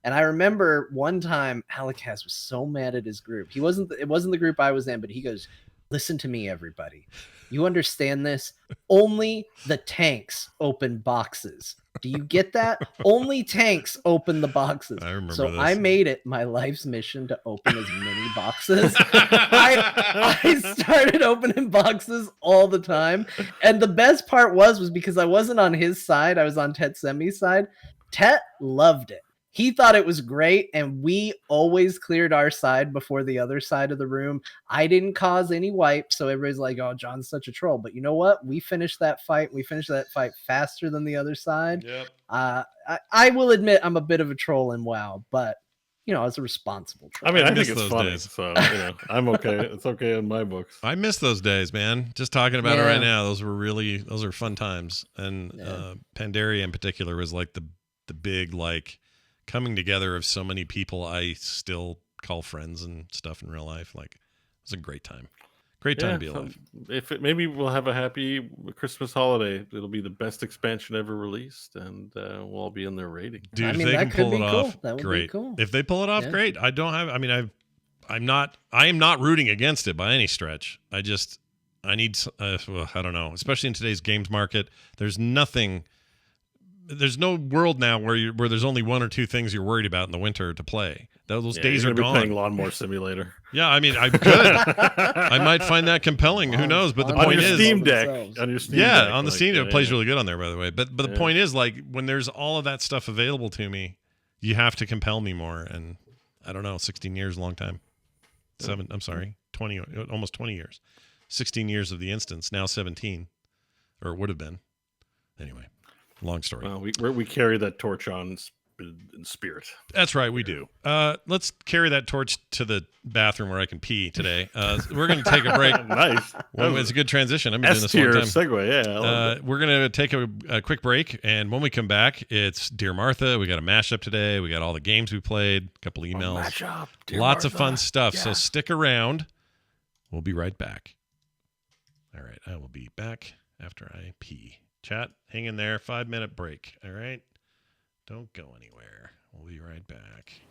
And I remember one time Alakaz was so mad at his group. It wasn't the group I was in, but he goes, listen to me, everybody. You understand this? Only the tanks open boxes. Do you get that? Only tanks open the boxes. I remember so this. I made it my life's mission to open as many boxes. I started opening boxes all the time. And the best part was because I wasn't on his side. I was on Tetsemi's side. Tet loved it. He thought it was great, and we always cleared our side before the other side of the room. I didn't cause any wipes, so everybody's like, oh, John's such a troll. But you know what? We finished that fight. We finished that fight faster than the other side. Yep. I will admit I'm a bit of a troll in WoW, but, you know, I was a responsible troll. I mean, I think it's funny, so, I'm okay. It's okay in my books. I miss those days, man. Just talking about it right now. Those are fun times. And Pandaria in particular was like the big, like, coming together of so many people I still call friends and stuff in real life. Like, it was a great time. Great time Yeah, to be alive. maybe we'll have a happy Christmas holiday. It'll be the best expansion ever released, and we'll all be in there rating. Dude, I if mean, they that can could pull it be off, cool. That would be great. cool. If they pull it off, Yeah. great. I don't have. I mean, I am not rooting against it by any stretch. I need. Well, I don't know. Especially in today's games market, there's nothing. There's no world now where there's only one or two things you're worried about in the winter to play. Those days you're are gonna be gone. playing Lawnmower Simulator Yeah, I mean, I could. I might find that compelling. Who knows? But the on point your is, Steam Deck. themselves. On your Steam yeah, Deck, on the like, Steam, yeah, it plays yeah. really good on there, by the way. But the Yeah. point is, like, when there's all of that stuff available to me, you have to compel me more. And I don't know, 16 years, long time. 20, almost 20 years. 16 years of the instance, now 17, or it would have been. Anyway, long story. Well, we carry that torch on in spirit. That's right, we do. Let's carry that torch to the bathroom where I can pee today. We're going to take a break. Nice. It's a good transition. I've been doing S this a long tier time. segue. Yeah. I love it. We're going to take a quick break, and when we come back, it's Dear Martha. We got a mashup today. We got all the games we played, a couple emails, Mashup, Dear lots of Martha. fun stuff. So Yeah. stick around. We'll be right back. All right, I will be back after I pee. Chat, hang in there. 5-minute break. All right, don't go anywhere. We'll be right back.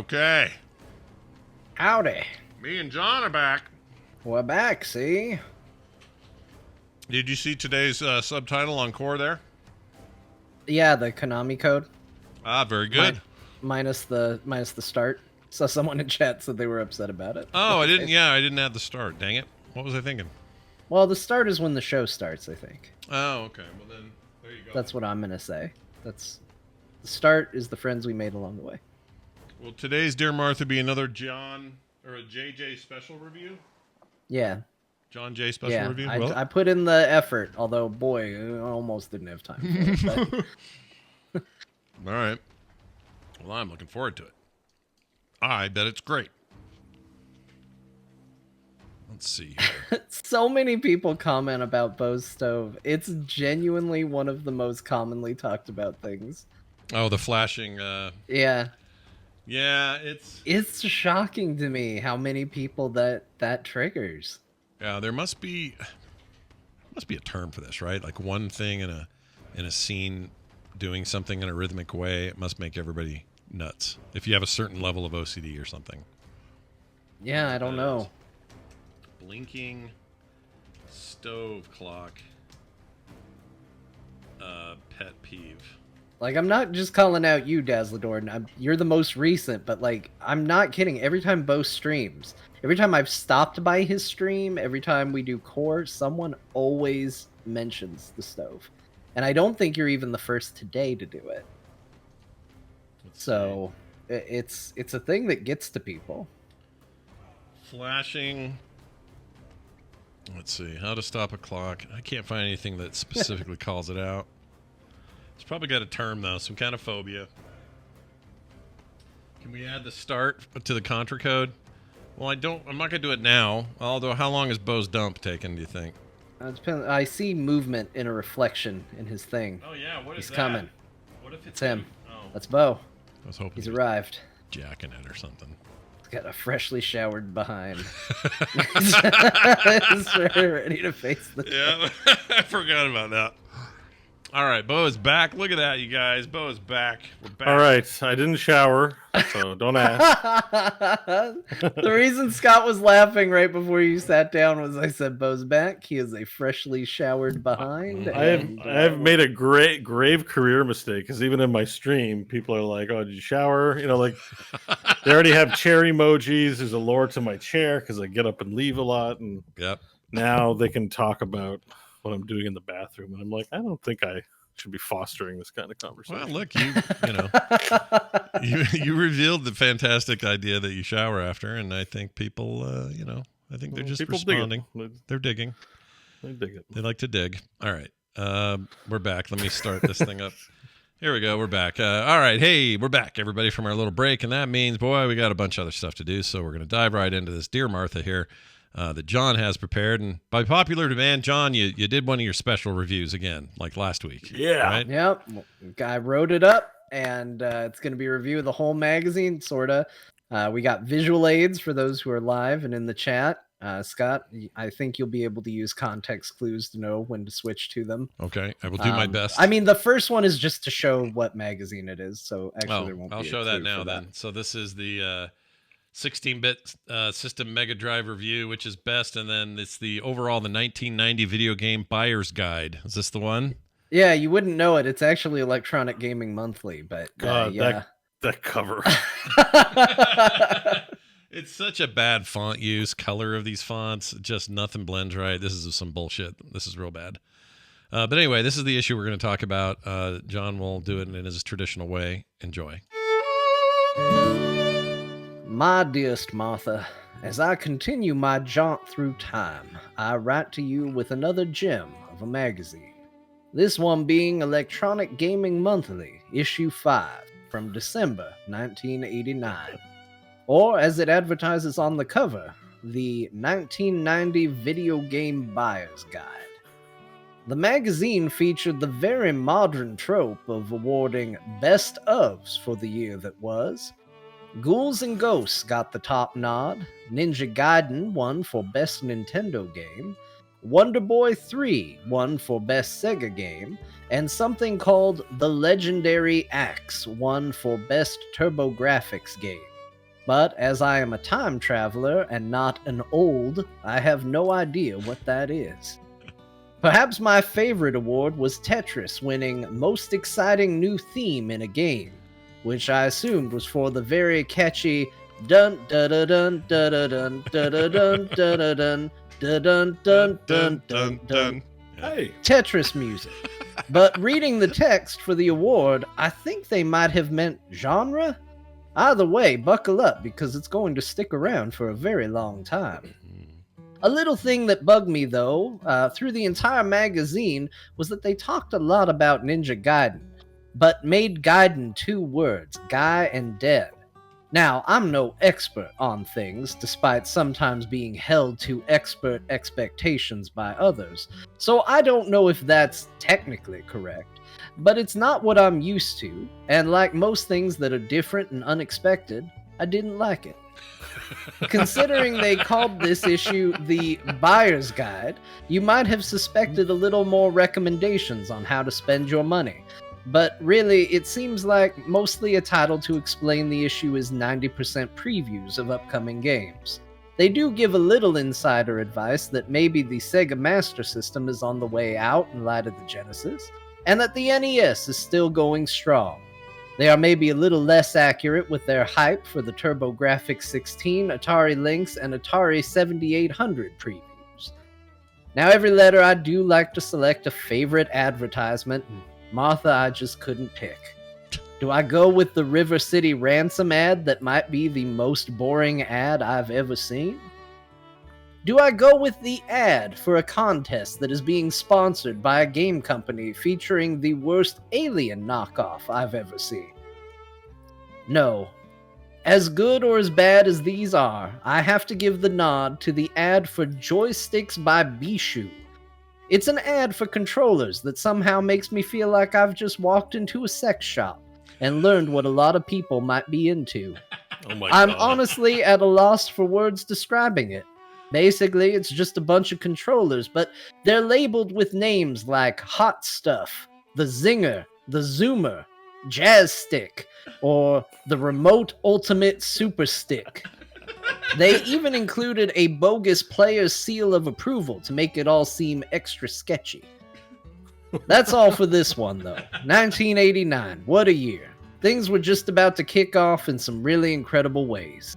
Okay. Howdy. Me and John are back. We're back, see? Did you see today's subtitle on Core there? Yeah, the Konami code. Ah, very good. Minus the start. Saw someone in chat said they were upset about it. Oh, I didn't. Yeah, I didn't add the start. Dang it. What was I thinking? Well, the start is when the show starts, I think. Oh, okay. Well, then, there you go. That's what I'm going to say. The start is the friends we made along the way. Will today's Dear Martha be another John or a JJ special review? Yeah. John J special review? I put in the effort, although, boy, I almost didn't have time for it. But... All right. Well, I'm looking forward to it. I bet it's great. Let's see here. So many people comment about Beau's stove. It's genuinely one of the most commonly talked about things. Oh, the flashing. Yeah. Yeah, It's shocking to me how many people that triggers. Yeah, there must be a term for this, right? Like one thing in a scene doing something in a rhythmic way, it must make everybody nuts. If you have a certain level of OCD or something. Yeah, I don't know. Blinking stove clock. Pet peeve. Like, I'm not just calling out you, Dazzledor. You're the most recent, but like, I'm not kidding. Every time Beau streams, every time I've stopped by his stream, every time we do core, someone always mentions the stove. And I don't think you're even the first today to do it. So it's a thing that gets to people. Flashing. Let's see. How to stop a clock. I can't find anything that specifically calls it out. It's probably got a term, though. Some kind of phobia. Can we add the start to the contra code? Well, I'm not going to do it now. Although, how long is Beau's dump taking, do you think? It depends. I see movement in a reflection in his thing. Oh, yeah. What is He's that? coming. What if It's him. Oh, That's Beau. I was hoping He's he was arrived. jacking it or something. He's got a freshly showered behind. He's ready to face the... Yeah, I forgot about that. All right, Beau is back. Look at that, you guys. Beau is back. We're back. All right, I didn't shower, so don't ask. The reason Scott was laughing right before you sat down was I said Beau's back. He is a freshly showered behind. I have made a grave career mistake because even in my stream, people are like, "Oh, did you shower?" You know, like they already have chair emojis. There's a lore to my chair because I get up and leave a lot, and Yep. now they can talk about what I'm doing in the bathroom, and I'm like, I don't think I should be fostering this kind of conversation. Well, look, you revealed the fantastic idea that you shower after, and I think people, I think they're just people responding. dig it. They're digging. They dig it. They like to dig. All right, we're back. Let me start this thing up. Here we go. We're back. All right. Hey, we're back, everybody, from our little break, and that means, boy, we got a bunch of other stuff to do. So we're going to dive right into this Dear Martha here. That John has prepared, and by popular demand, John, you did one of your special reviews again, like last week. Yeah. Right? Yep. Guy wrote it up, and it's going to be a review of the whole magazine, sort of. We got visual aids for those who are live and in the chat. Scott, I think you'll be able to use context clues to know when to switch to them. Okay, I will do my best. I mean, the first one is just to show what magazine it is, so actually there won't be I'll a show that clue now for then. So this is the 16-bit system Mega Drive review, which is best, and then it's the overall the 1990 video game buyer's guide. Is this the one? Yeah, you wouldn't know it. It's actually Electronic Gaming Monthly, but God, yeah. that cover. It's such a bad font use, color of these fonts. Just nothing blends right. This is some bullshit. This is real bad. But anyway, this is the issue we're going to talk about. John will do it in his traditional way. Enjoy. My dearest Martha, as I continue my jaunt through time, I write to you with another gem of a magazine. This one being Electronic Gaming Monthly, issue 5, from December 1989. Or, as it advertises on the cover, the 1990 Video Game Buyer's Guide. The magazine featured the very modern trope of awarding best ofs for the year that was. Ghouls and Ghosts got the top nod, Ninja Gaiden won for Best Nintendo Game, Wonder Boy 3 won for Best Sega Game, and something called The Legendary Axe won for Best TurboGrafx Game. But as I am a time traveler and not an old, I have no idea what that is. Perhaps my favorite award was Tetris winning Most Exciting New Theme in a Game, which I assumed was for the very catchy dun dun dun dun dun dun dun dun dun dun dun dun dun dun Hey, Tetris music. But reading the text for the award, I think they might have meant genre. Either way, buckle up because it's going to stick around for a very long time. A little thing that bugged me, though, through the entire magazine was that they talked a lot about Ninja Gaiden, but made Gaiden 2 words, Guy and Dead. Now, I'm no expert on things, despite sometimes being held to expert expectations by others, so I don't know if that's technically correct, but it's not what I'm used to, and like most things that are different and unexpected, I didn't like it. Considering they called this issue the Buyer's Guide, you might have suspected a little more recommendations on how to spend your money. But really, it seems like mostly a title to explain the issue is 90% previews of upcoming games. They do give a little insider advice that maybe the Sega Master System is on the way out in light of the Genesis, and that the NES is still going strong. They are maybe a little less accurate with their hype for the TurboGrafx 16, Atari Lynx, and Atari 7800 previews. Now, every letter I do like to select a favorite advertisement, and Martha, I just couldn't pick. Do I go with the River City Ransom ad that might be the most boring ad I've ever seen? Do I go with the ad for a contest that is being sponsored by a game company featuring the worst Alien knockoff I've ever seen? No. As good or as bad as these are, I have to give the nod to the ad for Joysticks by Bishu. It's an ad for controllers that somehow makes me feel like I've just walked into a sex shop and learned what a lot of people might be into. oh my I'm God. honestly at a loss for words describing it. Basically, it's just a bunch of controllers, but they're labeled with names like Hot Stuff, the Zinger, the Zoomer, Jazz Stick, or the Remote Ultimate Super Stick. They even included a bogus player's seal of approval to make it all seem extra sketchy. That's all for this one, though. 1989, what a year. Things were just about to kick off in some really incredible ways.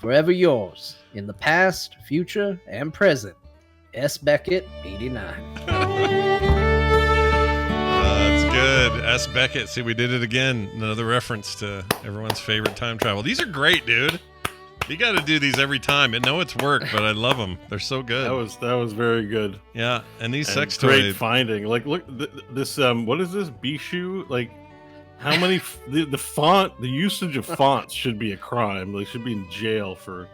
Forever yours, in the past, future, and present, S. Beckett, 89. That's good. S. Beckett. See, we did it again. Another reference to everyone's favorite time travel. These are great, dude. You got to do these every time. I know it's work, but I love them. They're so good. That was very good. Yeah, and these And sex great toys. finding. Like, look, this what is this Bishu? Like, how many the font, the usage of fonts should be a crime. They should be in jail for.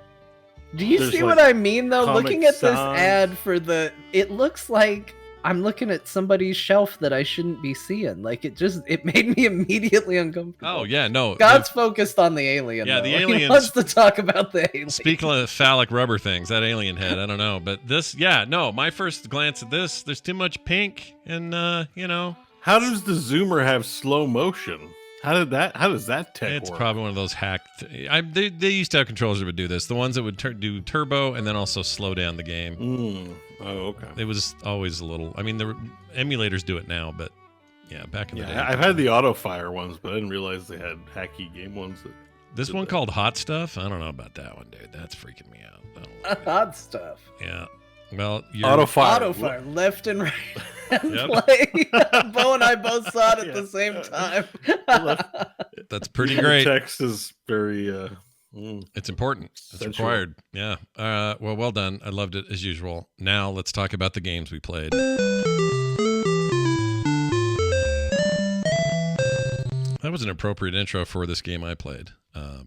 Do you There's, see like, what I mean, though? Comic Looking at this Sans. ad for the... It looks like I'm looking at somebody's shelf that I shouldn't be seeing. Like, it made me immediately uncomfortable. Oh, yeah, no. God's focused on the alien, Yeah, though. the He aliens- wants to talk about the alien. Speaking of phallic rubber things, that alien head, I don't know. But this, yeah, no, my first glance at this, there's too much pink and, How does the Zoomer have slow motion? How does that tech it's work? probably one of those hacked. They used to have controllers that would do this. The ones that would do turbo and then also slow down the game. Oh, okay. It was always a little. I mean, the emulators do it now, but yeah, back in the day. Yeah, I've had the auto fire ones, but I didn't realize they had hacky game ones. This one called Hot Stuff. I don't know about that one, dude. That's freaking me out. I don't like it. Hot stuff. Yeah. Well, you're, Auto fire. Auto fire, left and right. And Yep. play. Beau and I both saw it at Yeah. the same time. that's pretty The great. text is very. It's important. It's Sensual. required. Yeah. Well done. I loved it as usual. Now let's talk about the games we played. That was an appropriate intro for this game I played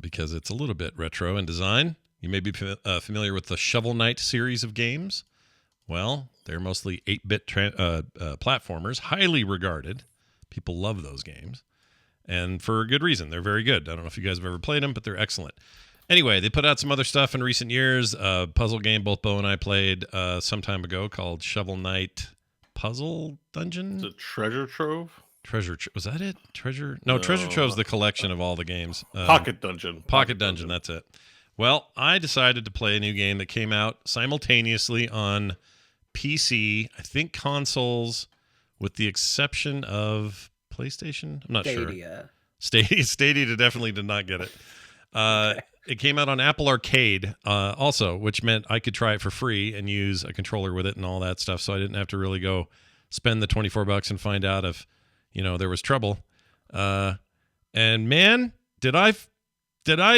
because it's a little bit retro in design. You may be familiar with the Shovel Knight series of games. Well, they're mostly 8-bit platformers, highly regarded. People love those games. And for a good reason. They're very good. I don't know if you guys have ever played them, but they're excellent. Anyway, they put out some other stuff in recent years. A puzzle game both Beau and I played some time ago called Shovel Knight Puzzle Dungeon? Is it treasure trove? Was that it? Treasure? No, Treasure Trove's the collection of all the games. Pocket Dungeon. Pocket Dungeon, that's it. Well, I decided to play a new game that came out simultaneously on PC, I think consoles, with the exception of PlayStation. I'm not sure. Stadia definitely did not get it. Okay. It came out on Apple Arcade also, which meant I could try it for free and use a controller with it and all that stuff, so I didn't have to really go spend the $24 and find out if, there was trouble. And man, did I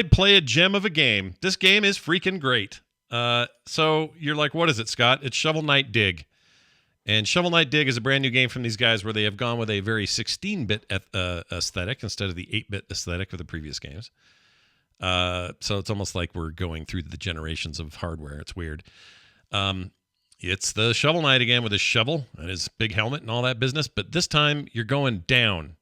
play a gem of a game. This game is freaking great. So you're like, what is it, Scott? It's Shovel Knight Dig. And Shovel Knight Dig is a brand new game from these guys where they have gone with a very 16-bit aesthetic instead of the 8-bit aesthetic of the previous games. So it's almost like we're going through the generations of hardware. It's weird. It's the Shovel Knight again with his shovel and his big helmet and all that business. But this time you're going down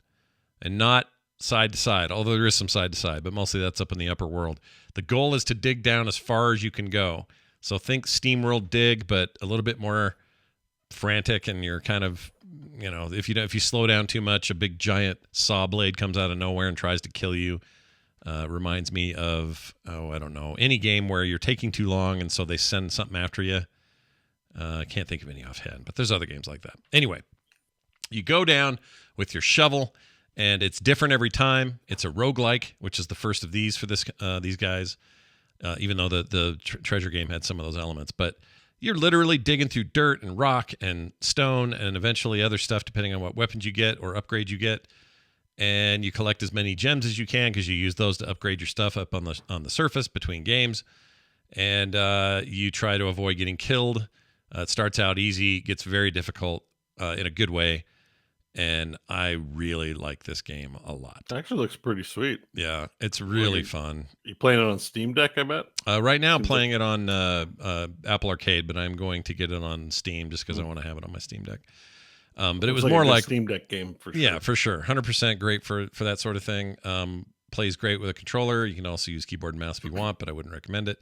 and not side to side, although there is some side to side, but mostly that's up in the upper world. The goal is to dig down as far as you can go. So think SteamWorld Dig, but a little bit more frantic, and you're kind of, if you slow down too much, a big giant saw blade comes out of nowhere and tries to kill you. Reminds me of, I don't know, any game where you're taking too long and so they send something after you. I can't think of any offhand, but there's other games like that. Anyway, you go down with your shovel, and it's different every time. It's a roguelike, which is the first of these for these guys, even though the treasure game had some of those elements. But you're literally digging through dirt and rock and stone and eventually other stuff, depending on what weapons you get or upgrade you get. And you collect as many gems as you can because you use those to upgrade your stuff up on the surface between games. And you try to avoid getting killed. It starts out easy, gets very difficult in a good way. And I really like this game a lot. It actually looks pretty sweet. Yeah, it's really fun. You playing it on Steam Deck, I bet? Right now I'm playing it on Apple Arcade, but I'm going to get it on Steam just because I want to have it on my Steam Deck. But it was more like a Steam Deck game for sure. Yeah, for sure. 100% great for that sort of thing. Plays great with a controller. You can also use keyboard and mouse if you want, but I wouldn't recommend it.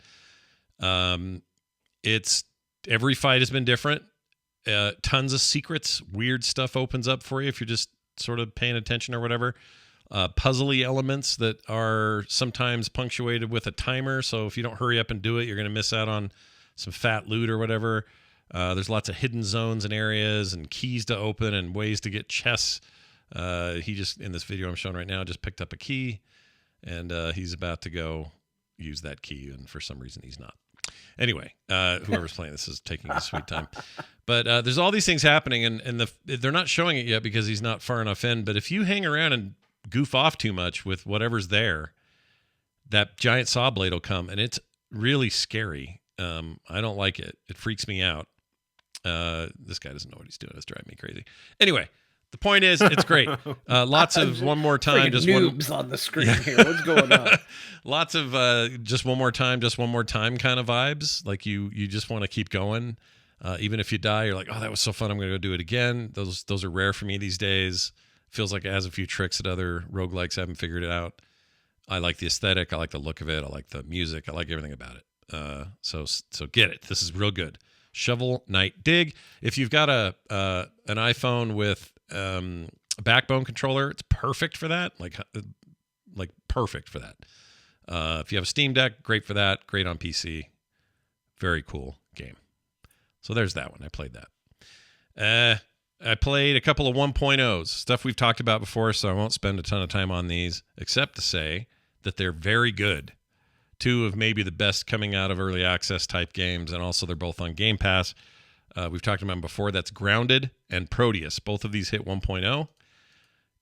It's every fight has been different. Tons of secrets, weird stuff opens up for you if you're just sort of paying attention or whatever. Puzzly elements that are sometimes punctuated with a timer. So if you don't hurry up and do it, you're going to miss out on some fat loot or whatever. There's lots of hidden zones and areas and keys to open and ways to get chests. He just, in this video I'm showing right now, just picked up a key and he's about to go use that key. And for some reason he's not. Anyway, whoever's playing this is taking his sweet time. But there's all these things happening and they're not showing it yet because he's not far enough in. But if you hang around and goof off too much with whatever's there, that giant saw blade will come and it's really scary. I don't like it. It freaks me out. This guy doesn't know what he's doing. It's driving me crazy. Anyway, the point is, it's great. Lots of one more time, just noobs on the screen here. What's going on? Lots of just one more time kind of vibes. Like you just want to keep going, even if you die. You're like, oh, that was so fun. I'm going to go do it again. Those are rare for me these days. Feels like it has a few tricks that other roguelikes haven't figured it out. I like the aesthetic. I like the look of it. I like the music. I like everything about it. So get it. This is real good. Shovel Knight Dig. If you've got an iPhone with a backbone controller, it's perfect for that. Like perfect for that. If you have a Steam Deck, great for that. Great on PC. Very cool game. So there's that one. I played that. I played a couple of 1.0s, stuff we've talked about before, so I won't spend a ton of time on these, except to say that they're very good. Two of maybe the best coming out of early access type games, and also they're both on Game Pass. We've talked about them before. That's Grounded and Prodeus. Both of these hit 1.0.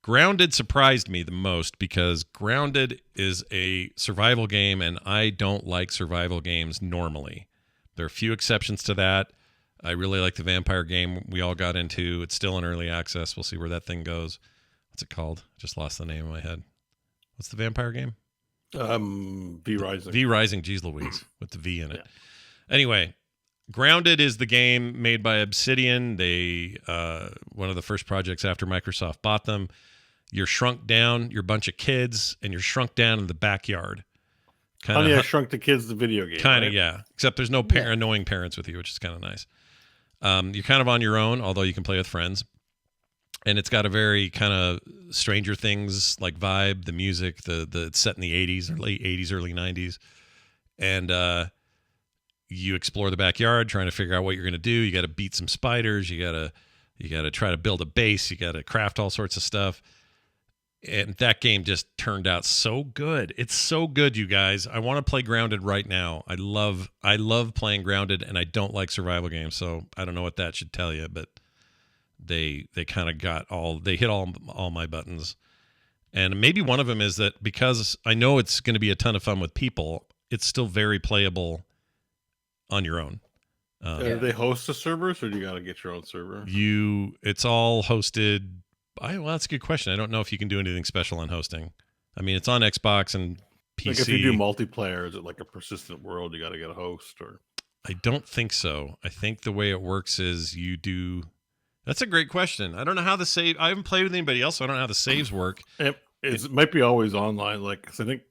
Grounded surprised me the most because Grounded is a survival game, and I don't like survival games normally. There are a few exceptions to that. I really like the vampire game we all got into. It's still in early access. We'll see where that thing goes. What's it called? Just lost the name in my head. What's the vampire game? V Rising. V Rising, geez Louise, with the V in it. Yeah. Anyway, Grounded is the game made by Obsidian. They one of the first projects after Microsoft bought them. You're shrunk down. You're a bunch of kids, and you're shrunk down in the backyard. Honey, I Shrunk the Kids, the video game. Kind of, right? yeah. Except there's no annoying parents with you, which is kind of nice. You're kind of on your own, although you can play with friends. and it's got a very kind of Stranger Things like vibe. The music, it's set in the 80s or late 80s, early 90s, and you explore the backyard trying to figure out what you're going to do. You got to beat some spiders. You got to try to build a base. You got to craft all sorts of stuff. And that game just turned out so good. It's so good, you guys. I want to play Grounded right now. I love playing Grounded, and I don't like survival games, so I don't know what that should tell you, but they kind of hit all my buttons. And maybe one of them is that because I know it's going to be a ton of fun with people, it's still very playable on your own. Do they host the servers, or do you got to get your own server? It's all hosted. Well, that's a good question. I don't know if you can do anything special on hosting. I mean, it's on Xbox and PC. Like if you do multiplayer, is it like a persistent world? You got to get a host, or? I don't think so. I think the way it works is you do. That's a great question. I don't know how the save. I haven't played with anybody else, so I don't know how the saves work. It might be always online. Like, 'cause I think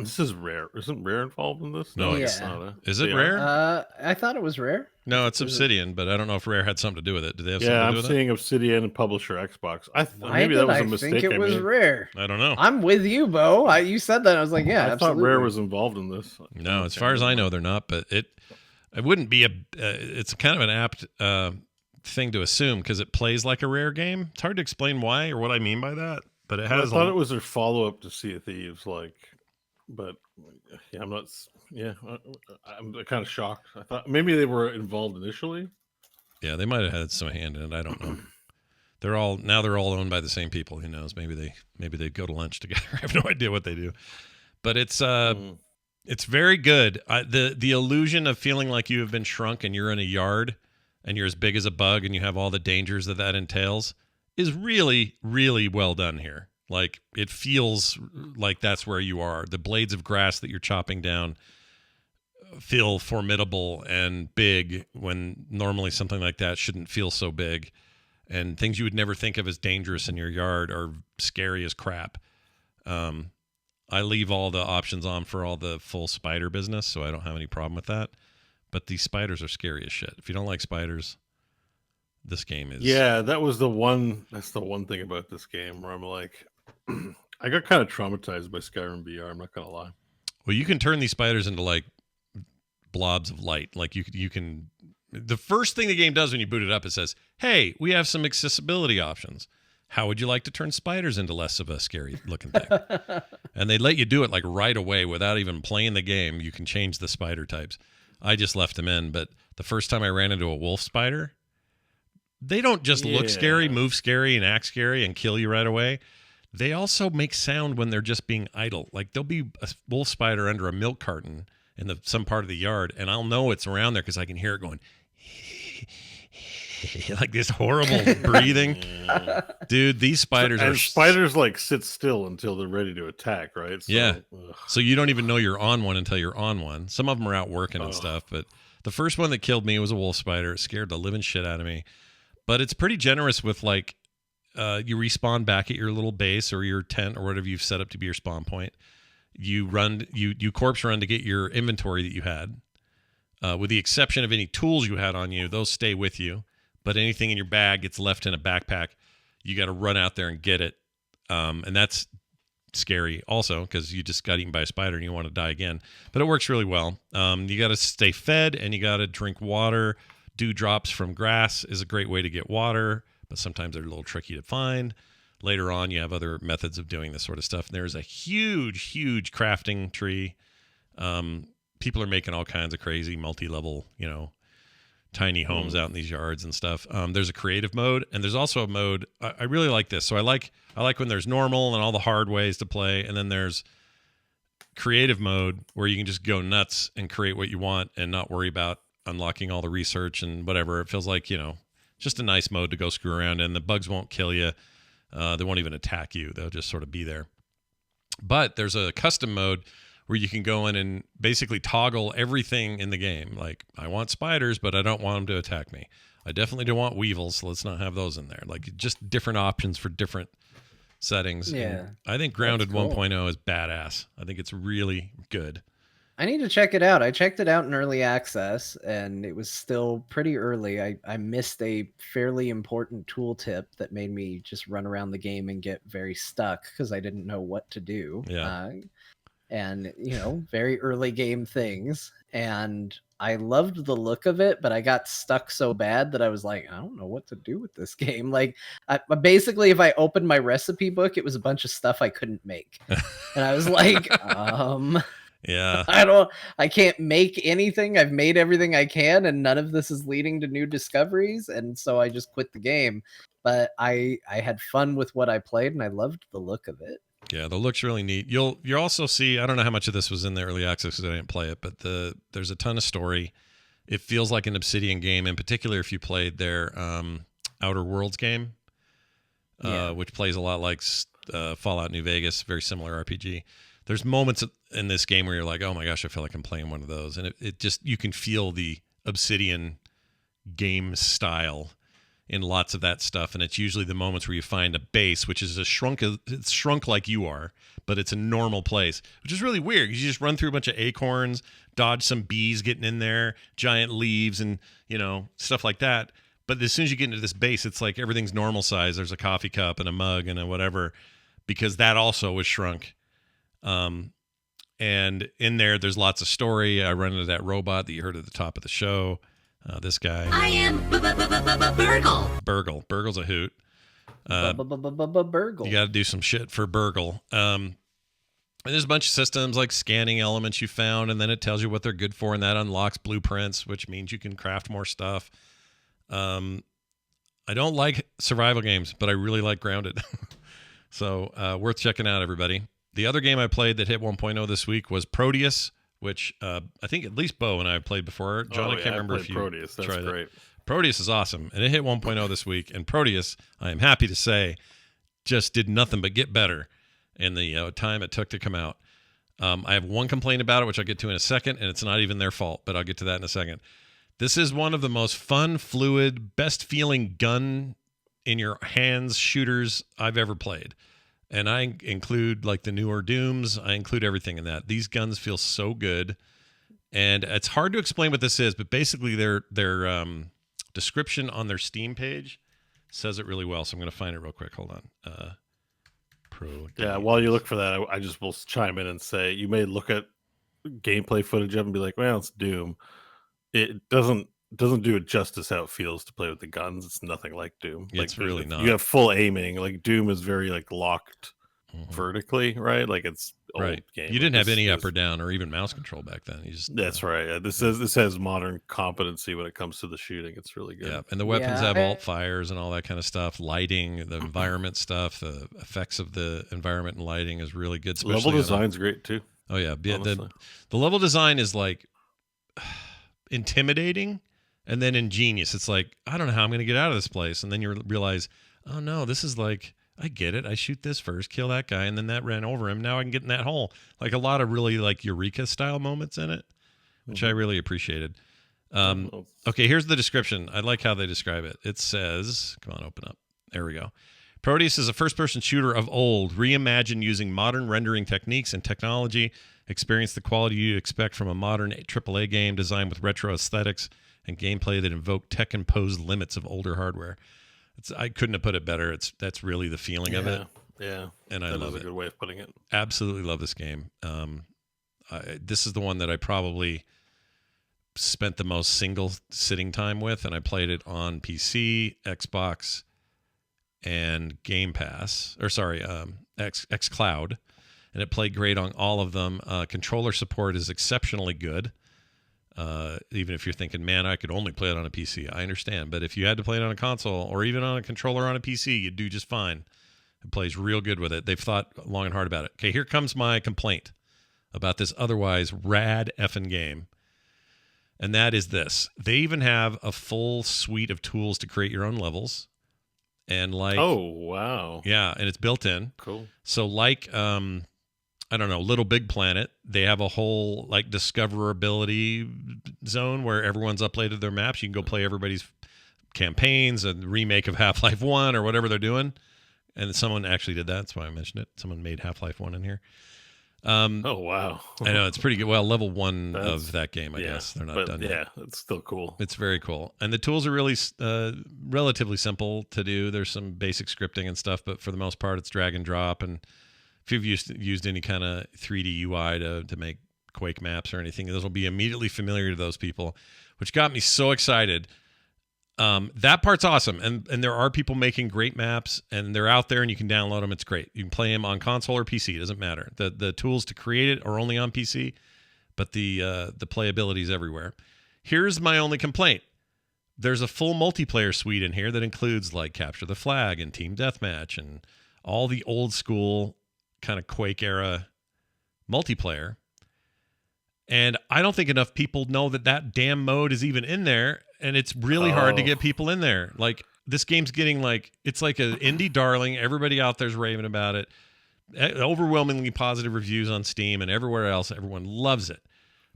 this is Rare. Isn't Rare involved in this? No, it's Yeah. not. Is it Rare? I thought it was Rare. No, it's Obsidian, but I don't know if Rare had something to do with it. Do they have something Yeah, to I'm do with seeing Obsidian and publisher Xbox. Why Maybe did that was I a mistake. think it was made. Rare. it? I don't know. I'm with you, Beau. You said that. I was like, yeah, I absolutely. thought Rare was involved in this. No, as far as I know, they're not. But it wouldn't be it's kind of an apt thing to assume because it plays like a Rare game. It's hard to explain why or what I mean by that. But it has. I thought it was their follow up to Sea of Thieves, but yeah, I'm not. Yeah, I'm kind of shocked. I thought maybe they were involved initially. Yeah, they might have had some hand in it. I don't know. They're all owned by the same people. Who knows? Maybe they go to lunch together. I have no idea what they do. But it's very good. The illusion of feeling like you have been shrunk and you're in a yard and you're as big as a bug and you have all the dangers that entails is really, really well done here. Like, it feels like that's where you are. The blades of grass that you're chopping down feel formidable and big when normally something like that shouldn't feel so big. And things you would never think of as dangerous in your yard are scary as crap. I leave all the options on for all the full spider business, so I don't have any problem with that. But these spiders are scary as shit. If you don't like spiders, this game is... Yeah, that's the one thing about this game where I'm like... I got kind of traumatized by Skyrim VR, I'm not going to lie. Well, you can turn these spiders into, like, blobs of light. Like, you can... The first thing the game does when you boot it up, it says, hey, we have some accessibility options. How would you like to turn spiders into less of a scary looking thing? And they let you do it like right away without even playing the game. You can change the spider types. I just left them in, but the first time I ran into a wolf spider, they don't just look scary, move scary, and act scary and kill you right away. They also make sound when they're just being idle. Like, there'll be a wolf spider under a milk carton in some part of the yard, and I'll know it's around there because I can hear it going like this horrible breathing. Dude, these spiders spiders like sit still until they're ready to attack, right? So, yeah. So you don't even know you're on one until you're on one. Some of them are out working and stuff, but the first one that killed me was a wolf spider. It scared the living shit out of me. But it's pretty generous with, like, you respawn back at your little base or your tent or whatever you've set up to be your spawn point. You corpse run to get your inventory that you had. With the exception of any tools you had on you, those stay with you. But anything in your bag gets left in a backpack. You got to run out there and get it. And that's scary also because you just got eaten by a spider and you want to die again. But it works really well. You got to stay fed and you got to drink water. Dewdrops from grass is a great way to get water, but sometimes they're a little tricky to find. Later on, you have other methods of doing this sort of stuff. And there's a huge, huge crafting tree. People are making all kinds of crazy multi-level, tiny homes out in these yards and stuff. There's a creative mode, and there's also a mode. I really like this. So I like when there's normal and all the hard ways to play, and then there's creative mode where you can just go nuts and create what you want and not worry about unlocking all the research and whatever. It feels like, just a nice mode to go screw around in. The bugs won't kill you. They won't even attack you. They'll just sort of be there. But there's a custom mode where you can go in and basically toggle everything in the game. Like, I want spiders, but I don't want them to attack me. I definitely don't want weevils, so let's not have those in there. Like, just different options for different settings. Yeah. And I think Grounded That's cool. 1.0 is badass. I think it's really good. I need to check it out. I checked it out in early access, and it was still pretty early. I missed a fairly important tooltip that made me just run around the game and get very stuck because I didn't know what to do. Yeah. And very early game things. And I loved the look of it, but I got stuck so bad that I was like, I don't know what to do with this game. Like, basically, if I opened my recipe book, it was a bunch of stuff I couldn't make, and I was like, Yeah. I can't make anything. I've made everything I can, and none of this is leading to new discoveries, and so I just quit the game. But I had fun with what I played, and I loved the look of it. Yeah, the look's really neat. You'll also see, I don't know how much of this was in the early access because I didn't play it, but there's a ton of story. It feels like an Obsidian game, in particular if you played their Outer Worlds game, which plays a lot like Fallout New Vegas, very similar RPG. There's moments in this game where you're like, oh my gosh, I feel like I'm playing one of those. And it just, you can feel the Obsidian game style in lots of that stuff, and it's usually the moments where you find a base which is it's shrunk like you are, but it's a normal place, which is really weird. You just run through a bunch of acorns, dodge some bees getting in there, giant leaves, and stuff like that. But as soon as you get into this base, it's like everything's normal size. There's a coffee cup and a mug and a whatever, because that also was shrunk. And in there's lots of story. I run into that robot that you heard at the top of the show. This guy. I am Burgle. Burgle's a hoot. Burgle. You got to do some shit for Burgle. And there's a bunch of systems like scanning elements you found, and then it tells you what they're good for, and that unlocks blueprints, which means you can craft more stuff. I don't like survival games, but I really like Grounded. So worth checking out, everybody. The other game I played that hit 1.0 this week was Prodeus, which I think at least Beau and I have played before. John, I can't remember if you Prodeus. That's tried great. it. Prodeus is awesome, and it hit 1.0 this week. And Prodeus, I am happy to say, just did nothing but get better in the time it took to come out. I have one complaint about it, which I'll get to in a second, and it's not even their fault, but I'll get to that in a second. This is one of the most fun, fluid, best-feeling gun in your hands shooters I've ever played. And I include like the newer Dooms. I include everything in that. These guns feel so good. And it's hard to explain what this is, but basically their description on their Steam page says it really well. So I'm going to find it real quick. Hold on. Yeah, while you look for that, I just will chime in and say you may look at gameplay footage of it and be like, well, it's Doom. It doesn't do it justice how it feels to play with the guns. It's nothing like Doom. It's like, really not. You have full aiming. Like Doom is very like locked vertically, right? Like it's old right. game. You didn't have any up or down or even mouse control back then. You just that's right. Yeah, this has modern competency when it comes to the shooting. It's really good. Yeah, and the weapons have alt fires and all that kind of stuff. Lighting, the environment stuff, the effects of the environment and lighting is really good. Level design's great too. Oh yeah, the level design is like intimidating and then ingenious. It's like, I don't know how I'm going to get out of this place, and then you realize, oh no, this is like, I get it. I shoot this first, kill that guy, and then that ran over him. Now I can get in that hole. Like a lot of really like Eureka style moments in it, which I really appreciated. Okay, here's the description. I like how they describe it. It says, come on, open up. There we go. Prodeus is a first-person shooter of old, reimagined using modern rendering techniques and technology. Experience the quality you'd expect from a modern AAA game designed with retro aesthetics and gameplay that invoke tech-imposed limits of older hardware. I couldn't have put it better. That's really the feeling of it. Yeah, and I love it. That's a good way of putting it. Absolutely love this game. This is the one that I probably spent the most single sitting time with, and I played it on PC, Xbox, and Game Pass. Or sorry, xCloud, and it played great on all of them. Controller support is exceptionally good. Even if you're thinking, man, I could only play it on a PC. I understand. But if you had to play it on a console or even on a controller on a PC, you'd do just fine. It plays real good with it. They've thought long and hard about it. Okay, here comes my complaint about this otherwise rad effing game. And that is this. They even have a full suite of tools to create your own levels. And like, oh, wow. Yeah, and it's built in. Cool. So like, I don't know, Little Big Planet, they have a whole like discoverability zone where everyone's uploaded their maps. You can go play everybody's campaigns, a remake of Half-Life 1 or whatever they're doing. And someone actually did that. That's why I mentioned it. Someone made Half-Life 1 in here. Oh wow! I know it's pretty good. Well, level 1 That's- of that game, I guess they're not done yet. Yeah, it's still cool. It's very cool, and the tools are really relatively simple to do. There's some basic scripting and stuff, but for the most part, it's drag and drop. And if you've used any kind of 3D UI to make Quake maps or anything, those will be immediately familiar to those people, which got me so excited. That part's awesome, and there are people making great maps, and they're out there, and you can download them. It's great. You can play them on console or PC. It doesn't matter. The tools to create it are only on PC, but the playability is everywhere. Here's my only complaint. There's a full multiplayer suite in here that includes like Capture the Flag and Team Deathmatch and all the old school kind of Quake era multiplayer. And I don't think enough people know that damn mode is even in there. And it's really hard to get people in there. Like, this game's getting like, it's like an indie darling. Everybody out there's raving about it. Overwhelmingly positive reviews on Steam and everywhere else. Everyone loves it.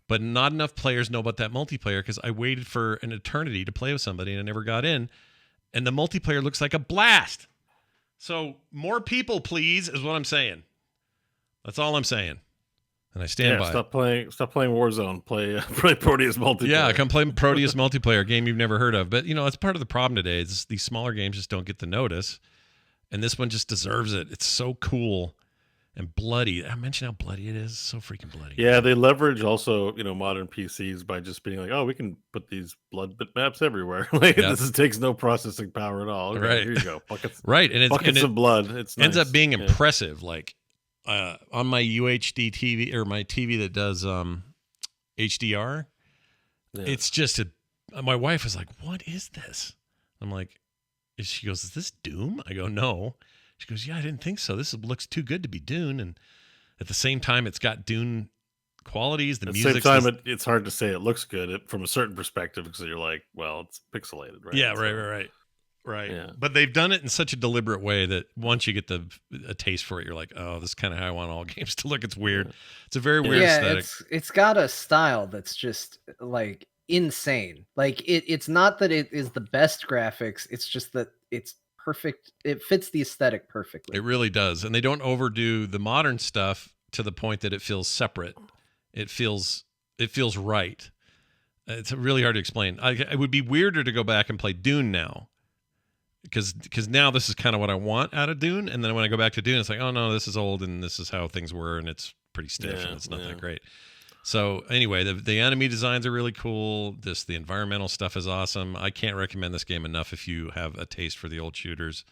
But not enough players know about that multiplayer because I waited for an eternity to play with somebody and I never got in. And the multiplayer looks like a blast. So more people, please, is what I'm saying. That's all I'm saying. And I stand by Stop playing Warzone. Play Prodeus multiplayer. Yeah, come play Prodeus multiplayer, a game you've never heard of. But, that's part of the problem today. Is these smaller games just don't get the notice. And this one just deserves it. It's so cool and bloody. I mentioned how bloody it is. It's so freaking bloody. Yeah, they leverage also, modern PCs by just being like, oh, we can put these blood bitmaps everywhere. This takes no processing power at all. Okay, right. Here you go. Buckets, right. And buckets of blood. It's ends nice. up being impressive. Like, on my UHD TV or my TV that does HDR, it's just my wife was like, "What is this?" I'm like, she goes, "Is this Doom?" I go, "No." She goes, "Yeah, I didn't think so. This looks too good to be Dune." And at the same time, it's got Dune qualities. The music. At the same time, it's hard to say it looks good from a certain perspective because you're like, well, it's pixelated, right? Yeah, right. Yeah. But they've done it in such a deliberate way that once you get a taste for it, you're like, oh, this is kind of how I want all games to look. It's weird. It's a very weird aesthetic. It's got a style that's just like insane. Like it's not that it is the best graphics. It's just that it's perfect. It fits the aesthetic perfectly. It really does. And they don't overdo the modern stuff to the point that it feels separate. It feels right. It's really hard to explain. It would be weirder to go back and play Dune now. Because now this is kind of what I want out of Dune, and then when I go back to Dune, it's like, oh no, this is old, and this is how things were, and it's pretty stiff, and it's not that great. So anyway, the enemy designs are really cool. The environmental stuff is awesome. I can't recommend this game enough if you have a taste for the old shooters,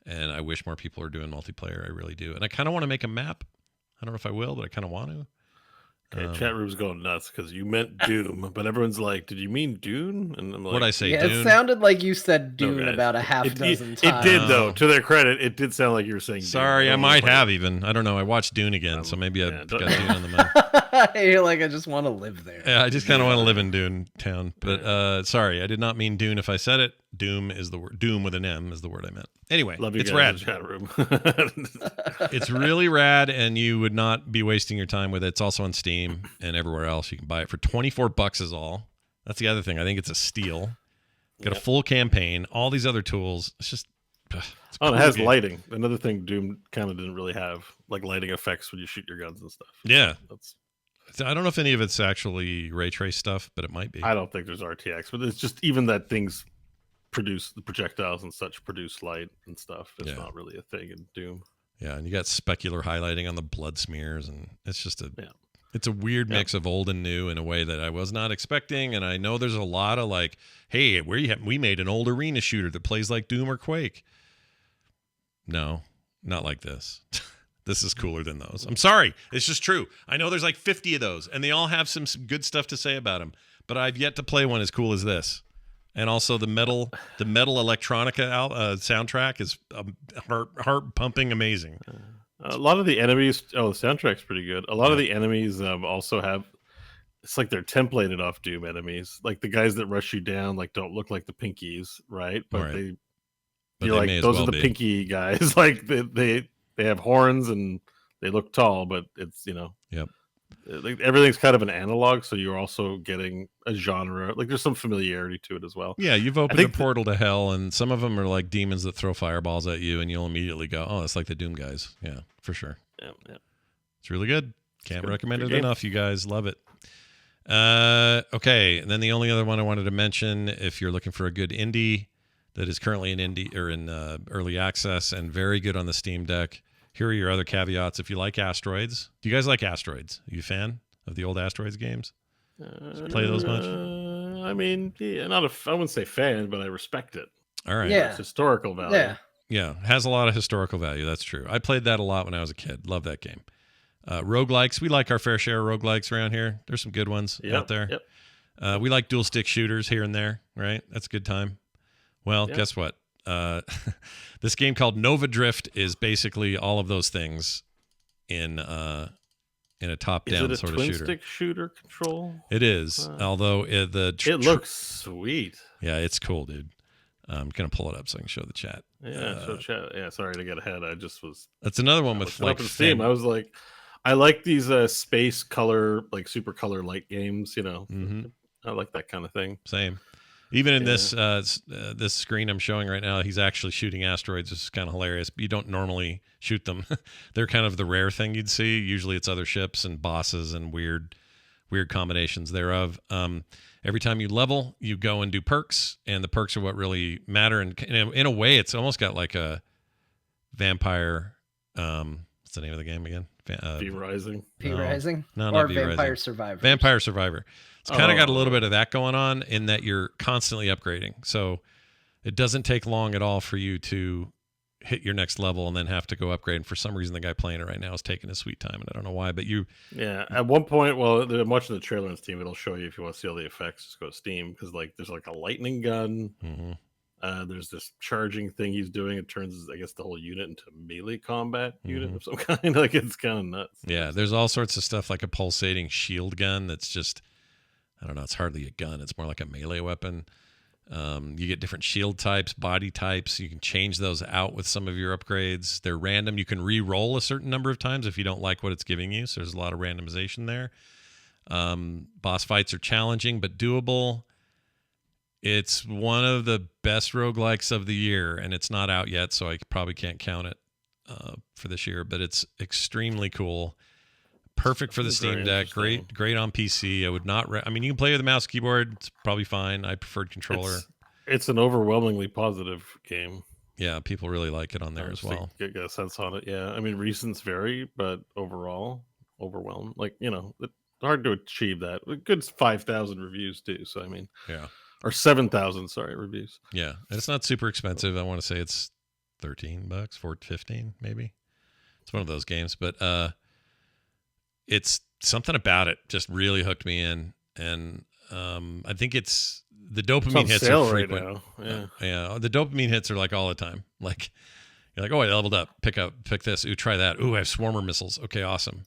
and I wish more people are doing multiplayer. I really do, and I kind of want to make a map. I don't know if I will, but I kind of want to. Okay, chat room's going nuts because you meant Doom, but everyone's like, "Did you mean Dune?" And I'm like, "What'd I say?" Yeah, Dune? it sounded like you said Dune about a half dozen times. It did, though. To their credit, it did sound like you were saying. Sorry, Dune. I might have even. I don't know. I watched Dune again, so maybe I've got Dune on the mind. You're like, I just want to live there. Yeah, I just kind of want to live in Dune Town. But sorry, I did not mean Dune. If I said it, Doom is the word. Doom with an M is the word I meant. Anyway, Love you it's guys rad. in the chat room. It's really rad, and you would not be wasting your time with it. It's also on Steam and everywhere else. You can buy it for $24 is all. That's the other thing. I think it's a steal. Got a full campaign, all these other tools. It's just. It's it has lighting. Another thing Doom kind of didn't really have, like lighting effects when you shoot your guns and stuff. Yeah. I don't know if any of it's actually ray trace stuff, but it might be. I don't think there's RTX, but it's just even that things produce the projectiles and such produce light and stuff. It's not really a thing in Doom. Yeah, and you got specular highlighting on the blood smears, and it's just it's a weird mix of old and new in a way that I was not expecting. And I know there's a lot of like, hey, we made an old arena shooter that plays like Doom or Quake. No, not like this. This is cooler than those. I'm sorry. It's just true. I know there's like 50 of those, and they all have some good stuff to say about them. But I've yet to play one as cool as this. And also the metal electronica soundtrack is heart pumping amazing. A lot of the enemies. Oh, the soundtrack's pretty good. A lot of the enemies also have. It's like they're templated off Doom enemies. Like the guys that rush you down, like don't look like the pinkies, right? But you're like, those are the pinky guys. Like they have horns and they look tall, but it's Yep. Like everything's kind of an analog, so you're also getting a genre. Like there's some familiarity to it as well. Yeah, you've opened a portal to hell, and some of them are like demons that throw fireballs at you, and you'll immediately go, "Oh, it's like the Doom guys." Yeah, for sure. Yeah. It's really good. Can't good. recommend Good it game. enough. You guys love it. Okay, and then the only other one I wanted to mention, if you're looking for a good indie that is currently in indie or in early access and very good on the Steam Deck, here are your other caveats. If you like Asteroids, do you guys like Asteroids? Are you a fan of the old Asteroids games? Play those much? I mean, yeah, I wouldn't say fan, but I respect it. All right. Yeah. It's historical value. Yeah. Yeah, has a lot of historical value. That's true. I played that a lot when I was a kid. Love that game. Roguelikes, we like our fair share of roguelikes around here. There's some good ones out there. Yep. We like dual stick shooters here and there, right? That's a good time. Well, Yeah. guess what? This game called Novadrift is basically all of those things in a top-down Is it a sort of twin shooter. stick shooter control? It is, although It looks sweet. yeah, it's cool, dude. I'm gonna pull it up so I can show the chat. Yeah, so chat. Yeah, sorry to get ahead. I just was That's another one with looking like up in Steam. I was like, I like these space color, like super color light games. You know, I like that kind of thing. Same. Even in this this screen I'm showing right now, he's actually shooting asteroids. This is kind of hilarious. You don't normally shoot them. They're kind of the rare thing you'd see. Usually it's other ships and bosses and weird combinations thereof. Every time you level, you go and do perks, and the perks are what really matter. And in a way, it's almost got like a vampire. What's the name of the game again? V Rising. P Rising? No, or not V Vampire Rising. Survivor. Vampire Survivor. It's kind of got a little Oh. bit of that going on in that you're constantly upgrading. So it doesn't take long at all for you to hit your next level and then have to go upgrade. And for some reason, the guy playing it right now is taking his sweet time, and I don't know why. But Yeah, at one point, well, I'm watching the trailer on Steam. It'll show you if you want to see all the effects. Just go to Steam because like there's like a lightning gun. There's this charging thing he's doing. It turns, I guess, the whole unit into melee combat unit of some kind. Like it's kind of nuts. yeah, there's all sorts of stuff like a pulsating shield gun that's just, I don't know, it's hardly a gun. It's more like a melee weapon. You get different shield types, body types. You can change those out with some of your upgrades. They're random. You can re-roll a certain number of times if you don't like what it's giving you. So there's a lot of randomization there. Boss fights are challenging but doable. It's one of the best roguelikes of the year, and it's not out yet, so I probably can't count it for this year, but it's extremely cool. Perfect for the Steam Deck. Great on PC. I would not. I mean, you can play with a mouse keyboard. It's probably fine. I preferred controller. It's an overwhelmingly positive game. Yeah, people really like it on there as well. Get a sense on it. Yeah, I mean, recents vary, but overall, overwhelmed. Like it's hard to achieve that. A good 5,000 reviews too. So I mean, Yeah. or 7,000. Sorry, reviews. Yeah, and it's not super expensive. I want to say it's $13, $15 maybe. It's one of those games, but it's something about it just really hooked me in, and I think it's the dopamine hits are frequent. Right now. Yeah, the dopamine hits are like all the time. Like you're like, oh, I leveled up. Pick this. Ooh, try that. Ooh, I have swarmer missiles. Okay, awesome.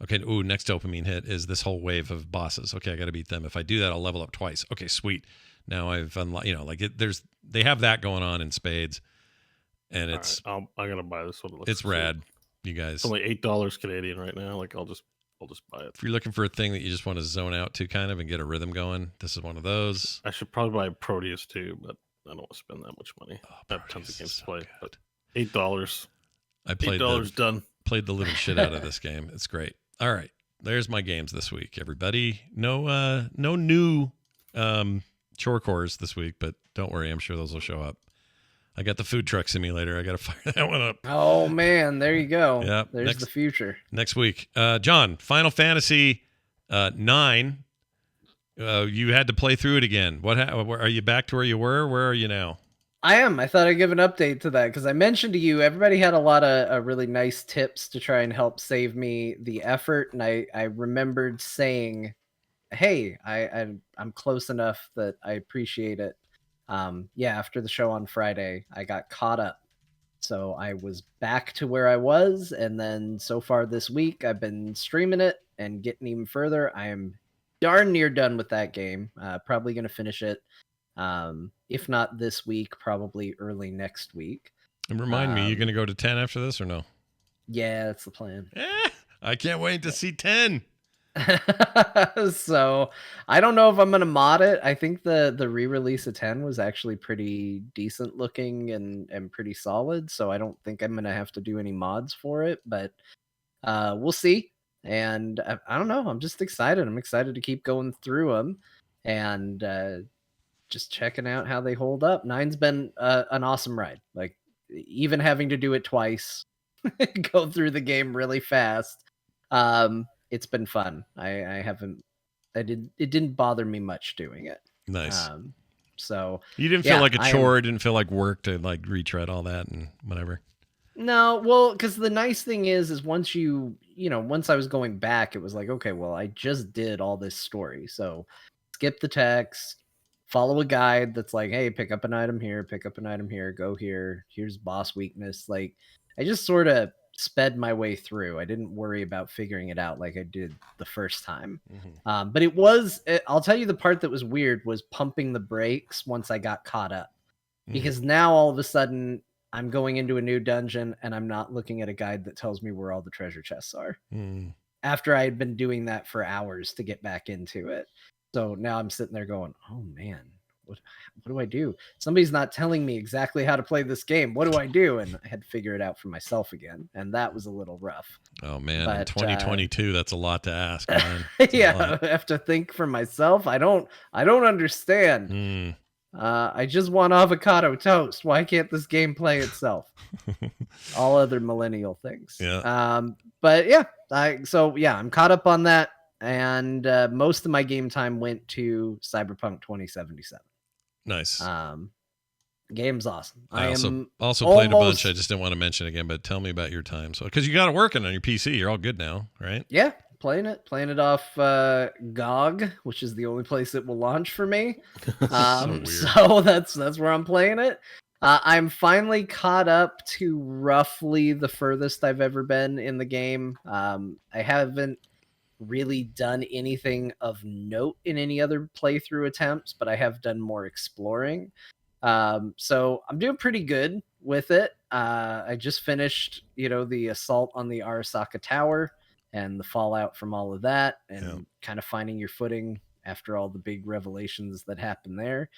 Okay, ooh, next dopamine hit is this whole wave of bosses. Okay, I got to beat them. If I do that, I'll level up twice. Okay, sweet. Now I've unlocked. They have that going on in spades, and it's. Right, I'm gonna buy this one. It's rad, you guys. It's only $8 Canadian right now. Like I'll just buy it. If you're looking for a thing that you just want to zone out to kind of and get a rhythm going, this is one of those. I should probably buy Prodeus too, but I don't want to spend that much money. I have tons of games to play. But $8. I played $8 done. Played the living shit out of this game. It's great. All right, there's my games this week, everybody. No new chore cores this week, but don't worry, I'm sure those will show up. I got the food truck simulator. I got to fire that one up. Oh man, there you go. Yeah, there's the future. Next week, John, Final Fantasy 9. You had to play through it again. Are you back to where you were? Where are you now? I am. I thought I'd give an update to that because I mentioned to you, everybody had a lot of really nice tips to try and help save me the effort, and I remembered saying, "Hey, I'm close enough that I appreciate it." After the show on Friday, I got caught up. So I was back to where I was, and then so far this week, I've been streaming it and getting even further. I am darn near done with that game. Probably going to finish it. If not this week, probably early next week. And remind me, you going to go to 10 after this or no? Yeah, that's the plan. I can't wait to see 10. So I don't know if I'm gonna mod it. I think the re-release of 10 was actually pretty decent looking and pretty solid, so I don't think I'm gonna have to do any mods for it, but we'll see. And I don't know. I'm just excited. I'm excited to keep going through them and just checking out how they hold up. 9's been an awesome ride. Like even having to do it twice, go through the game really fast. It's been fun. It didn't bother me much doing it. Nice. So you didn't feel like a chore, didn't feel like work to like retread all that and whatever. No, well, because the nice thing is once once I was going back, it was like, okay, well, I just did all this story. So skip the text, follow a guide that's like, hey, pick up an item here, pick up an item here, go here. Here's boss weakness. Like I just sort of sped my way through. I didn't worry about figuring it out like I did the first time. Mm-hmm. But I'll tell you the part that was weird was pumping the brakes once I got caught up. Because now all of a sudden I'm going into a new dungeon and I'm not looking at a guide that tells me where all the treasure chests are. After I had been doing that for hours to get back into it. So now I'm sitting there going, oh man, what do I do? Somebody's not telling me exactly how to play this game. What do I do? And I had to figure it out for myself again. And that was a little rough. Oh man, in 2022, that's a lot to ask, man. Yeah, I have to think for myself. I don't understand. I just want avocado toast. Why can't this game play itself? All other millennial things. Yeah. But yeah, I'm caught up on that, and most of my game time went to Cyberpunk 2077. Nice. Game's awesome. I also played a bunch. I just didn't want to mention again, but tell me about your time. So, because you got it working on your PC, you're all good now, right? Yeah. Playing it off GOG, which is the only place it will launch for me. So that's where I'm playing it. I'm finally caught up to roughly the furthest I've ever been in the game. I haven't really done anything of note in any other playthrough attempts, but I have done more exploring. So I'm doing pretty good with it. I just finished, the assault on the Arasaka Tower and the fallout from all of that, and kind of finding your footing after all the big revelations that happen there,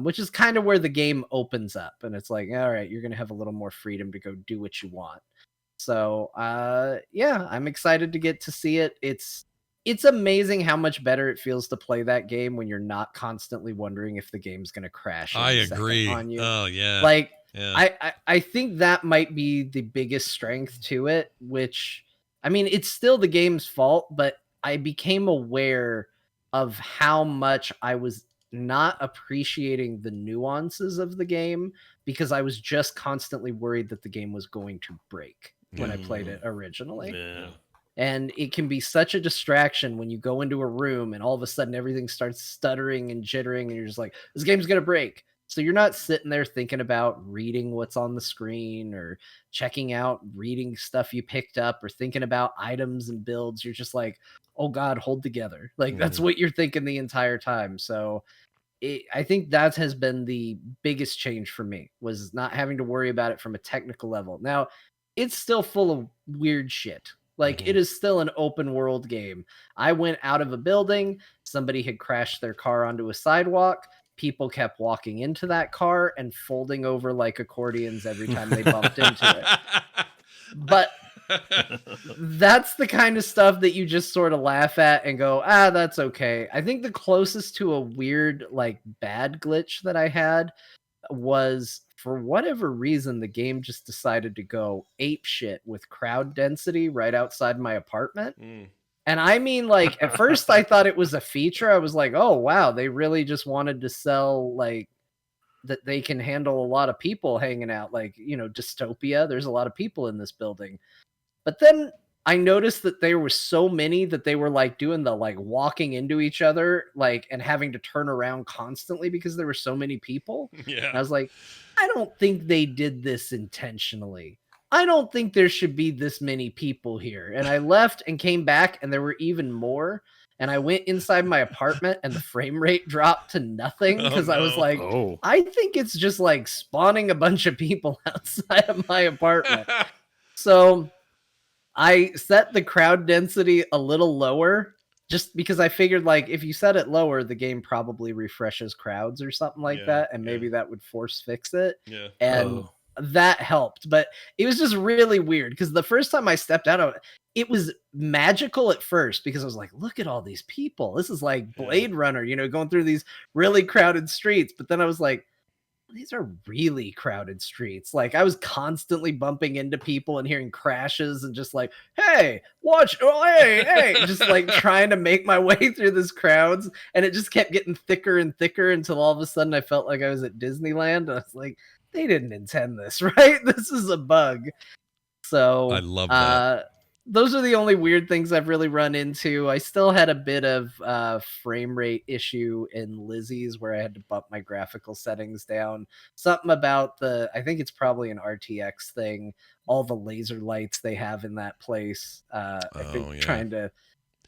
which is kind of where the game opens up. And it's like, all right, you're going to have a little more freedom to go do what you want. So, I'm excited to get to see it. It's amazing how much better it feels to play that game when you're not constantly wondering if the game's going to crash. I agree. On you. Oh, yeah. Like, yeah. I think that might be the biggest strength to it, which... I mean, it's still the game's fault, but I became aware of how much I was not appreciating the nuances of the game because I was just constantly worried that the game was going to break when I played it originally. Yeah. And it can be such a distraction when you go into a room and all of a sudden everything starts stuttering and jittering and you're just like, this game's going to break. So you're not sitting there thinking about reading what's on the screen or checking out reading stuff you picked up or thinking about items and builds. You're just like, oh God, hold together. Like that's what you're thinking the entire time. So I think that has been the biggest change for me, was not having to worry about it from a technical level. Now it's still full of weird shit. Like it is still an open world game. I went out of a building. Somebody had crashed their car onto a sidewalk. People kept walking into that car and folding over like accordions every time they bumped into it. But that's the kind of stuff that you just sort of laugh at and go, that's okay. I think the closest to a weird, like bad glitch that I had was, for whatever reason, the game just decided to go ape shit with crowd density right outside my apartment. And I mean, like, at first I thought it was a feature. I was like, oh, wow, they really just wanted to sell, like, that they can handle a lot of people hanging out. Like, dystopia, there's a lot of people in this building. But then I noticed that there were so many that they were, like, doing the, like, walking into each other, like, and having to turn around constantly because there were so many people. Yeah. And I was like, I don't think they did this intentionally. I don't think there should be this many people here. And I left and came back and there were even more. And I went inside my apartment and the frame rate dropped to nothing because I was like, I think it's just like spawning a bunch of people outside of my apartment. So I set the crowd density a little lower just because I figured, like, if you set it lower, the game probably refreshes crowds or something like that. And maybe that would force fix it. Yeah. And that helped. But it was just really weird because the first time I stepped out of it, it was magical at first because I was like, look at all these people. This is like Blade Runner, going through these really crowded streets. But then I was like, these are really crowded streets. Like I was constantly bumping into people and hearing crashes and just like, hey, watch, hey, just like trying to make my way through this crowds. And it just kept getting thicker and thicker until all of a sudden I felt like I was at Disneyland. And I was like, they didn't intend this, right? This is a bug. So I love that. Those are the only weird things I've really run into. I still had a bit of frame rate issue in Lizzie's where I had to bump my graphical settings down. Something about I think it's probably an RTX thing. All the laser lights they have in that place. I think trying to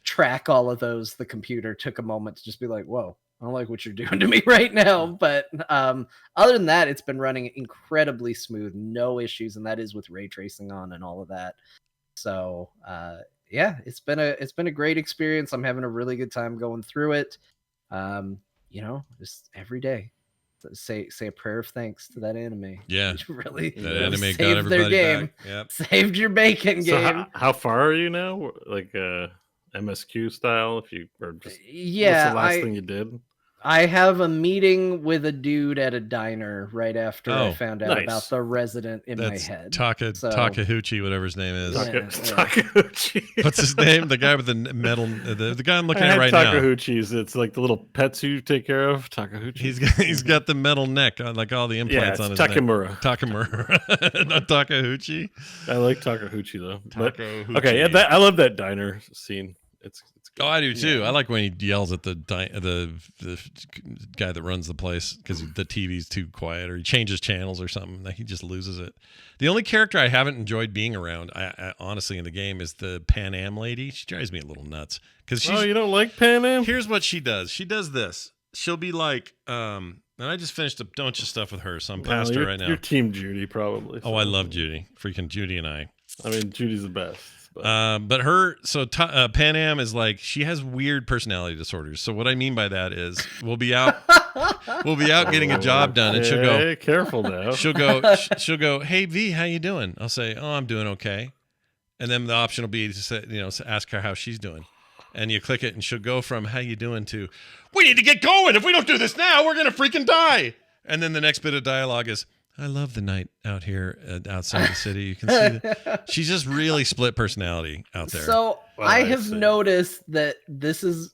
track all of those, the computer took a moment to just be like, whoa, I don't like what you're doing to me right now. But other than that, it's been running incredibly smooth. No issues. And that is with ray tracing on and all of that. So it's been a great experience. I'm having a really good time going through it. Just every day say a prayer of thanks to that anime. Yeah, really that anime saved got everybody their game. back. Yep. Saved your bacon So game. how far are you now? Like MSQ style? What's the last thing you did? I have a meeting with a dude at a diner right after I found out about the resident in my head. Takahouchi, whatever his name is. Takahouchi. What's his name? The guy with the metal. The guy I'm looking at right now. Takahouchi's. It's like the little pets you take care of. Takahouchi. He's got the metal neck, like all the implants on his Takamura. neck. Takamura. Not Takahouchi. I like Takahouchi though. Takahouchi. Okay, yeah, I love that diner scene. It's good. Oh, I do too. I like when he yells at the guy that runs the place because the TV's too quiet, or he changes channels or something. He just loses it. The only character I haven't enjoyed being around, I honestly, in the game, is the Pan Am lady. She drives me a little nuts because she's. Oh, you don't like Pan Am? Here's what she does. She does this. She'll be like, and I just finished a bunch of stuff with her, so I'm past her right now. You're Team Judy, probably. Oh, I love Judy. Freaking Judy and I. I mean, Judy's the best. But Pan Am is like, she has weird personality disorders. So what I mean by that is we'll be out getting a job done, and she'll go, careful now. She'll go, hey V, how you doing? I'll say, oh, I'm doing okay. And then the option will be to say, ask her how she's doing. And you click it and she'll go from how you doing to, we need to get going. If we don't do this now, we're going to freaking die. And then the next bit of dialogue is, I love the night out here outside the city. You can see she's just really split personality out there. So I have noticed that this is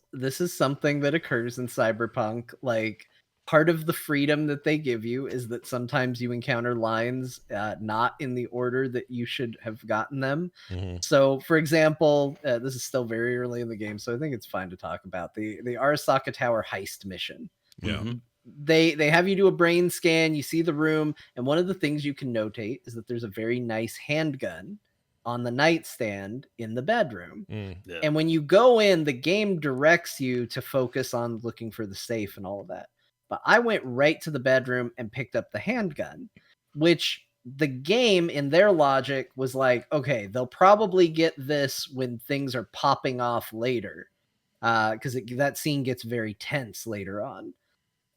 something that occurs in Cyberpunk. Like, part of the freedom that they give you is that sometimes you encounter lines not in the order that you should have gotten them. Mm-hmm. So, for example, this is still very early in the game, so I think it's fine to talk about the Arasaka Tower heist mission. Yeah. Mm-hmm. They have you do a brain scan, you see the room, and one of the things you can notate is that there's a very nice handgun on the nightstand in the bedroom. Yeah. And when you go in, the game directs you to focus on looking for the safe and all of that. But I went right to the bedroom and picked up the handgun, which the game, in their logic, was like, okay, they'll probably get this when things are popping off later, because that scene gets very tense later on.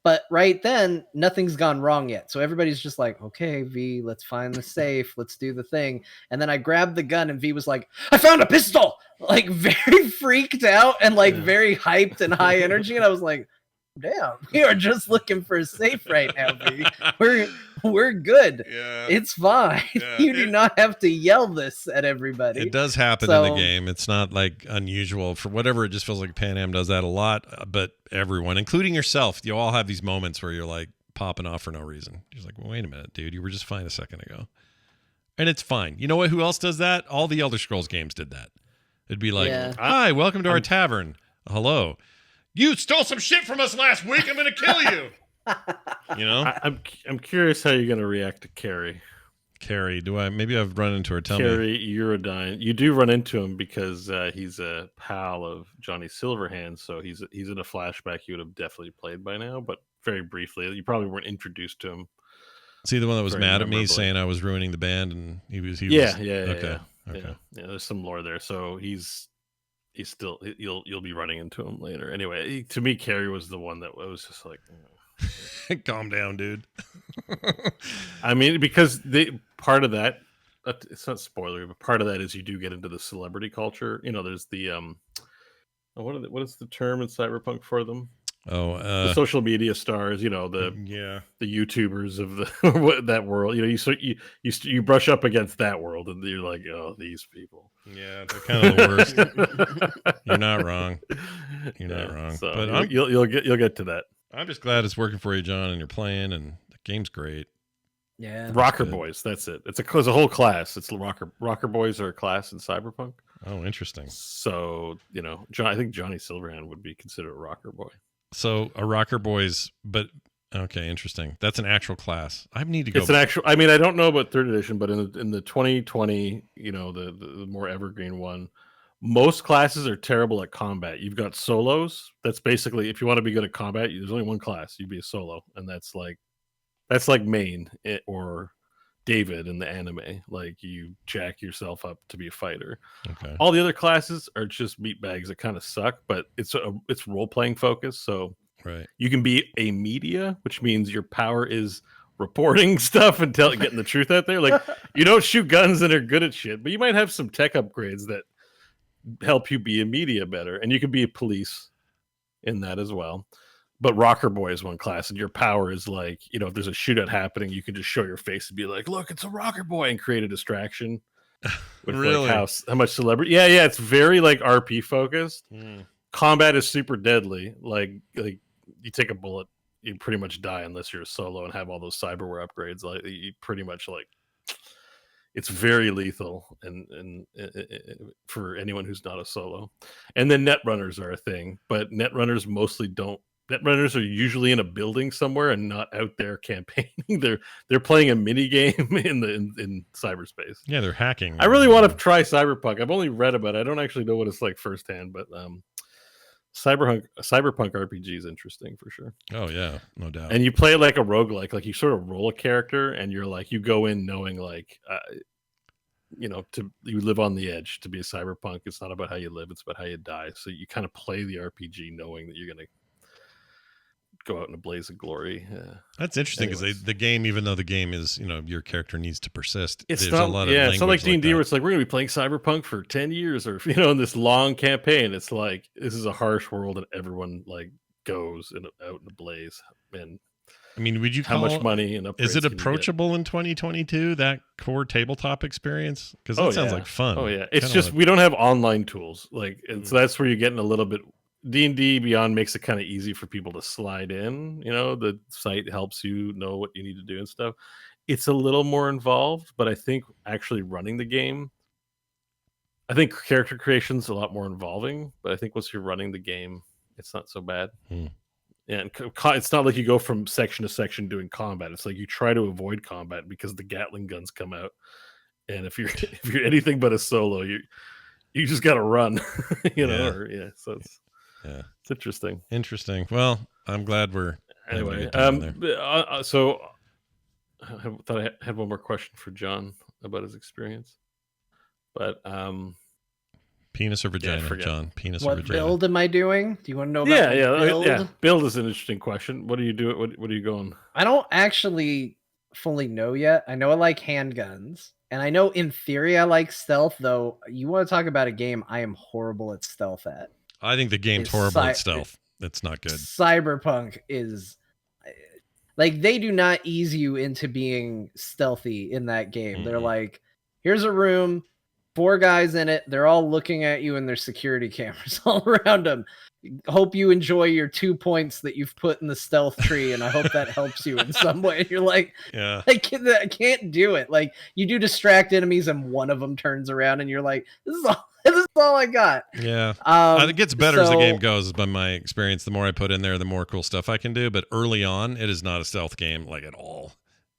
But right then, nothing's gone wrong yet. So everybody's just like, okay, V, let's find the safe. Let's do the thing. And then I grabbed the gun and V was like, I found a pistol! Like, very freaked out and like very hyped and high energy. And I was like, damn, we are just looking for a safe right now, V. We're good. Yeah. It's fine. Yeah. You do not have to yell this at everybody. It does happen in the game. It's not like unusual. For whatever, it just feels like Pan Am does that a lot. But everyone, including yourself, you all have these moments where you're like popping off for no reason. You're like, well, wait a minute, dude. You were just fine a second ago. And it's fine. You know what? Who else does that? All the Elder Scrolls games did that. It'd be like, hi, welcome to our tavern. Hello. You stole some shit from us last week. I'm going to kill you. You know, I'm curious how you're going to react to Carrie. Carrie, maybe I've run into her. Tell Carrie me. Eurodyne. You do run into him because he's a pal of Johnny Silverhand. So he's in a flashback you would have definitely played by now, but very briefly. You probably weren't introduced to him. See the one that was mad at me saying I was ruining the band, and he was. Okay. Yeah, there's some lore there. So he's still, you'll be running into him later. Anyway, to me, Carrie was the one that was just like, Calm down, dude. I mean, because part of that, it's not spoiler, but part of that is you do get into the celebrity culture. You know, there's the what is the term in cyberpunk for them? Oh, The social media stars, you know, the YouTubers of the that world. You know, you brush up against that world, and you're like, oh, these people. Yeah, they're kind of the worst. You're not wrong. You're not wrong. So But you'll get to that. I'm just glad it's working for you, John, and you're playing, and the game's great. Yeah. Rocker Boys, that's it. It's a whole class. It's Rocker Boys are a class in Cyberpunk. Oh, interesting. So, you know, I think Johnny Silverhand would be considered a Rocker Boy. So a Rocker Boys, but okay, interesting. That's an actual class. I need to go. It's an actual. I mean, I don't know about third edition, but in the 2020, you know, the more evergreen one, most classes are terrible at combat. You've got solos. That's basically, if you want to be good at combat, there's only one class. You'd be a solo, and that's like Main or David in the anime. Like, you jack yourself up to be a fighter. Okay. All the other classes are just meatbags that kind of suck, but it's role playing focused. So Right. you can be a media, which means your power is reporting stuff and getting the truth out there. Like, you don't shoot guns and are good at shit, but you might have some tech upgrades that help you be a media better, and you can be a police in that as well. But Rocker Boy is one class, and your power is like, you know, if there's a shootout happening, you can just show your face and be like, look, it's a Rocker Boy, and create a distraction. With Really? like how much celebrity. Yeah, it's very like RP focused. Combat is super deadly. Like you take a bullet, you pretty much die unless you're a solo and have all those cyberware upgrades. Like, you pretty much, like, it's very lethal and for anyone who's not a solo. And then netrunners are a thing, but netrunners mostly don't. Netrunners are usually in a building somewhere and not out there campaigning. They're playing a mini game in cyberspace. Yeah, they're hacking. I really want to try Cyberpunk. I've only read about it. I don't actually know what it's like firsthand, but Cyberpunk RPG is interesting for sure. Oh yeah, no doubt. And you play it like a roguelike. Like, you sort of roll a character, and you're like, you go in knowing, like, you know, you live on the edge. To be a cyberpunk, it's not about how you live, it's about how you die. So you kind of play the RPG knowing that you're gonna go out in a blaze of glory. That's interesting, because the game, even though the game is, you know, your character needs to persist, it's there's not, a lot of it's not like D&D that. where it's like, we're gonna be playing cyberpunk for 10 years, or, you know, in this long campaign. It's like, this is a harsh world, and everyone, like, goes out in a blaze. And I mean, would you how call much money and upgrades is it can you get? approachable in 2022, that core tabletop experience? Because that sounds like fun. Oh yeah, it's Kinda just like, we don't have online tools, like, and so that's where you're getting a little bit. D&D Beyond makes it kind of easy for people to slide in. You know, the site helps you know what you need to do and stuff. It's a little more involved, but I think actually running the game, I think character creation's a lot more involving, but I think once you're running the game, it's not so bad. And it's not like you go from section to section doing combat. It's like you try to avoid combat because the Gatling guns come out, and if you're anything but a solo, you just got to run. You know, so it's interesting. Interesting. Well, I'm glad we're anyway. So I thought I had one more question for John about his experience, but penis or vagina, John? Penis or What vagina? build am I doing? Do you want to know about build? Build is an interesting question. What are you doing? What are you going? I don't actually fully know yet. I know I like handguns, and I know in theory I like stealth, though. You want to talk about a game I am horrible at stealth at. I think the game's horrible at stealth. It's not good. Cyberpunk is like, they do not ease you into being stealthy in that game. They're like, here's a room, 4 guys in it. They're all looking at you, and there's security cameras all around them. Hope you enjoy your 2 points that you've put in the stealth tree, and I hope that helps you in some way. And you're like, yeah, I can't do it. Like, you do distract enemies, and one of them turns around, and you're like, this is all I got. Yeah. It gets better as the game goes, by my experience. The more I put in there, the more cool stuff I can do. But early on, it is not a stealth game, like, at all.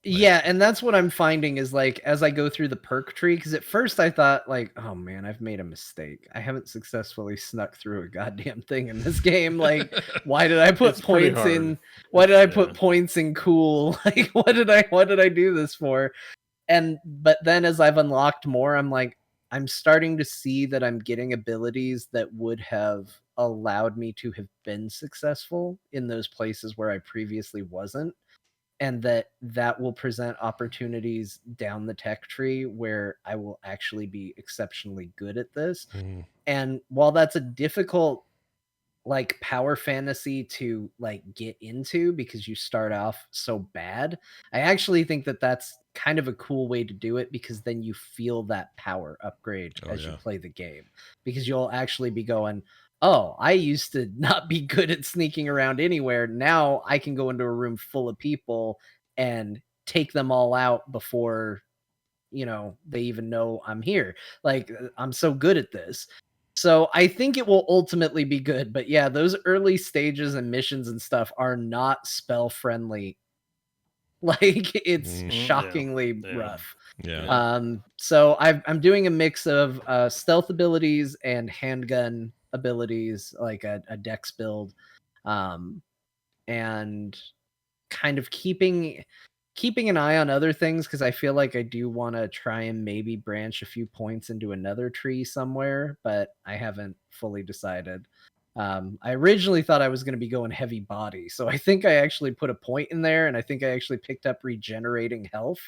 Yeah, and that's what I'm finding is, like, as I go through the perk tree, because at first I thought, like, oh man, I've made a mistake. I haven't successfully snuck through a goddamn thing in this game. Like, why did I put points in? Why did I put points in cool? Like, what did I do this for? But then as I've unlocked more, I'm like, I'm starting to see that I'm getting abilities that would have allowed me to have been successful in those places where I previously wasn't, and that will present opportunities down the tech tree where I will actually be exceptionally good at this. Mhm. And while that's a difficult like power fantasy to like get into because you start off so bad, I actually think that that's kind of a cool way to do it, because then you feel that power upgrade Oh, as you yeah. play the game, because you'll actually be going, oh, I used to not be good at sneaking around anywhere, now I can go into a room full of people and take them all out before they even know I'm here. Like, I'm so good at this. So I think it will ultimately be good. But yeah, those early stages and missions and stuff are not spell friendly. Like, it's Mm. shockingly Yeah. rough. Yeah. So I'm doing a mix of stealth abilities and handgun abilities, like a dex build, and kind of keeping an eye on other things, because I feel like I do want to try and maybe branch a few points into another tree somewhere, but I haven't fully decided. I originally thought I was going to be going heavy body, so I think I actually put a point in there, and I think I actually picked up regenerating health,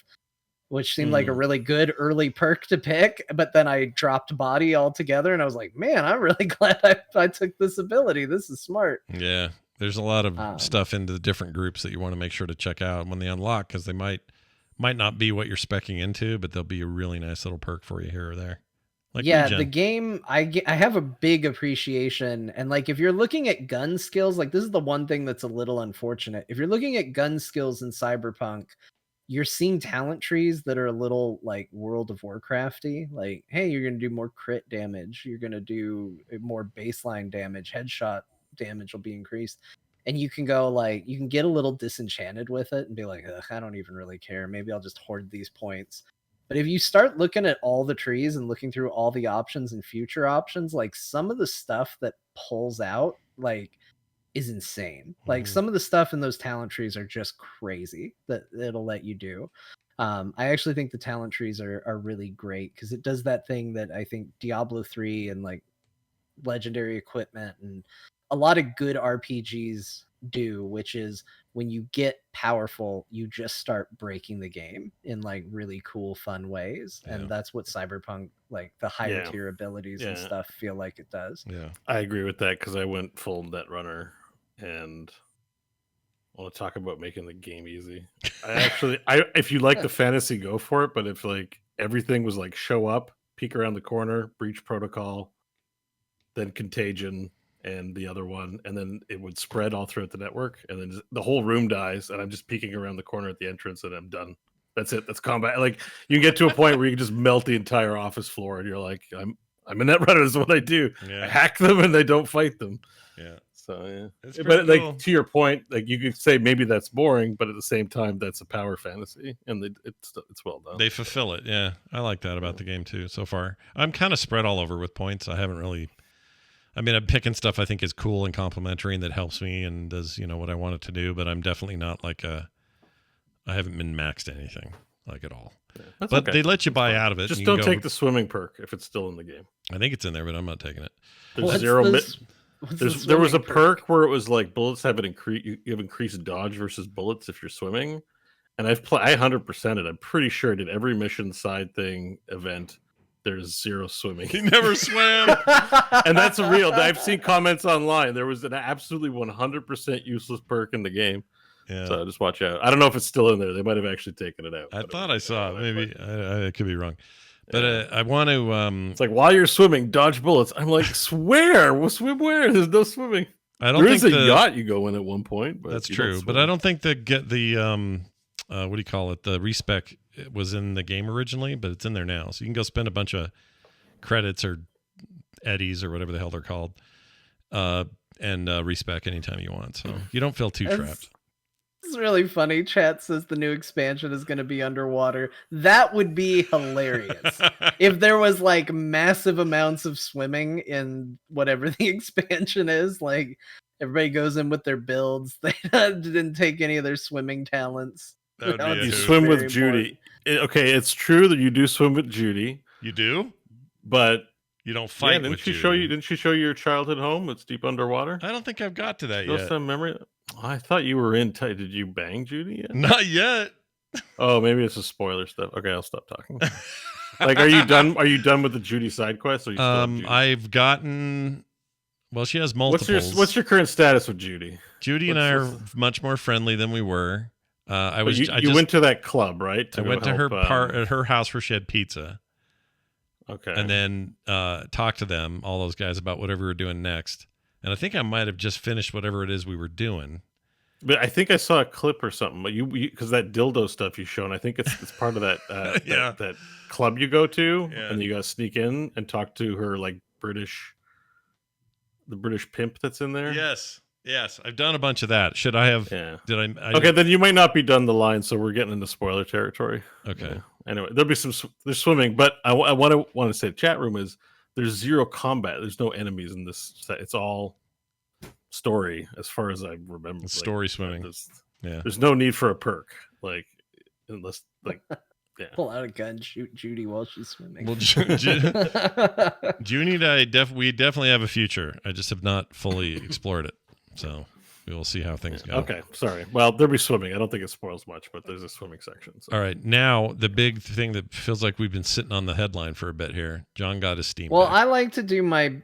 which seemed like a really good early perk to pick. But then I dropped body altogether, and I was like, man, I'm really glad I took this ability. This is smart. Yeah. There's a lot of stuff into the different groups that you want to make sure to check out when they unlock, because they might not be what you're specking into, but they'll be a really nice little perk for you here or there. Like yeah, regen. the game, I have a big appreciation, and like if you're looking at gun skills, like this is the one thing that's a little unfortunate. If you're looking at gun skills in Cyberpunk, you're seeing talent trees that are a little like World of Warcrafty. Like, hey, you're gonna do more crit damage, you're gonna do more baseline damage, headshot damage will be increased, and you can go like, you can get a little disenchanted with it and be like, ugh, I don't even really care, maybe I'll just hoard these points. But if you start looking at all the trees and looking through all the options and future options, like some of the stuff that pulls out like is insane. Like some of the stuff in those talent trees are just crazy that it'll let you do. I actually think the talent trees are really great, because it does that thing that I think Diablo 3 and like legendary equipment and a lot of good RPGs do, which is when you get powerful, you just start breaking the game in like really cool, fun ways. Yeah. And that's what Cyberpunk, like the higher tier abilities and stuff, feel like it does. Yeah. I agree with that, because I went full Netrunner, and I want to talk about making the game easy. If you like the fantasy, go for it. But if like everything was like show up, peek around the corner, breach protocol, then contagion, and the other one, and then it would spread all throughout the network, and then the whole room dies, and I'm just peeking around the corner at the entrance, and I'm done. That's it. That's combat. Like, you can get to a point where you can just melt the entire office floor, and you're like, I'm a Netrunner. This is what I do. Yeah. I hack them, and they don't fight them. Yeah. So yeah, It's but pretty cool. like to your point, like you could say maybe that's boring, but at the same time, that's a power fantasy, and it's well done. They fulfill it. Yeah. I like that about the game too so far. I'm kind of spread all over with points. I haven't really, I mean, I'm picking stuff I think is cool and complimentary and that helps me and does, what I want it to do, but I'm definitely not like I haven't been maxed anything like at all. Yeah, but they let you buy out of it. Just and don't take the swimming perk if it's still in the game. I think it's in there, but I'm not taking it. There's there was a perk where it was like bullets have an you have increased dodge versus bullets if you're swimming, and I 100% it. I'm pretty sure I did every mission side thing event. There's zero swimming. He never swam. And that's real. I've seen comments online. There was an absolutely 100% useless perk in the game. Yeah. So just watch out. I don't know if it's still in there. They might have actually taken it out. I thought I saw it. Maybe I could be wrong. But I want to. It's like while you're swimming, dodge bullets. I'm like, swear, we'll swim where? There's no swimming. I don't there think is a yacht you go in at one point. But that's true. But I don't think the what do you call it? The respec was in the game originally, but it's in there now. So you can go spend a bunch of credits or eddies or whatever the hell they're called, and respec anytime you want. So you don't feel too trapped. It's really funny. Chat says the new expansion is going to be underwater. That would be hilarious. If there was like massive amounts of swimming in whatever the expansion is, like everybody goes in with their builds. They didn't take any of their swimming talents. You swim with Judy. Okay, it's true that you do swim with Judy. You do? But You don't fight didn't with she Judy. show you? Didn't she show you your childhood home? It's deep underwater. I don't think I've got to that Still yet. some memory. I thought you were in. Did you bang Judy yet? Not yet. Oh, maybe it's a spoiler stuff. Okay, I'll stop talking. Like, are you done? Are you done with the Judy side quest? Or you still have Judy? I've gotten. Well, she has multiples. What's your current status with Judy? Judy and I are much more friendly than we were. You went to that club, right? I went to her at her house where she had pizza. Okay. And then talked to them, all those guys, about whatever we were doing next. And I think I might have just finished whatever it is we were doing. But I think I saw a clip or something. But you because that dildo stuff you shown, I think it's part of that that club you go to, and you got to sneak in and talk to her like the British pimp that's in there. Yes, I've done a bunch of that. Should I have? Yeah. Did I okay, then you might not be done the line, so we're getting into spoiler territory. Okay. Yeah. Anyway, there'll be there's swimming, but I want to say the chat room is there's zero combat. There's no enemies in this set. It's all story, as far as I remember. It's story swimming. There's no need for a perk, like unless like. Yeah. Pull out a gun, shoot Judy while she's swimming. Well, Judy and I we definitely have a future. I just have not fully explored it, so we will see how things go. Okay, sorry. Well, there'll be swimming. I don't think it spoils much, but there's a swimming section. So. All right, now the big thing that feels like we've been sitting on the headline for a bit here. John got his Steam. Well, Deck. I like to do my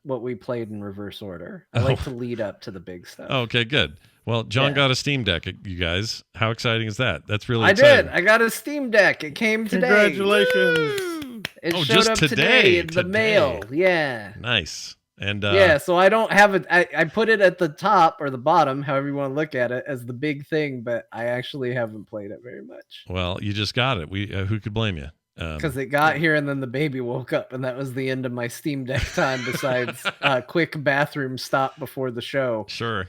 what we played in reverse order. I like to lead up to the big stuff. Oh, okay, good. Well, John got a Steam Deck, you guys. How exciting is that? That's really exciting. I got a Steam Deck. It came today. Congratulations. It showed up today in the mail. Yeah. Nice. And so I don't have it. I put it at the top or the bottom, however you want to look at it, as the big thing, but I actually haven't played it very much. Well, you just got it. Who could blame you? Because it got here and then the baby woke up, and that was the end of my Steam Deck time. Besides a quick bathroom stop before the show. Sure.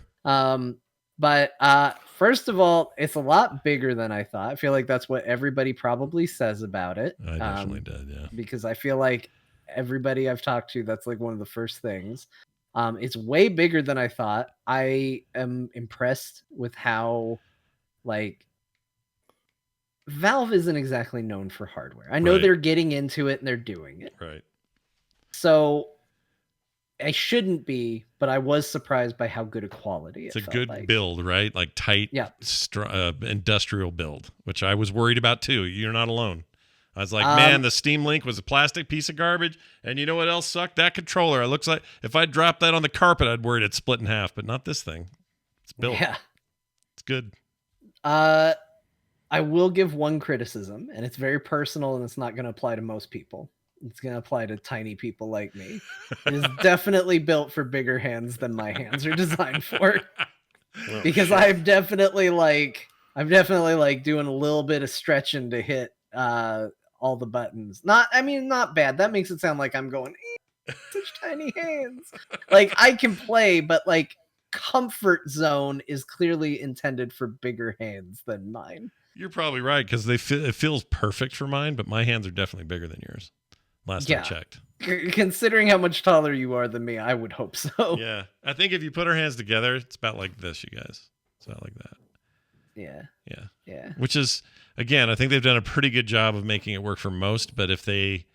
But first of all, it's a lot bigger than I thought. I feel like that's what everybody probably says about it. I definitely did, yeah. Because I feel like everybody I've talked to, that's like one of the first things. It's way bigger than I thought. I am impressed with how, like, Valve isn't exactly known for hardware. I know they're getting into it and they're doing it. Right. So I shouldn't be, but I was surprised by how good a quality it's a good build, right? Like tight, industrial build, which I was worried about too. You're not alone. I was like, man, the Steam Link was a plastic piece of garbage, and you know what else sucked? That controller. It looks like if I dropped that on the carpet, I'd worry it'd split in half, but not this thing. It's built. Yeah, it's good. I will give one criticism, and it's very personal, and it's not going to apply to most people. It's going to apply to tiny people like me. It is definitely built for bigger hands than my hands are designed for. Because I'm definitely like doing a little bit of stretching to hit all the buttons. Not bad. That makes it sound like I'm going, such tiny hands. Like I can play, but like comfort zone is clearly intended for bigger hands than mine. You're probably right, because it feels perfect for mine, but my hands are definitely bigger than yours. Last I checked. Considering how much taller you are than me, I would hope so. Yeah. I think if you put our hands together, it's about like this, you guys. It's about like that. Yeah. Yeah. Yeah. Which is, again, I think they've done a pretty good job of making it work for most, but if they,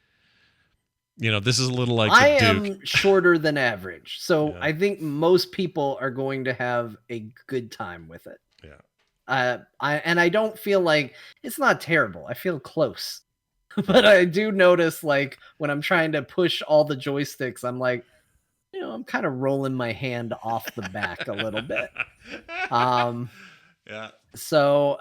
this is a little like I am shorter than average. So Yeah. I think most people are going to have a good time with it. Yeah. I don't feel like it's not terrible. I feel close. But I do notice, like, when I'm trying to push all the joysticks, I'm like, I'm kind of rolling my hand off the back a little bit. Yeah. So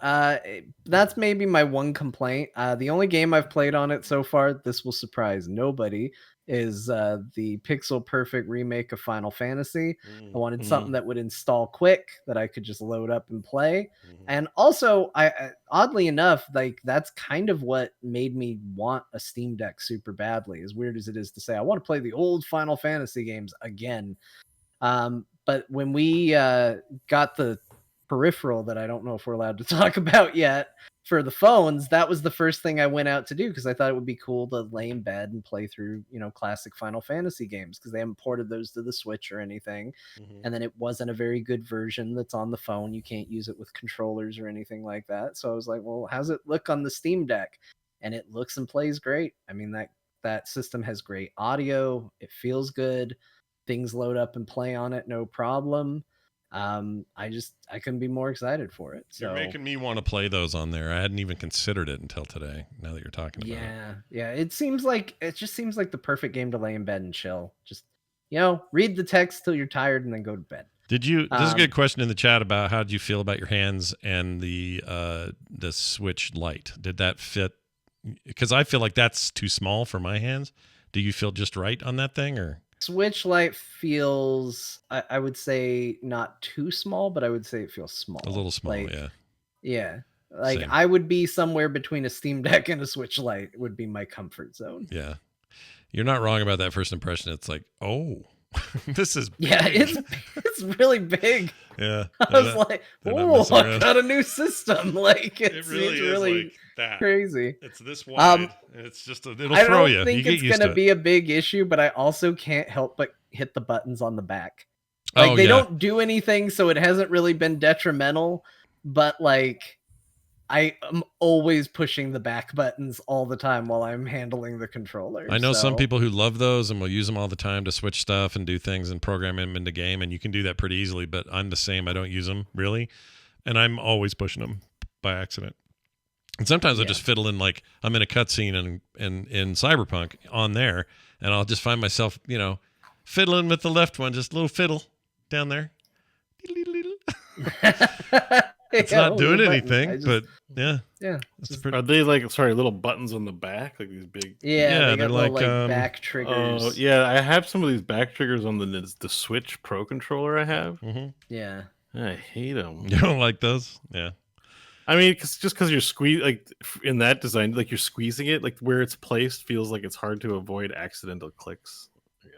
that's maybe my one complaint. The only game I've played on it so far, this will surprise nobody, is the pixel perfect remake of Final Fantasy. I wanted something that would install quick, that I could just load up and play. And also, I oddly enough, like that's kind of what made me want a Steam Deck super badly, as weird as it is to say. I want to play the old Final Fantasy games again. But when we got the peripheral that I don't know if we're allowed to talk about yet for the phones, that was the first thing I went out to do, because I thought it would be cool to lay in bed and play through classic Final Fantasy games, because they haven't ported those to the Switch or anything. And then it wasn't a very good version that's on the phone. You can't use it with controllers or anything like that. So I was like, well, how's it look on the Steam Deck? And it looks and plays great. I mean, that That system has great audio. It feels good. Things load up and play on it, no problem. I couldn't be more excited for it. So You're making me want to play those on there. I hadn't even considered it until today. Now that you're talking about it. Yeah. It just seems like the perfect game to lay in bed and chill. Just read the text till you're tired and then go to bed. Did you? There's a good question in the chat about how did you feel about your hands and the Switch Lite? Did that fit? Because I feel like that's too small for my hands. Do you feel just right on that thing, or? Switch Lite feels, I would say, not too small, but I would say it feels small. A little small, yeah. Yeah. Like Same. I would be somewhere between a Steam Deck and a Switch Lite would be my comfort zone. Yeah. You're not wrong about that first impression. It's like, oh, this is big. Yeah, it's really big. Yeah. I was like, oh, I got a new system. Like it's really like that. crazy. It's this wide. And it's just it'll throw you. I don't think you it's gonna be a big issue, but I also can't help but hit the buttons on the back. Like they don't do anything, so it hasn't really been detrimental. But like I am always pushing the back buttons all the time while I'm handling the controller. I know some people who love those and will use them all the time to switch stuff and do things and program them into game, and you can do that pretty easily, but I'm the same. I don't use them really, and I'm always pushing them by accident. And sometimes I just fiddle in, like I'm in a cutscene in Cyberpunk on there, and I'll just find myself, fiddling with the left one, just a little fiddle down there. It's not doing anything, but yeah. Are they little buttons on the back, like these big? Yeah, they got little, back triggers. Oh, yeah, I have some of these back triggers on the Switch Pro controller I have. Mm-hmm. Yeah, I hate them. You don't like those? Yeah. I mean, because you're in that design, like you're squeezing it, like where it's placed feels like it's hard to avoid accidental clicks.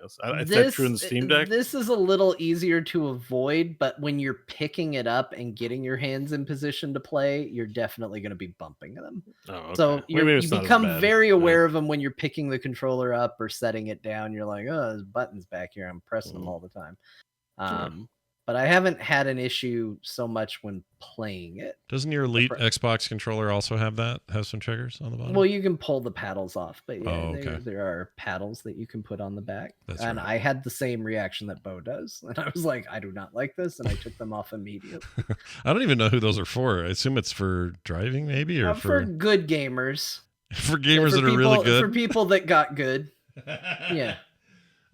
Is that true in the Steam Deck? This is a little easier to avoid, but when you're picking it up and getting your hands in position to play, you're definitely going to be bumping them. Oh, okay. So you become very aware of them when you're picking the controller up or setting it down. You're like, oh, there's buttons back here. I'm pressing them all the time. But I haven't had an issue so much when playing it. Doesn't your Elite Xbox controller also have some triggers on the bottom? Well, you can pull the paddles off, but yeah, there are paddles that you can put on the back. That's and right. I had the same reaction that Beau does. And I was like, I do not like this. And I took them off immediately. I don't even know who those are for. I assume it's for driving maybe, or for good gamers. For gamers that are really good. For people that got good. Yeah.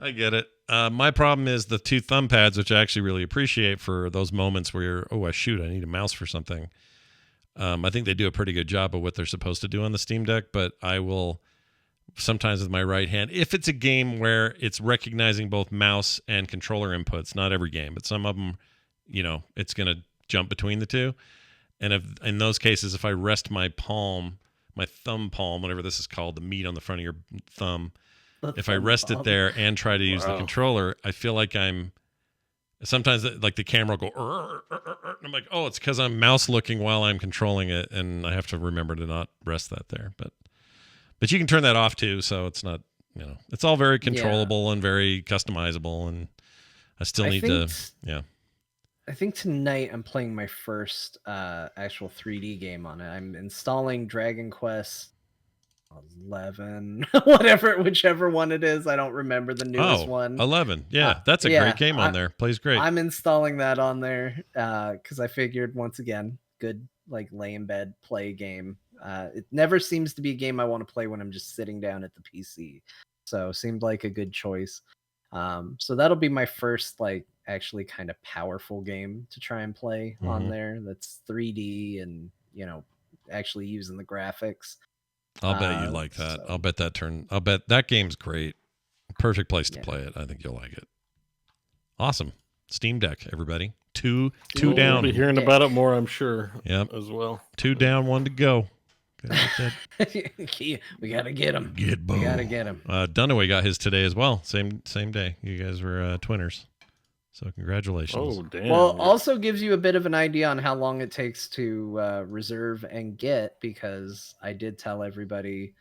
I get it. My problem is the two thumb pads, which I actually really appreciate for those moments where you're, I need a mouse for something. I think they do a pretty good job of what they're supposed to do on the Steam Deck, but I will sometimes with my right hand, if it's a game where it's recognizing both mouse and controller inputs, not every game, but some of them, it's going to jump between the two. And in those cases, if I rest my palm, my thumb palm, whatever this is called, the meat on the front of your thumb, if I rest it there and try to use the controller, I feel like sometimes like the camera will go, and I'm like, oh, it's because I'm mouse looking while I'm controlling it, and I have to remember to not rest that there. But you can turn that off too, so it's not, it's all very controllable and very customizable, and I still need to, I think tonight I'm playing my first actual 3D game on it. I'm installing Dragon Quest 11, whichever one it is. I don't remember the newest one. 11. Yeah, that's a great game on there. Plays great. I'm installing that on there because I figured, once again, good like lay in bed play game. It never seems to be a game I want to play when I'm just sitting down at the PC. So seemed like a good choice. So that'll be my first like actually kind of powerful game to try and play on there. That's 3D and actually using the graphics. I'll bet you like that. So. I'll bet that game's great. Perfect place to play it. I think you'll like it. Awesome. Steam Deck, everybody. Two down. We'll be hearing about it more, I'm sure. Yep. As well. 2 down, 1 to go. We gotta get him. We gotta get him. Dunaway got his today as well. Same day. You guys were twinners. So congratulations. Oh, damn. Well, also gives you a bit of an idea on how long it takes to reserve and get, because I did tell everybody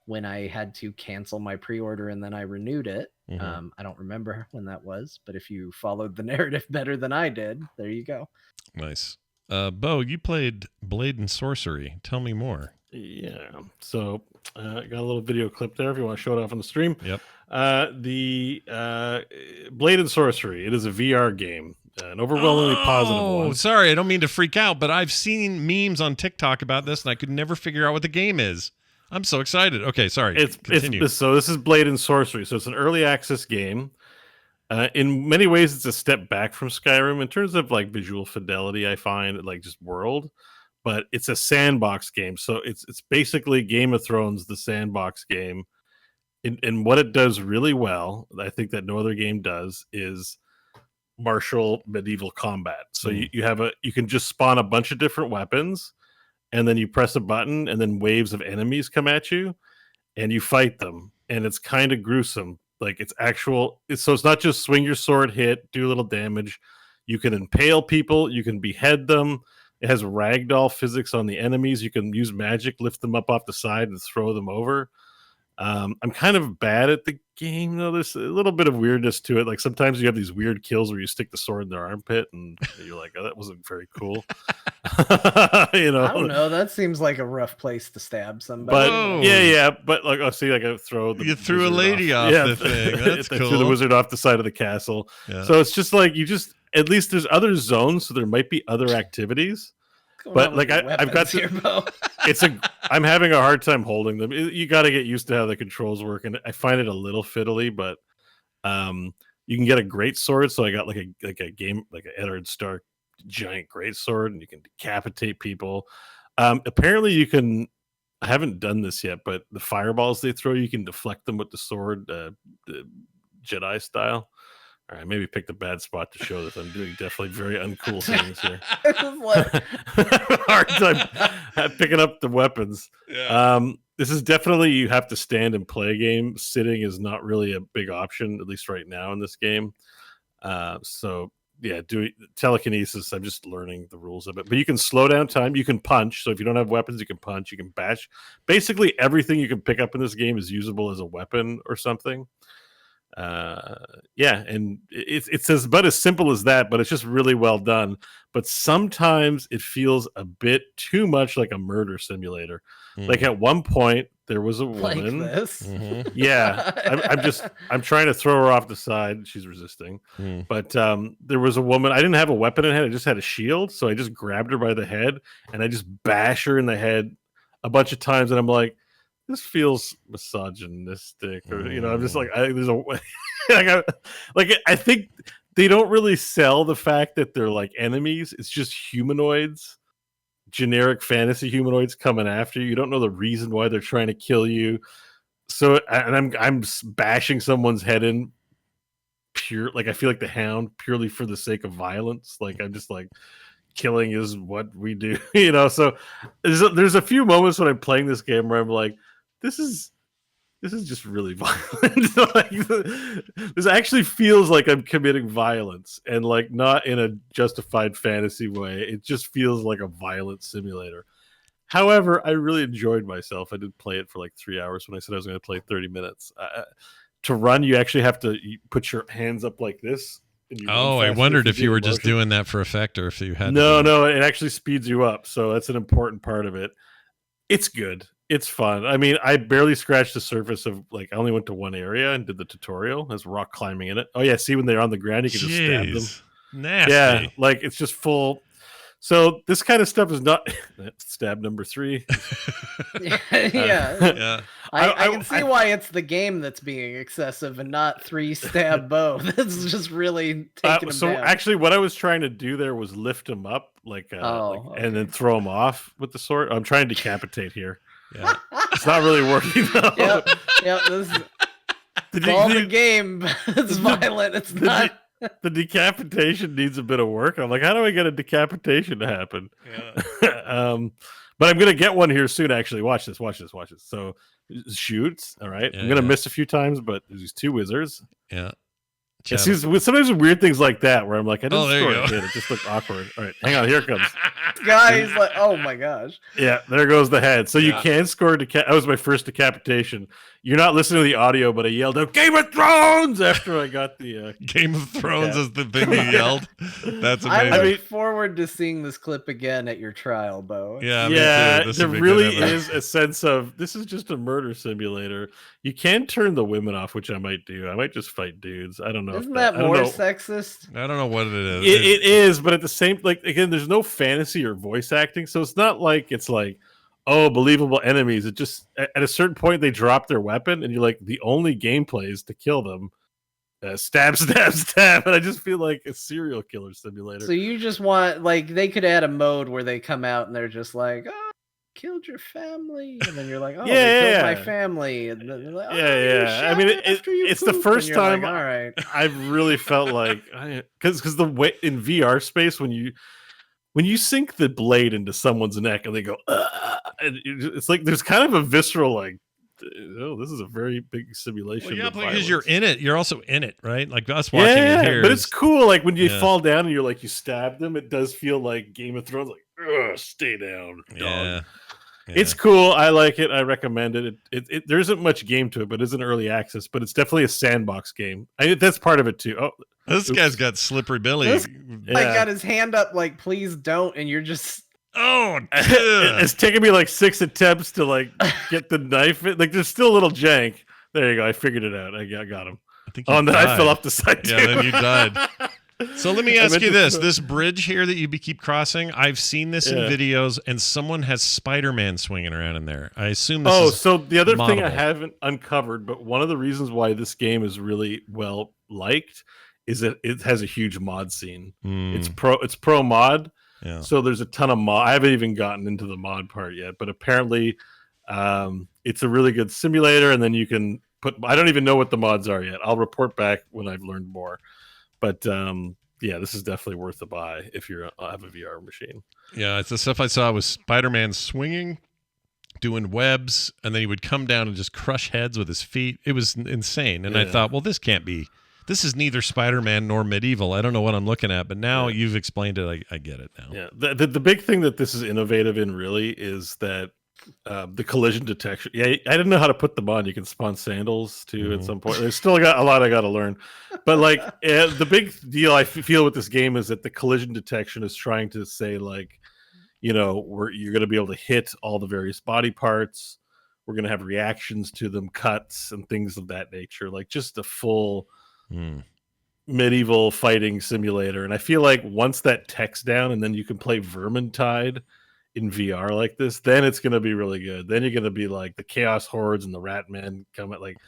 when I had to cancel my pre-order and then I renewed it. Mm-hmm. I don't remember when that was, but if you followed the narrative better than I did, there you go. Nice. Beau, you played Blade and Sorcery. Tell me more. Yeah. So got a little video clip there if you want to show it off on the stream. Yep. The Blade and Sorcery. It is a VR game. An overwhelmingly positive one. Sorry, I don't mean to freak out, but I've seen memes on TikTok about this, and I could never figure out what the game is. I'm so excited. Okay, sorry. Continue. So this is Blade and Sorcery. So it's an early access game. In many ways, it's a step back from Skyrim in terms of like visual fidelity. I find like just world, but it's a sandbox game. So it's basically Game of Thrones, the sandbox game. And what it does really well, I think that no other game does, is martial medieval combat. So you can just spawn a bunch of different weapons, and then you press a button, and then waves of enemies come at you, and you fight them. And it's kind of gruesome. Like so it's not just swing your sword, hit, do a little damage. You can impale people, you can behead them. It has ragdoll physics on the enemies. You can use magic, lift them up off the side and throw them over. I'm kind of bad at the game though. There's a little bit of weirdness to it. Like sometimes you have these weird kills where you stick the sword in their armpit and you're like, oh, that wasn't very cool. I don't know. That seems like a rough place to stab somebody. But yeah. But like, I threw you threw a lady off the thing. That's cool. Threw the wizard off the side of the castle. Yeah. So it's just like at least there's other zones, so there might be other activities. But like I've got here, Beau. I'm having a hard time holding them. You got to get used to how the controls work, and I find it a little fiddly. But you can get a great sword. So I got like an Eddard Stark giant great sword, and you can decapitate people. Apparently, you can. I haven't done this yet, but the fireballs they throw, you can deflect them with the sword, the Jedi style. All right, maybe picked a bad spot to show this. I'm doing definitely very uncool things here. Hard time picking up the weapons. Yeah. This is definitely you have to stand and play a game. Sitting is not really a big option, at least right now in this game. So yeah, doing telekinesis. I'm just learning the rules of it. But you can slow down time. You can punch. So if you don't have weapons, you can punch. You can bash. Basically, everything you can pick up in this game is usable as a weapon or something. And it's about as simple as that, but it's just really well done. But sometimes it feels a bit too much like a murder simulator. Like at one point there was a woman. Like this? Mm-hmm. Yeah, I'm trying to throw her off the side. She's resisting. But there was a woman. I didn't have a weapon in hand. I just had a shield, so I just grabbed her by the head and I just bash her in the head a bunch of times, and I'm like, this feels misogynistic, or I'm just like, there's a I think they don't really sell the fact that they're like enemies. It's just humanoids, generic fantasy humanoids coming after you. You don't know the reason why they're trying to kill you. So, and I'm bashing someone's head in pure, like I feel like the Hound purely for the sake of violence. Like I'm just like, killing is what we do, So there's a few moments when I'm playing this game where I'm like, this is just really violent. Like, this actually feels like I'm committing violence, and like not in a justified fantasy way. It just feels like a violent simulator. However, I really enjoyed myself. I did play it for like 3 hours when I said I was going to play 30 minutes. To run, you actually have to put your hands up like this. I wondered if you were just doing that for effect or if you had. No, it actually speeds you up. So that's an important part of it. It's good. It's fun. I mean, I barely scratched the surface of, like, I only went to one area and did the tutorial. There's rock climbing in it. Oh yeah, see when they're on the ground, you can just stab them. Nasty. Yeah, like it's just full. So this kind of stuff is not stab number 3. Yeah. I can see why it's the game that's being excessive and not 3 stab Beau. That's just really taking him so down. Actually, what I was trying to do there was lift him up, and then throw him off with the sword. I'm trying to decapitate here. Yeah, it's not really working though. Yep. This is all the game. It's violent. It's not. The decapitation needs a bit of work. I'm like, how do I get a decapitation to happen? Yeah. But I'm gonna get one here soon. Actually, watch this. So shoots. All right. I'm gonna miss a few times, but there's these 2 wizards. Yeah. It seems sometimes weird things like that where I'm like, I didn't score it. It just looked awkward. All right, hang on, here it comes. Guys, oh my gosh. Yeah, there goes the head. So you can score that was my first decapitation. You're not listening to the audio, but I yelled out "Game of Thrones" after I got the Game of Thrones is the thing you yelled. That's amazing. I look forward to seeing this clip again at your trial, Beau. Yeah, yeah. me too. There really is a sense of this is just a murder simulator. You can turn the women off, which I might do. I might just fight dudes. I don't know. Isn't that more sexist? I don't know what it is. It is, but at the same, like again, there's no fantasy or voice acting, so it's not like it's like, oh, believable enemies. It just at a certain point they drop their weapon, and you're like, the only gameplay is to kill them. Stab, stab, stab, and I just feel like a serial killer simulator. So you just want, like, they could add a mode where they come out and they're just like, oh, killed your family, and then you're like, oh, they killed my family, and then they're like, oh, yeah. I mean, it's the first time. Like, all right, I've really felt like because the way in VR space when you sink the blade into someone's neck and they go, and it's like there's kind of a visceral like, oh, this is a very big simulation. Well, yeah, because you're in it. You're also in it, right? Like us watching it here. But it's cool. Like when you fall down and you're like, you stab them, it does feel like Game of Thrones, like, stay down, dog. Yeah. It's cool. I like it. I recommend it. There isn't much game to it, but it's an early access. But it's definitely a sandbox game. That's part of it too. Oh, this guy's got slippery Billy. This guy got his hand up like, please don't, and you're just. Oh, it's taken me like 6 attempts to like get the knife. Like there's still a little jank. There you go. I figured it out. I got him. I think. And then I fell off the side. Yeah, then you died. So let me ask you this: this bridge here that you keep crossing, I've seen this in videos, and someone has Spider-Man swinging around in there. I assume this is so the other thing I moddable. haven't uncovered, but one of the reasons why this game is really well liked is that it has a huge mod scene. It's pro mod. Yeah. So there's a ton of mod. I haven't even gotten into the mod part yet, but apparently it's a really good simulator, and then you can put, I don't even know what the mods are yet. I'll report back when I've learned more. But yeah, this is definitely worth a buy if you have a VR machine. Yeah, it's the stuff I saw was Spider-Man swinging, doing webs, and then he would come down and just crush heads with his feet. It was insane. And I thought, well, this can't be. This is neither Spider-Man nor medieval. I don't know what I'm looking at, but now you've explained it. I get it now. Yeah, the big thing that this is innovative in really is that the collision detection. Yeah, I didn't know how to put them on. You can spawn sandals too at some point. There's still got a lot I got to learn, but like the big deal I feel with this game is that the collision detection is trying to say like, you know, you're going to be able to hit all the various body parts. We're going to have reactions to them, cuts and things of that nature. Like just a full medieval fighting simulator. And I feel like once that tech's down and then you can play Vermintide in VR like this, then it's going to be really good. Then you're going to be like the Chaos Hordes and the Rat Men come at like,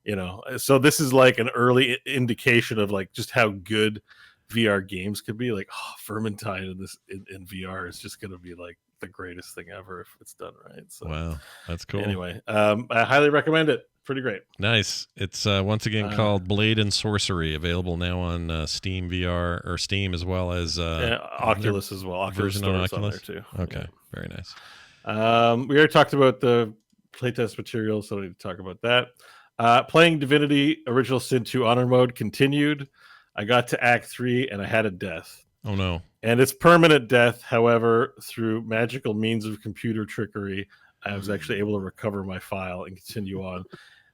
you know, so this is like an early indication of like just how good VR games could be. Like, oh, Vermintide in VR is just going to be like the greatest thing ever if it's done right. So wow, that's cool. Anyway, I highly recommend it. Pretty great. Nice. It's once again called Blade and Sorcery, available now on Steam VR or Steam as well as Oculus as well. Oculus version on Store is on Oculus there too. Okay, very nice. We already talked about the playtest materials, so I don't need to talk about that. Playing Divinity Original Sin 2 Honor Mode continued. I got to Act 3 and I had a death. Oh no. And it's permanent death. However, through magical means of computer trickery, I was actually able to recover my file and continue on.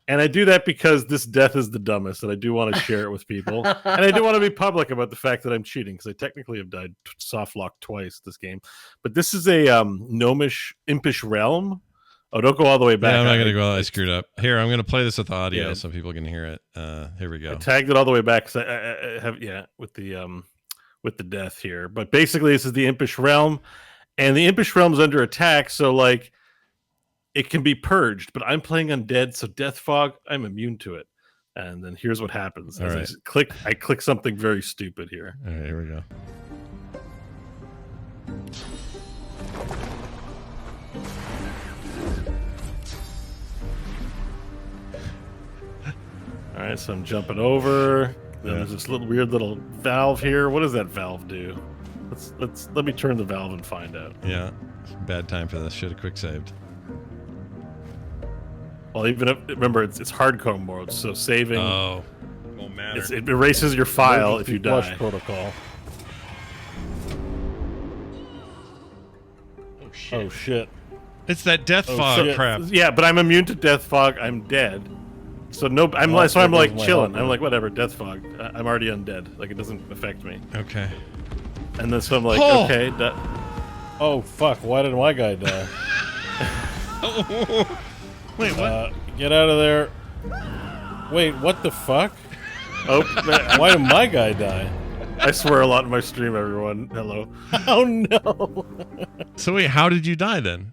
And I do that because this death is the dumbest, and I do want to share it with people. And I do want to be public about the fact that I'm cheating, because I technically have died soft lock twice this game. But this is a gnomish, impish realm. Oh, don't go all the way back. Yeah, I'm not going to go. I screwed up. Here, I'm going to play this with audio so people can hear it. Here we go. I tagged it all the way back because I have with the death here. But basically, this is the impish realm, and the impish realm is under attack. So like, it can be purged, but I'm playing undead, so death fog, I'm immune to it. And then here's what happens. All right. I click something very stupid here. All right, here we go. All right, so I'm jumping over. Then there's this weird little valve here. What does that valve do? Let me turn the valve and find out. Yeah, bad time for this. Should have quick saved. Well, even if, remember, it's hardcore mode, so saving. Oh, won't matter. It erases your file if you die. Flush protocol. Oh shit! It's that death fog shit. crap. Yeah, but I'm immune to death fog. I'm dead. So I'm like chilling. I'm like, whatever, death fog. I'm already undead. Like, it doesn't affect me. Okay. And then so I'm like, Oh! okay. Oh, fuck. Why did my guy die? Wait, what? Get out of there. Wait, what the fuck? Oh, man, Why did my guy die? I swear a lot in my stream, everyone. Hello. Oh, no. So wait, how did you die then?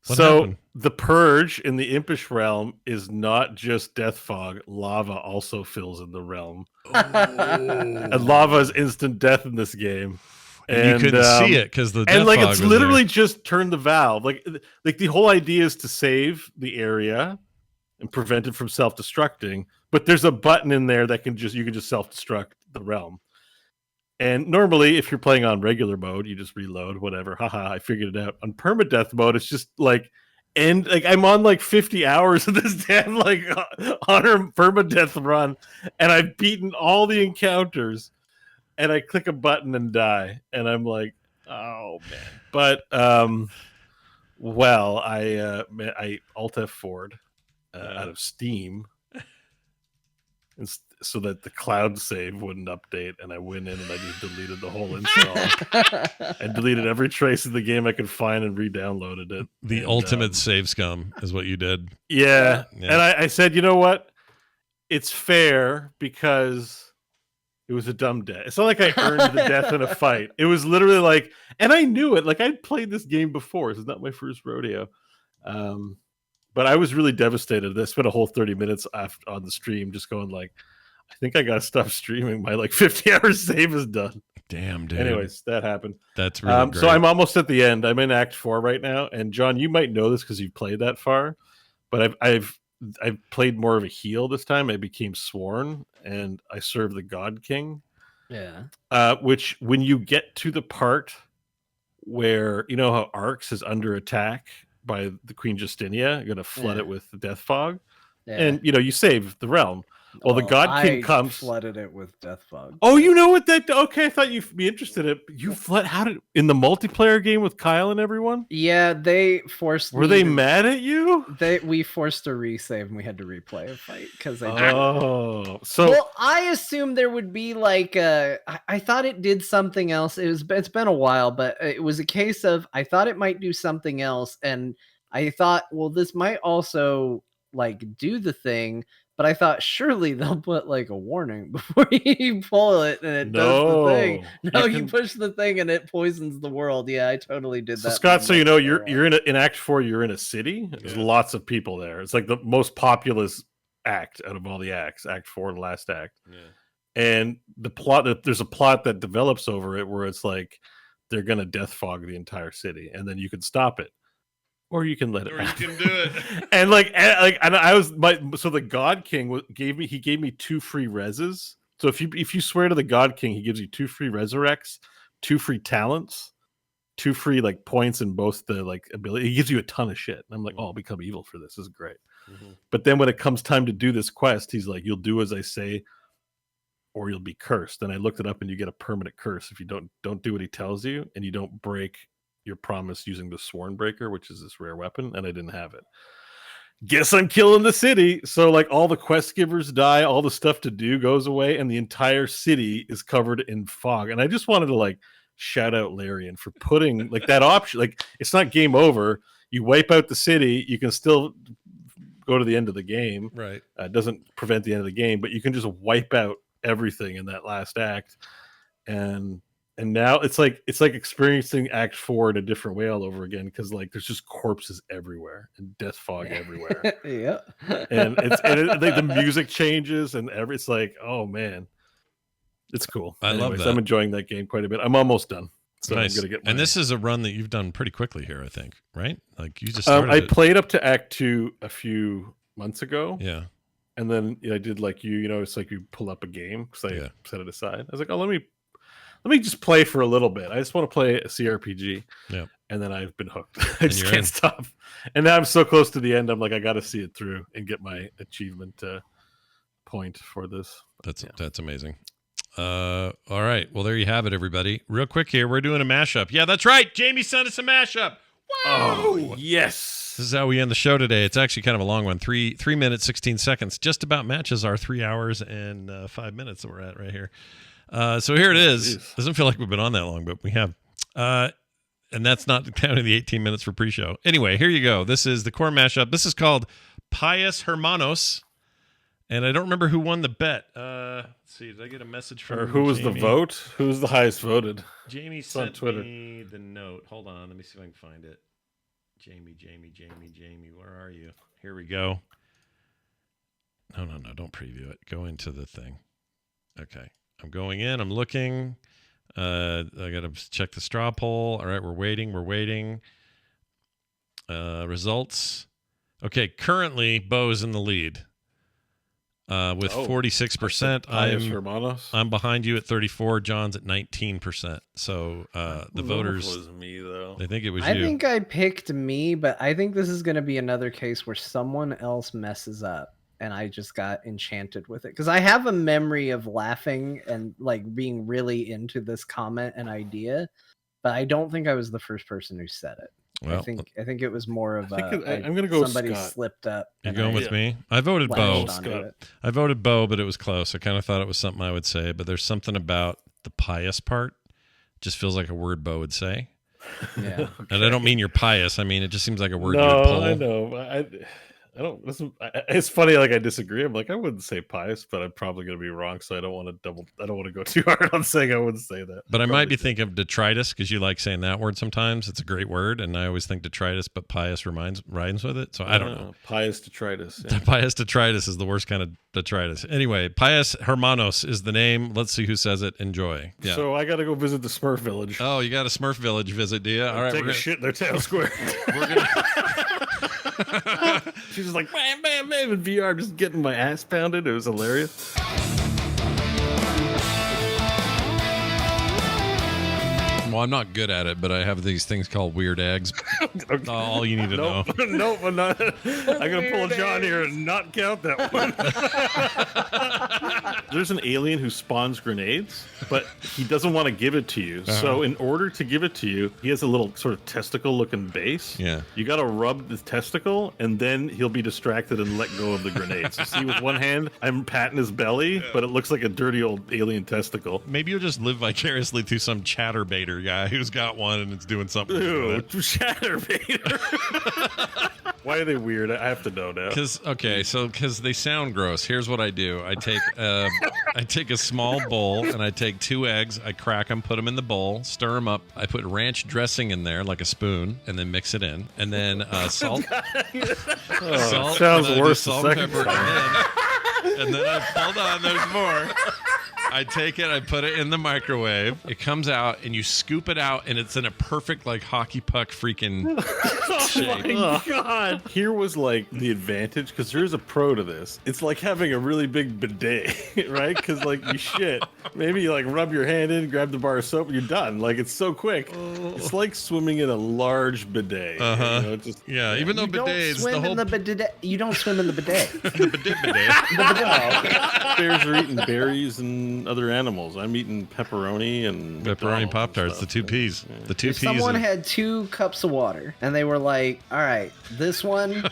What So happened? the purge in the impish realm is not just death fog. Lava also fills in the realm. And lava is instant death in this game. And you couldn't see it because the death and like fog it's was literally there. just turn the valve. Like the whole idea is to save the area and prevent it from self-destructing. But there's a button in there that you can just self-destruct the realm. And normally, if you're playing on regular mode, you just reload, whatever. Haha, I figured it out. On permadeath mode, it's just like, and like I'm on like 50 hours of this damn like honor permadeath run, and I've beaten all the encounters, and I click a button and die, and I'm like, oh man. But well, I Alt F4'd out of Steam. So that the cloud save wouldn't update, and I went in and I just deleted the whole install. I deleted every trace of the game I could find and re-downloaded it. The ultimate save scum is what you did. Yeah. Yeah. And I said, you know what? It's fair because it was a dumb death. It's not like I earned the death in a fight. It was literally like, and I knew it. Like I'd played this game before. This is not my first rodeo. But I was really devastated. I spent a whole 30 minutes on the stream just going like, I think I got to stop streaming. My like 50 hours save is done. Damn, dude. Anyways, that happened. That's really great. So I'm almost at the end. I'm in Act 4 right now. And John, you might know this because you've played that far. But I've played more of a heal this time. I became sworn and I serve the God King. Yeah. Which when you get to the part where, you know how Arx is under attack by the Queen Justinia, you're going to flood it with the death fog. Yeah. And, you know, you save the realm. Well, the God King comes. Flooded it with death fog. Oh, you know what that? Okay, I thought you'd be interested in it. You flood. How did in the multiplayer game with Kyle and everyone? Yeah, they forced. Were they mad at you? We forced a resave and we had to replay a fight because Oh, so well, I assumed there would be like I thought it did something else. It's been a while, but it was a case of I thought it might do something else, and I thought, well, this might also like do the thing. But I thought surely they'll put like a warning before you pull it and it does the thing. No, you push the thing and it poisons the world. Yeah, I totally did that. So Scott, so you know, you're in Act 4. You're in a city. There's lots of people there. It's like the most populous act out of all the acts. Act 4, the last act. Yeah. And the plot there's a plot that develops over it where it's like they're gonna death fog the entire city, and then you can stop it. Or you can let it. Or you can do it. and I was so the God King gave me 2 free reses. So if you swear to the God King, he gives you 2 free resurrects, 2 free talents, 2 free like points in both the like ability. He gives you a ton of shit. And I'm like, oh, I'll become evil for this. This is great. Mm-hmm. But then when it comes time to do this quest, he's like, you'll do as I say, or you'll be cursed. And I looked it up, and you get a permanent curse if you don't do what he tells you, and you don't break your promise using the Sworn Breaker, which is this rare weapon, and I didn't have it. Guess I'm killing the city. So like all the quest givers die, all the stuff to do goes away, and the entire city is covered in fog. And I just wanted to like shout out Larian for putting like that option. Like it's not game over. You wipe out the city, you can still go to the end of the game. Right. It doesn't prevent the end of the game, but you can just wipe out everything in that last act. And now it's like experiencing Act 4 in a different way all over again, because like there's just corpses everywhere and death fog everywhere. Yeah, and like the music changes and it's like, oh man, it's cool. I love that. I'm enjoying that game quite a bit. I'm almost done, so nice. I'm gonna get. And this is a run that you've done pretty quickly here, I think, right? Like you just started I played up to Act 2 a few months ago. Yeah. And then I did like you know, it's like you pull up a game because I set it aside. I was like, oh, let me just play for a little bit. I just want to play a CRPG. Yeah. And then I've been hooked. I just can't stop. And now I'm so close to the end. I'm like, I got to see it through and get my achievement point for this. That's amazing. All right. Well, there you have it, everybody. Real quick here. We're doing a mashup. Yeah, that's right. Jamie sent us a mashup. Oh, yes. This is how we end the show today. It's actually kind of a long one. 3 minutes, 16 seconds. Just about matches our 3 hours and 5 minutes that we're at right here. So here it is. Doesn't feel like we've been on that long, but we have. And that's not counting the 18 minutes for pre-show. Anyway, here you go. This is the core mashup. This is called Pious Hermanos. And I don't remember who won the bet. Let's see. Did I get a message from who was Jamie? the vote? Who was the highest voted? Jamie on sent Twitter. me the note. Hold on. Let me see if I can find it. Jamie. Where are you? Here we go. No. Don't preview it. Go into the thing. Okay. I'm going in. I'm looking. I got to check the straw poll. All right. We're waiting. Results. Okay. Currently, Beau's in the lead. With 46%. Pious Hermanos. I'm behind you at 34. John's at 19%. So the voters, was me though. they think it was I you. think I picked me, but I think this is going to be another case where someone else messes up and I just got enchanted with it. Because I have a memory of laughing and like being really into this comment and idea, but I don't think I was the first person who said it. Well, I think it was more of I'm gonna go with somebody Scott. slipped up. you're and going I with me? I voted Beau. latched onto Scott. it. I voted Beau, but it was close. I kind of thought it was something I would say, but there's something about the pious part. Just feels like a word Beau would say. Yeah. And I don't mean you're pious. I mean, it just seems like a word you No, would pull. I know. I don't. It's funny. Like I disagree. I'm like I wouldn't say pious, but I'm probably going to be wrong. So I don't want to go too hard on saying I wouldn't say that. But I might be thinking of detritus because you like saying that word sometimes. It's a great word, and I always think detritus, but pious rhymes with it. So I don't know. Pious detritus. Yeah. Pious detritus is the worst kind of detritus. Anyway, Pious Hermanos is the name. Let's see who says it. Enjoy. Yeah. So I got to go visit the Smurf village. Oh, you got a Smurf village visit, do you? All right, Take a shit in their town square. we're gonna She's just like bam, bam, bam in VR, just getting my ass pounded. It was hilarious. Well, I'm not good at it, but I have these things called weird eggs. Okay. All you need to know. Nope, I'm not. I'm gonna pull a John here and not count that one. There's an alien who spawns grenades, but he doesn't want to give it to you. So in order to give it to you, he has a little sort of testicle-looking base. Yeah. You got to rub the testicle, and then he'll be distracted and let go of the grenades. You see, with one hand, I'm patting his belly, but it looks like a dirty old alien testicle. Maybe you'll just live vicariously through some chatterbaiter guy who's got one and it's doing something. Ew, Chatterbaiter. Why are they weird? I have to know now. Because they sound gross. Here's what I do: I take a small bowl and I take 2 eggs. I crack them, put them in the bowl, stir them up. I put ranch dressing in there like a spoon, and then mix it in. And then salt. Salt. Sounds and then I do worse salt the and second pepper, and then I hold on. There's more. I take it, I put it in the microwave. It comes out, and you scoop it out, and it's in a perfect like hockey puck freaking shape. Oh my God. Here was like the advantage, because there's a pro to this. It's like having a really big bidet, right? Because like you shit, maybe you like rub your hand in, grab the bar of soap, and you're done. Like it's so quick. It's like swimming in a large bidet. Uh-huh. You know, just, Yeah, even though You don't bidets, the swim whole in the bidet. You don't swim in the bidet. the bidet. bears are eating berries and other animals. I'm eating pepperoni and Pepperoni Pop-Tarts, the 2 Ps. The 2 If Ps. someone had 2 cups of water and they were like, all right, this one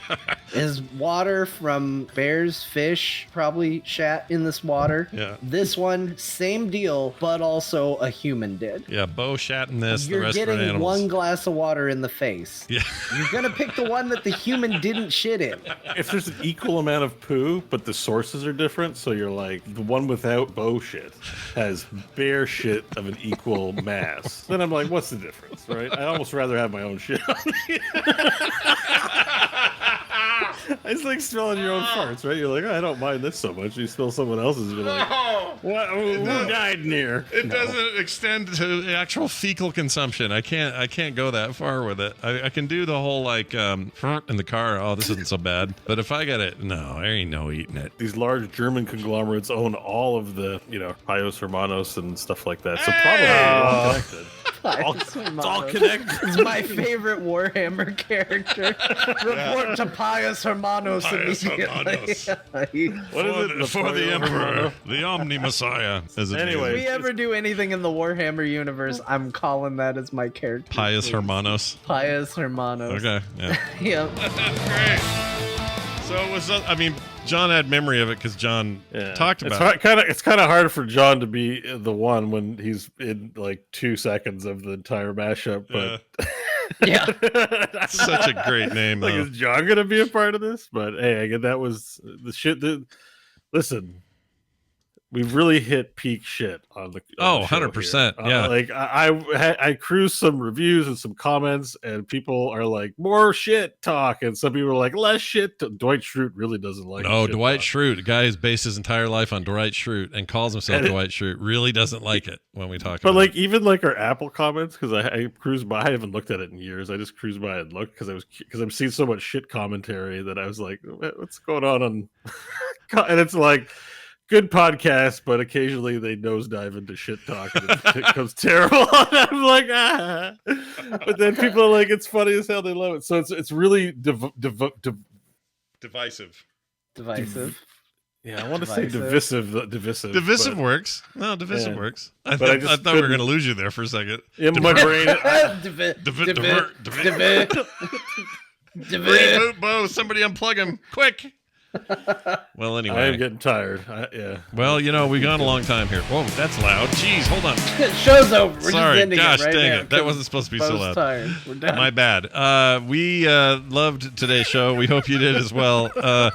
is water from bears, fish, probably shat in this water. Yeah. This one, same deal, but also a human did. Yeah, Beau shat in this, the You're rest are getting animals. 1 glass of water in the face. Yeah. You're going to pick the one that the human didn't shit in. If there's an equal amount of poo, but the sources are different, so you're like, the one without Beau shit has bear shit of an equal mass, then I'm like, what's the difference, right? I'd almost rather have my own shit on me. It's like smelling your own farts, right? You're like, I don't mind this so much. You smell someone else's, you're like, what? Who died in here? It No. doesn't extend to actual fecal consumption. I can't go that far with it. I can do the whole like in the car. Oh, this isn't so bad. But if I get it, no, there ain't no eating it. These large German conglomerates own all of the, Pios Hermanos and stuff like that. So probably they're all connected. Pious It's all Hermanos. connected. It's my favorite Warhammer character. Report to Pious Hermanos Pious immediately. What is it? For the Emperor, the Omni Messiah. As it Anyway. If we ever do anything in the Warhammer universe, I'm calling that as my character. Pious please. Hermanos. Pious Hermanos. Okay, yeah. Yep. Great. So it was. I mean, John had memory of it because John talked about it. It's kind of hard for John to be the one when he's in like 2 seconds of the entire mashup. But Yeah. Such a great name, like, though. is John gonna be a part of this? But hey, again, that was the shit. Listen, we've really hit peak shit on the. Oh, the show 100%, here. yeah. Like I cruised some reviews and some comments, and people are like, more shit talk, and some people are like, less shit. Dwight Schrute really doesn't like. No, shit Dwight talk. Schrute, a guy who's based his entire life on Dwight Schrute and calls himself And Dwight Schrute, really doesn't like it when we talk But about like it. even like our Apple comments, because I cruised by, I haven't looked at it in years. I just cruised by and looked because I'm seeing so much shit commentary that I was like, what's going on? And it's like, good podcast, but occasionally they nosedive into shit talk and it becomes terrible. And I'm like, ah. But then people are like, it's funny as hell. They love it. So it's really Divisive. Divisive. yeah. I want to say Divisive. divisive. Divisive but works. No, divisive Yeah. works. I But I thought just we were couldn't- going to lose you there for a second. in my brain, Reboot, Beau, somebody unplug him, quick. Well, I anyway. am getting tired. Yeah. Well, we've gone a long time here. Whoa, that's loud. Jeez, hold on. Show's over. We're Sorry, just ending gosh it right dang now, it. That wasn't supposed to be so Beau's loud. tired. We're done. My bad. We loved today's show. We hope you did as well.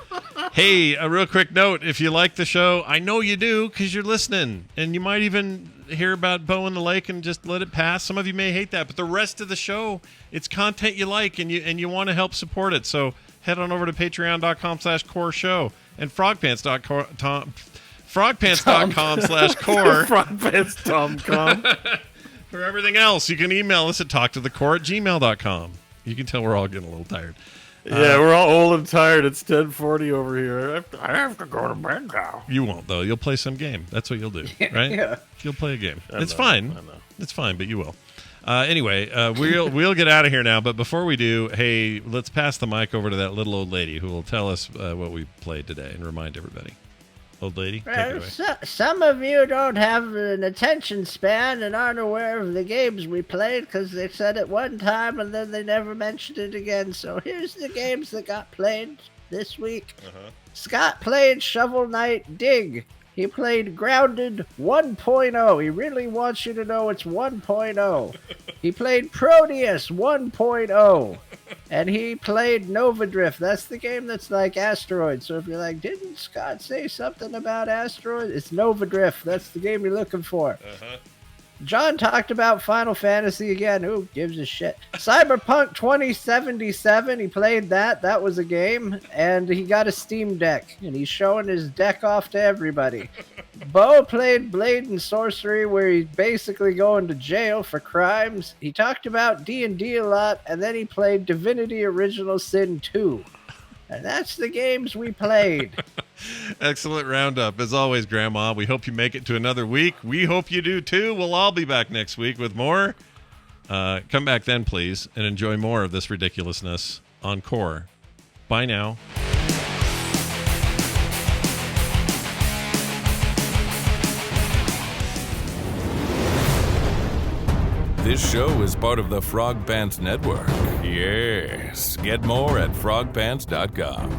Hey, a real quick note. If you like the show, I know you do because you're listening. And you might even hear about Beau in the Lake and just let it pass. Some of you may hate that. But the rest of the show, it's content you like and you want to help support it. So head on over to patreon.com/core show and frogpants.com/core. Frogpants.com. For everything else, you can email us at talktothecore@gmail.com. You can tell we're all getting a little tired. Yeah, we're all old and tired. It's 10:40 over here. I have to go to bed now. You won't, though. You'll play some game. That's what you'll do, right? Yeah. You'll play a game. I It's know, fine. I know. It's fine, but you will. Anyway, we'll get out of here now. But before we do, hey, let's pass the mic over to that little old lady who will tell us what we played today and remind everybody. Old lady, take it away. Some of you don't have an attention span and aren't aware of the games we played because they said it one time and then they never mentioned it again. So here's the games that got played this week. Scott played Shovel Knight Dig. He played Grounded 1.0. He really wants you to know it's 1.0. He played Prodeus 1.0. And he played Novadrift. That's the game that's like Asteroid. So if you're like, didn't Scott say something about Asteroid? It's Novadrift. That's the game you're looking for. John talked about Final Fantasy again. Who gives a shit? Cyberpunk 2077. He played that. That was a game. And he got a Steam Deck. And he's showing his deck off to everybody. Beau played Blade and Sorcery, where he's basically going to jail for crimes. He talked about D&D a lot. And then he played Divinity Original Sin 2. And that's the games we played. Excellent roundup. As always, Grandma, we hope you make it to another week. We hope you do, too. We'll all be back next week with more. Come back then, please, and enjoy more of this ridiculousness on Core. Bye now. This show is part of the Frog Pants Network. Yes. Get more at frogpants.com.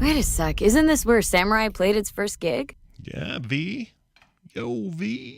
Wait a sec, isn't this where Samurai played its first gig? Yeah, V. Yo, V.